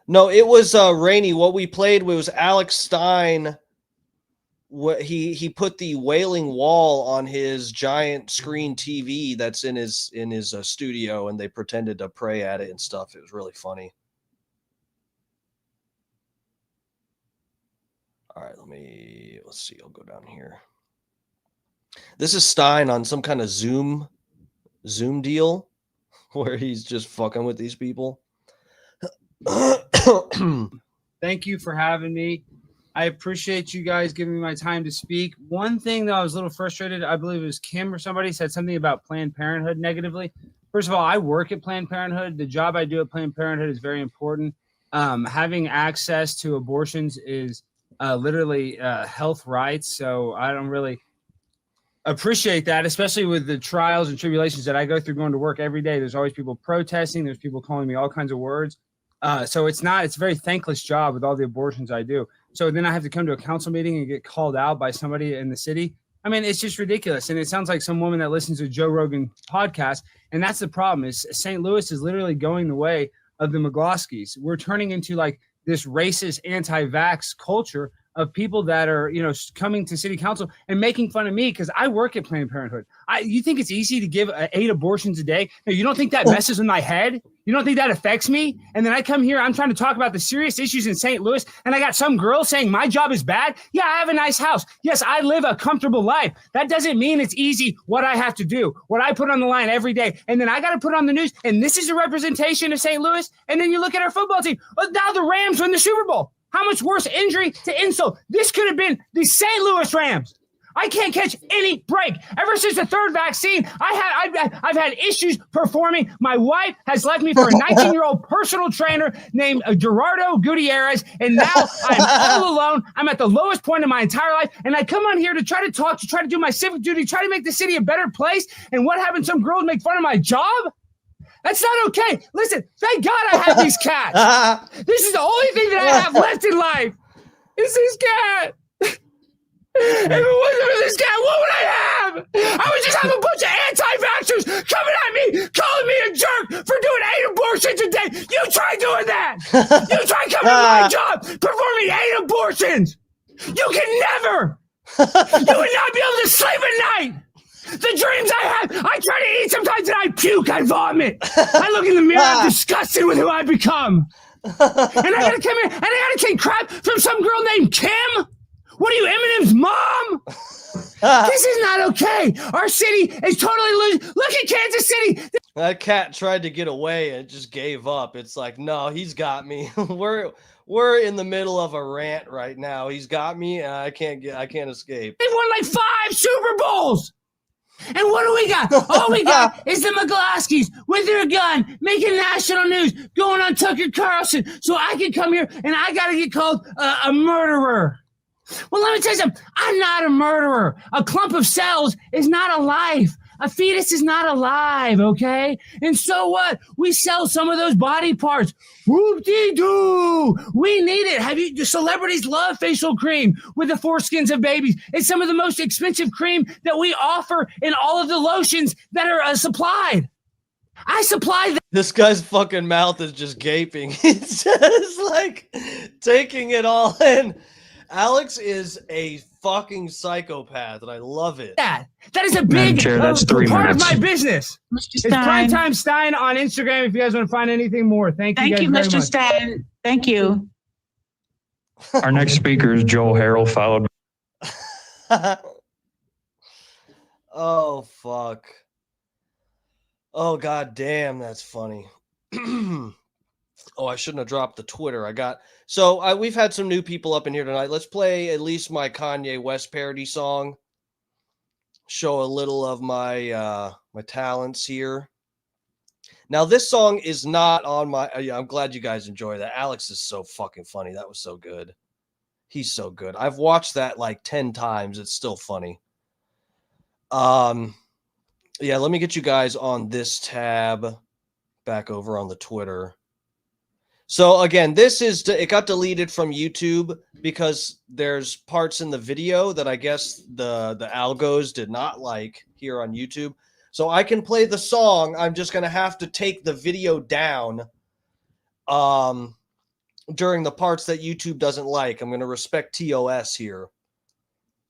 no, it was Rainy. What we played was Alex Stein. What he put the Wailing Wall on his giant screen TV that's in his studio, and they pretended to pray at it and stuff. It was really funny. All right, let's see. I'll go down here. This is Stein on some kind of Zoom deal where he's just fucking with these people. Thank you for having me. I appreciate you guys giving me my time to speak. One thing that I was a little frustrated, I believe it was Kim or somebody said something about Planned Parenthood negatively. First of all, I work at Planned Parenthood. The job I do at Planned Parenthood is very important. Having access to abortions is literally health rights. So I don't really appreciate that, especially with the trials and tribulations that I go through going to work every day. There's always people protesting. There's people calling me all kinds of words. So it's a very thankless job with all the abortions I do. So then I have to come to a council meeting and get called out by somebody in the city. I mean, it's just ridiculous. And it sounds like some woman that listens to Joe Rogan podcast. And that's the problem is St. Louis is literally going the way of the McGloskys. We're turning into like this racist anti-vax culture of people that are, coming to city council and making fun of me because I work at Planned Parenthood. You think it's easy to give 8 abortions a day? No, you don't think that messes with my head? You don't think that affects me? And then I come here, I'm trying to talk about the serious issues in St. Louis, and I got some girl saying my job is bad? Yeah, I have a nice house. Yes, I live a comfortable life. That doesn't mean it's easy what I have to do, what I put on the line every day. And then I got to put on the news, and this is a representation of St. Louis. And then you look at our football team. Well, now the Rams win the Super Bowl. How much worse injury to insult? This could have been the St. Louis Rams. I can't catch any break. Ever since the 3rd vaccine, I've had issues performing. My wife has left me for a 19-year-old personal trainer named Gerardo Gutierrez, and now I'm all alone. I'm at the lowest point in my entire life, and I come on here to try to talk, to try to do my civic duty, try to make the city a better place, and what happens? Some girls make fun of my job? That's not okay. Listen, thank God I have these cats. This is the only thing that I have left in life. Is this cat. If it wasn't for this cat, what would I have? I would just have a bunch of anti-vaxxers coming at me, calling me a jerk for doing 8 abortions a day. You try doing that. You try coming to my job, performing 8 abortions. You can never. You would not be able to sleep at night. The dreams I have, I try to eat sometimes and I puke, I vomit. I look in the mirror, I'm disgusted with who I've become. And I gotta come in and I gotta take crap from some girl named Kim? What are you, Eminem's mom? This is not okay. Our city is totally losing. Look at Kansas City. That cat tried to get away and just gave up. It's like, no, he's got me. We're in the middle of a rant right now. He's got me and I can't escape. They won like 5 Super Bowls. And what do we got? All we got is the McGloskys with their gun, making national news, going on Tucker Carlson, so I can come here and I got to get called a murderer. Well, let me tell you something. I'm not a murderer. A clump of cells is not a life. A fetus is not alive, okay? And so what? We sell some of those body parts. Whoop-dee-doo! We need it. The celebrities love facial cream with the foreskins of babies. It's some of the most expensive cream that we offer in all of the lotions that are supplied. I supply them. This guy's fucking mouth is just gaping. He's just like taking it all in. Alex is a fucking psychopath, and I love it. That is a big that's 3 part minutes. of my business. It's Primetime Stein on Instagram if you guys want to find anything more. Thank you guys very Mr. much. Stein. Thank you. Our next speaker is Joel Harrell, followed. Oh, fuck. Oh, god damn, that's funny. Oh, I shouldn't have dropped the Twitter. We've had some new people up in here tonight. Let's play at least my Kanye West parody song. Show a little of my my talents here. Now, this song is not on my... I'm glad you guys enjoy that. Alex is so fucking funny. That was so good. He's so good. I've watched that like 10 times. It's still funny. Yeah, let me get you guys on this tab back over on the Twitter. So again, it got deleted from YouTube because there's parts in the video that I guess the algos did not like here on YouTube. So I can play the song. I'm just going to have to take the video down during the parts that YouTube doesn't like. I'm going to respect TOS here.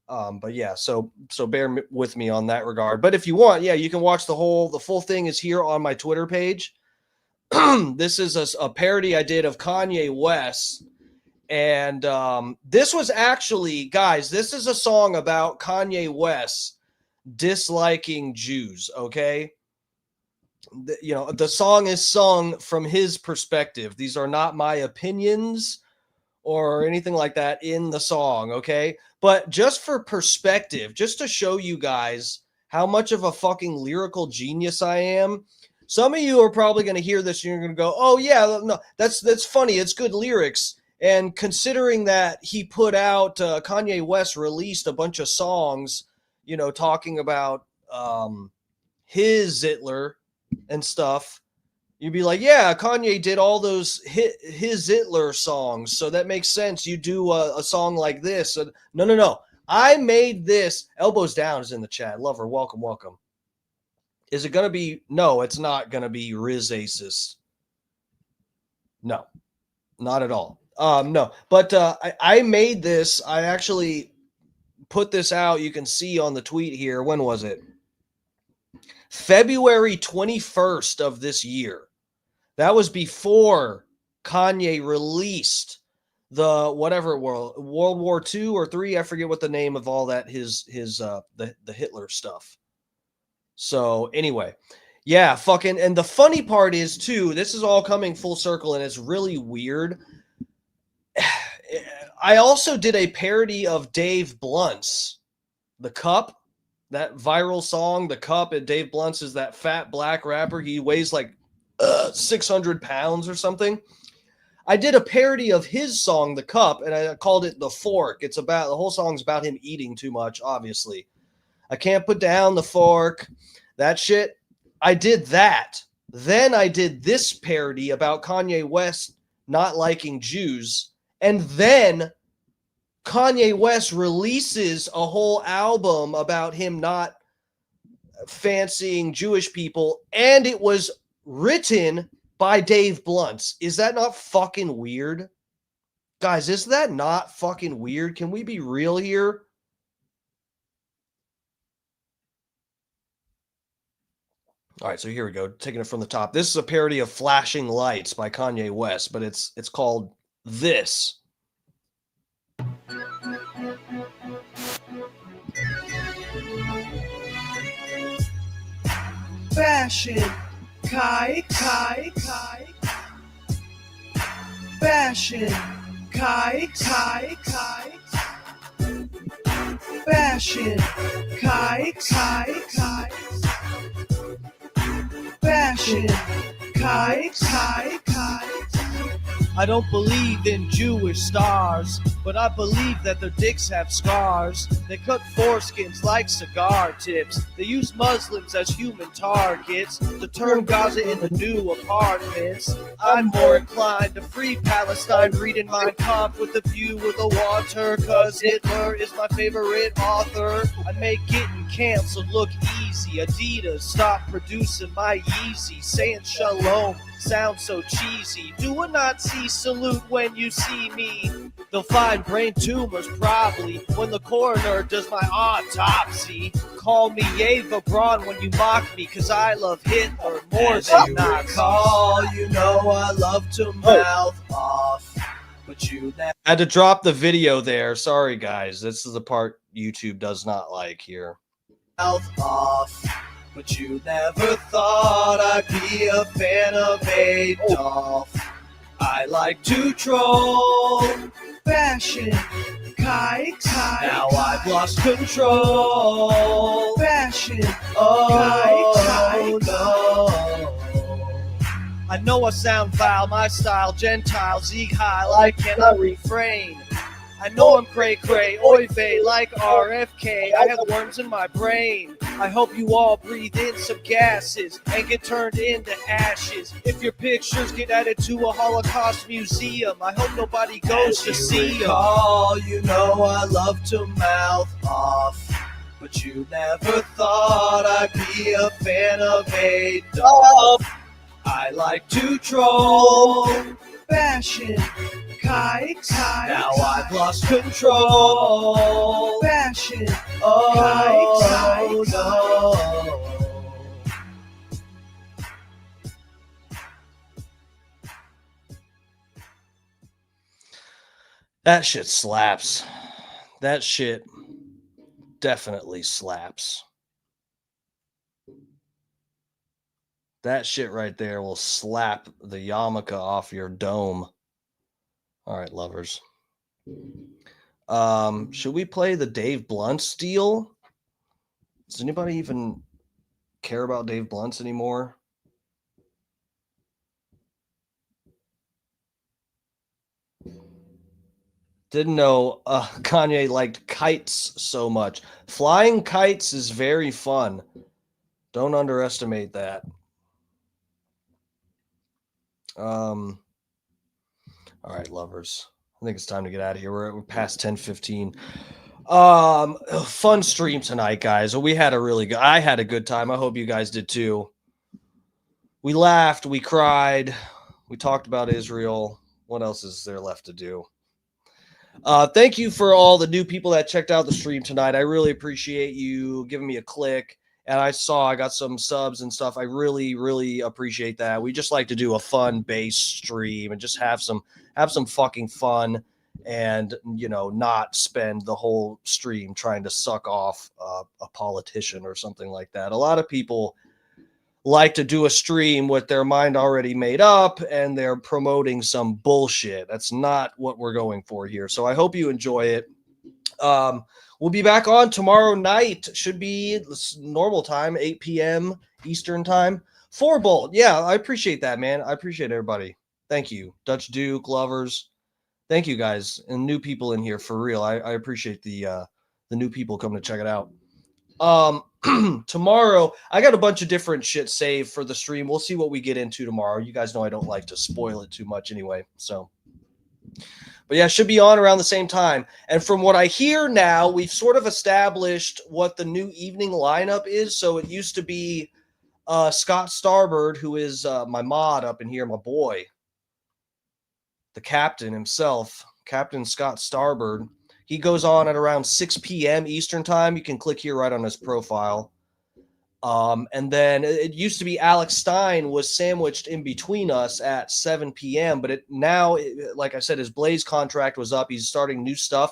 But yeah, so bear with me on that regard. But if you want, yeah, you can watch the full thing is here on my Twitter page. This is a parody I did of Kanye West. And this was actually, guys, this is a song about Kanye West disliking Jews, okay? The song is sung from his perspective. These are not my opinions or anything like that in the song, okay? But just for perspective, just to show you guys how much of a fucking lyrical genius I am, some of you are probably going to hear this and you're going to go, oh yeah, no, that's funny. It's good lyrics. And considering that he put out, Kanye West released a bunch of songs, you know, talking about his Zitler and stuff, you'd be like, yeah, Kanye did all those his Zitler songs, so that makes sense. You do a song like this. No. I made this. Elbows Down is in the chat. Lover, welcome. Is it going to be? No, it's not going to be Riz Aces. No, not at all. No, but I made this. I actually put this out. You can see on the tweet here. When was it? February 21st of this year. That was before Kanye released the whatever World War II or III. I forget what the name of all that the Hitler stuff. So anyway, yeah, fucking. And the funny part is too, this is all coming full circle and it's really weird. I also did a parody of Dave Blunt's The Cup, that viral song, The Cup. And Dave Blunt's is that fat black rapper. He weighs like 600 pounds or something. I did a parody of his song, The Cup, and I called it The Fork. It's about, the whole song's about him eating too much, obviously. I can't put down the fork, that shit. I did that. Then I did this parody about Kanye West not liking Jews. And then Kanye West releases a whole album about him not fancying Jewish people. And it was written by Dave Blunt. Is that not fucking weird? Guys, is that not fucking weird? Can we be real here? All right, so here we go. Taking it from the top. This is a parody of Flashing Lights by Kanye West, but it's called This. Fashion, Kai. Fashion, Kai. Fashion, Kai. Fashion, Kai. I don't believe in Jewish stars, but I believe that their dicks have scars. They cut foreskins like cigar tips. They use Muslims as human targets to turn Gaza into new apartments. I'm more inclined to free Palestine, reading Mein Kampf with a view of the water, cause Hitler is my favorite author. I make getting canceled look easy. Adidas, stop producing my Yeezy. Saying shalom sounds so cheesy. Do a Nazi salute when you see me. They'll find brain tumors probably when the coroner does my autopsy. Call me Eva Braun when you mock me, cause I love Hitler more than Nazis. You know I love to mouth off, but you never... I had to drop the video there. Sorry, guys. This is the part YouTube does not like here. Mouth off, but you never thought I'd be a fan of Adolf. I like to troll. Fashion, Kai. Now I've lost control. Fashion, Kai. No. I know I sound foul, my style, Gentile, Sieg Heil, I cannot refrain. I know I'm cray-cray, oy vey, like RFK. I have worms in my brain. I hope you all breathe in some gases and get turned into ashes. If your pictures get added to a Holocaust museum, I hope nobody goes to see them. You know I love to mouth off, but you never thought I'd be a fan of Adolf. I like to troll. Fashion, Kai. Now I've lost control. Fashion, Kai. No. That shit slaps. That shit definitely slaps. That shit right there will slap the yarmulke off your dome. All right, lovers. Should we play the Dave Blunt's deal? Does anybody even care about Dave Blunt's anymore? Didn't know Kanye liked kites so much. Flying kites is very fun. Don't underestimate that. All right, lovers. I think it's time to get out of here. We're past 10:15. Fun stream tonight, guys. I had a good time. I hope you guys did too. We laughed, we cried, we talked about Israel. What else is there left to do? Thank you for all the new people that checked out the stream tonight. I really appreciate you giving me a click. And I got some subs and stuff. I really, really appreciate that. We just like to do a fun base stream and just have some fucking fun, and not spend the whole stream trying to suck off a politician or something like that. A lot of people like to do a stream with their mind already made up and they're promoting some bullshit. That's not what we're going for here. So I hope you enjoy it. We'll be back on tomorrow night. Should be normal time, 8 p.m. Eastern time. 4 Bolt. Yeah, I appreciate that, man. I appreciate everybody. Thank you. Dutch Duke, lovers. Thank you guys and new people in here for real. I appreciate the new people coming to check it out. Tomorrow, I got a bunch of different shit saved for the stream. We'll see what we get into tomorrow. You guys know I don't like to spoil it too much anyway. So, but yeah, should be on around the same time. And from what I hear now, we've sort of established what the new evening lineup is. So it used to be Scott Starbird, who is my mod up in here, my boy, the captain himself, Captain Scott Starbird. He goes on at around 6 p.m. Eastern time. You can click here right on his profile. And then it used to be Alex Stein was sandwiched in between us at 7 p.m. But like I said, his Blaze contract was up. He's starting new stuff.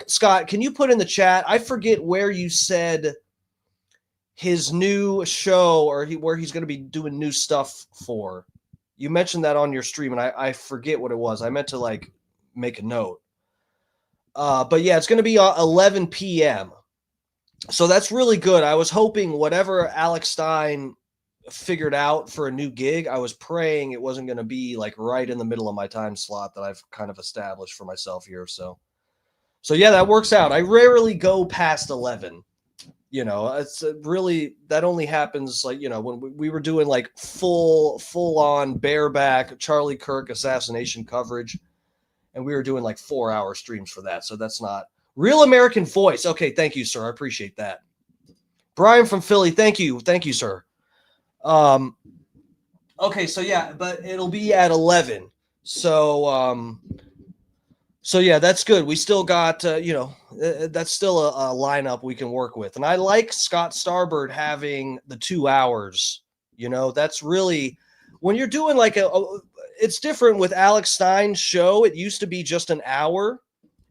Scott, can you put in the chat? I forget where you said his new show or where he's going to be doing new stuff for. You mentioned that on your stream, and I forget what it was. I meant to make a note. But yeah, it's going to be 11 p.m. So that's really good. I was hoping whatever Alex Stein figured out for a new gig, I was praying it wasn't going to be right in the middle of my time slot that I've kind of established for myself here. So yeah, that works out. I rarely go past 11. It's really, that only happens when we were doing full on bareback Charlie Kirk assassination coverage. And we were doing 4-hour streams for that. So that's not Real American Voice. Okay. Thank you, sir. I appreciate that. Brian from Philly. Thank you. Thank you, sir. Okay. So yeah, but it'll be at 11. So yeah, that's good. We still got, that's still a lineup we can work with. And I like Scott Starbird having the 2 hours, that's really, when you're doing it's different with Alex Stein's show. It used to be just an hour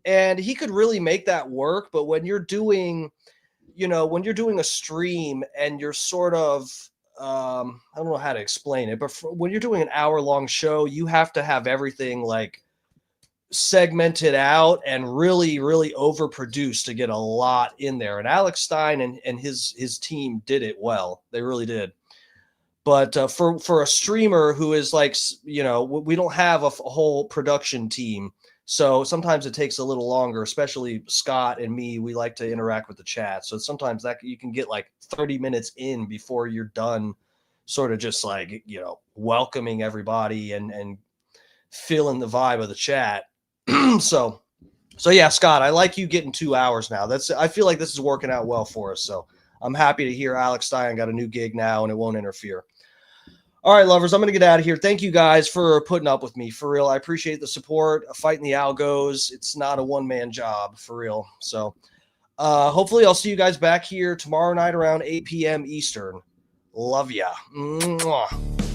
and he could really make that work. But when you're doing, a stream and you're sort of, I don't know how to explain it, but when you're doing an hour-long show, you have to have everything segmented out and really, really overproduced to get a lot in there. And Alex Stein and his team did it well. They really did. But for a streamer who is we don't have a whole production team. So sometimes it takes a little longer, especially Scott and me. We like to interact with the chat. So sometimes that you can get 30 minutes in before you're done sort of just welcoming everybody and feeling the vibe of the chat. So yeah, Scott, I like you getting 2 hours now. I feel like this is working out well for us. So I'm happy to hear Alex Stein got a new gig now and it won't interfere. All right, lovers, I'm going to get out of here. Thank you guys for putting up with me. For real, I appreciate the support. Fighting the algos. It's not a one-man job, for real. So hopefully I'll see you guys back here tomorrow night around 8 p.m. Eastern. Love ya. Mwah.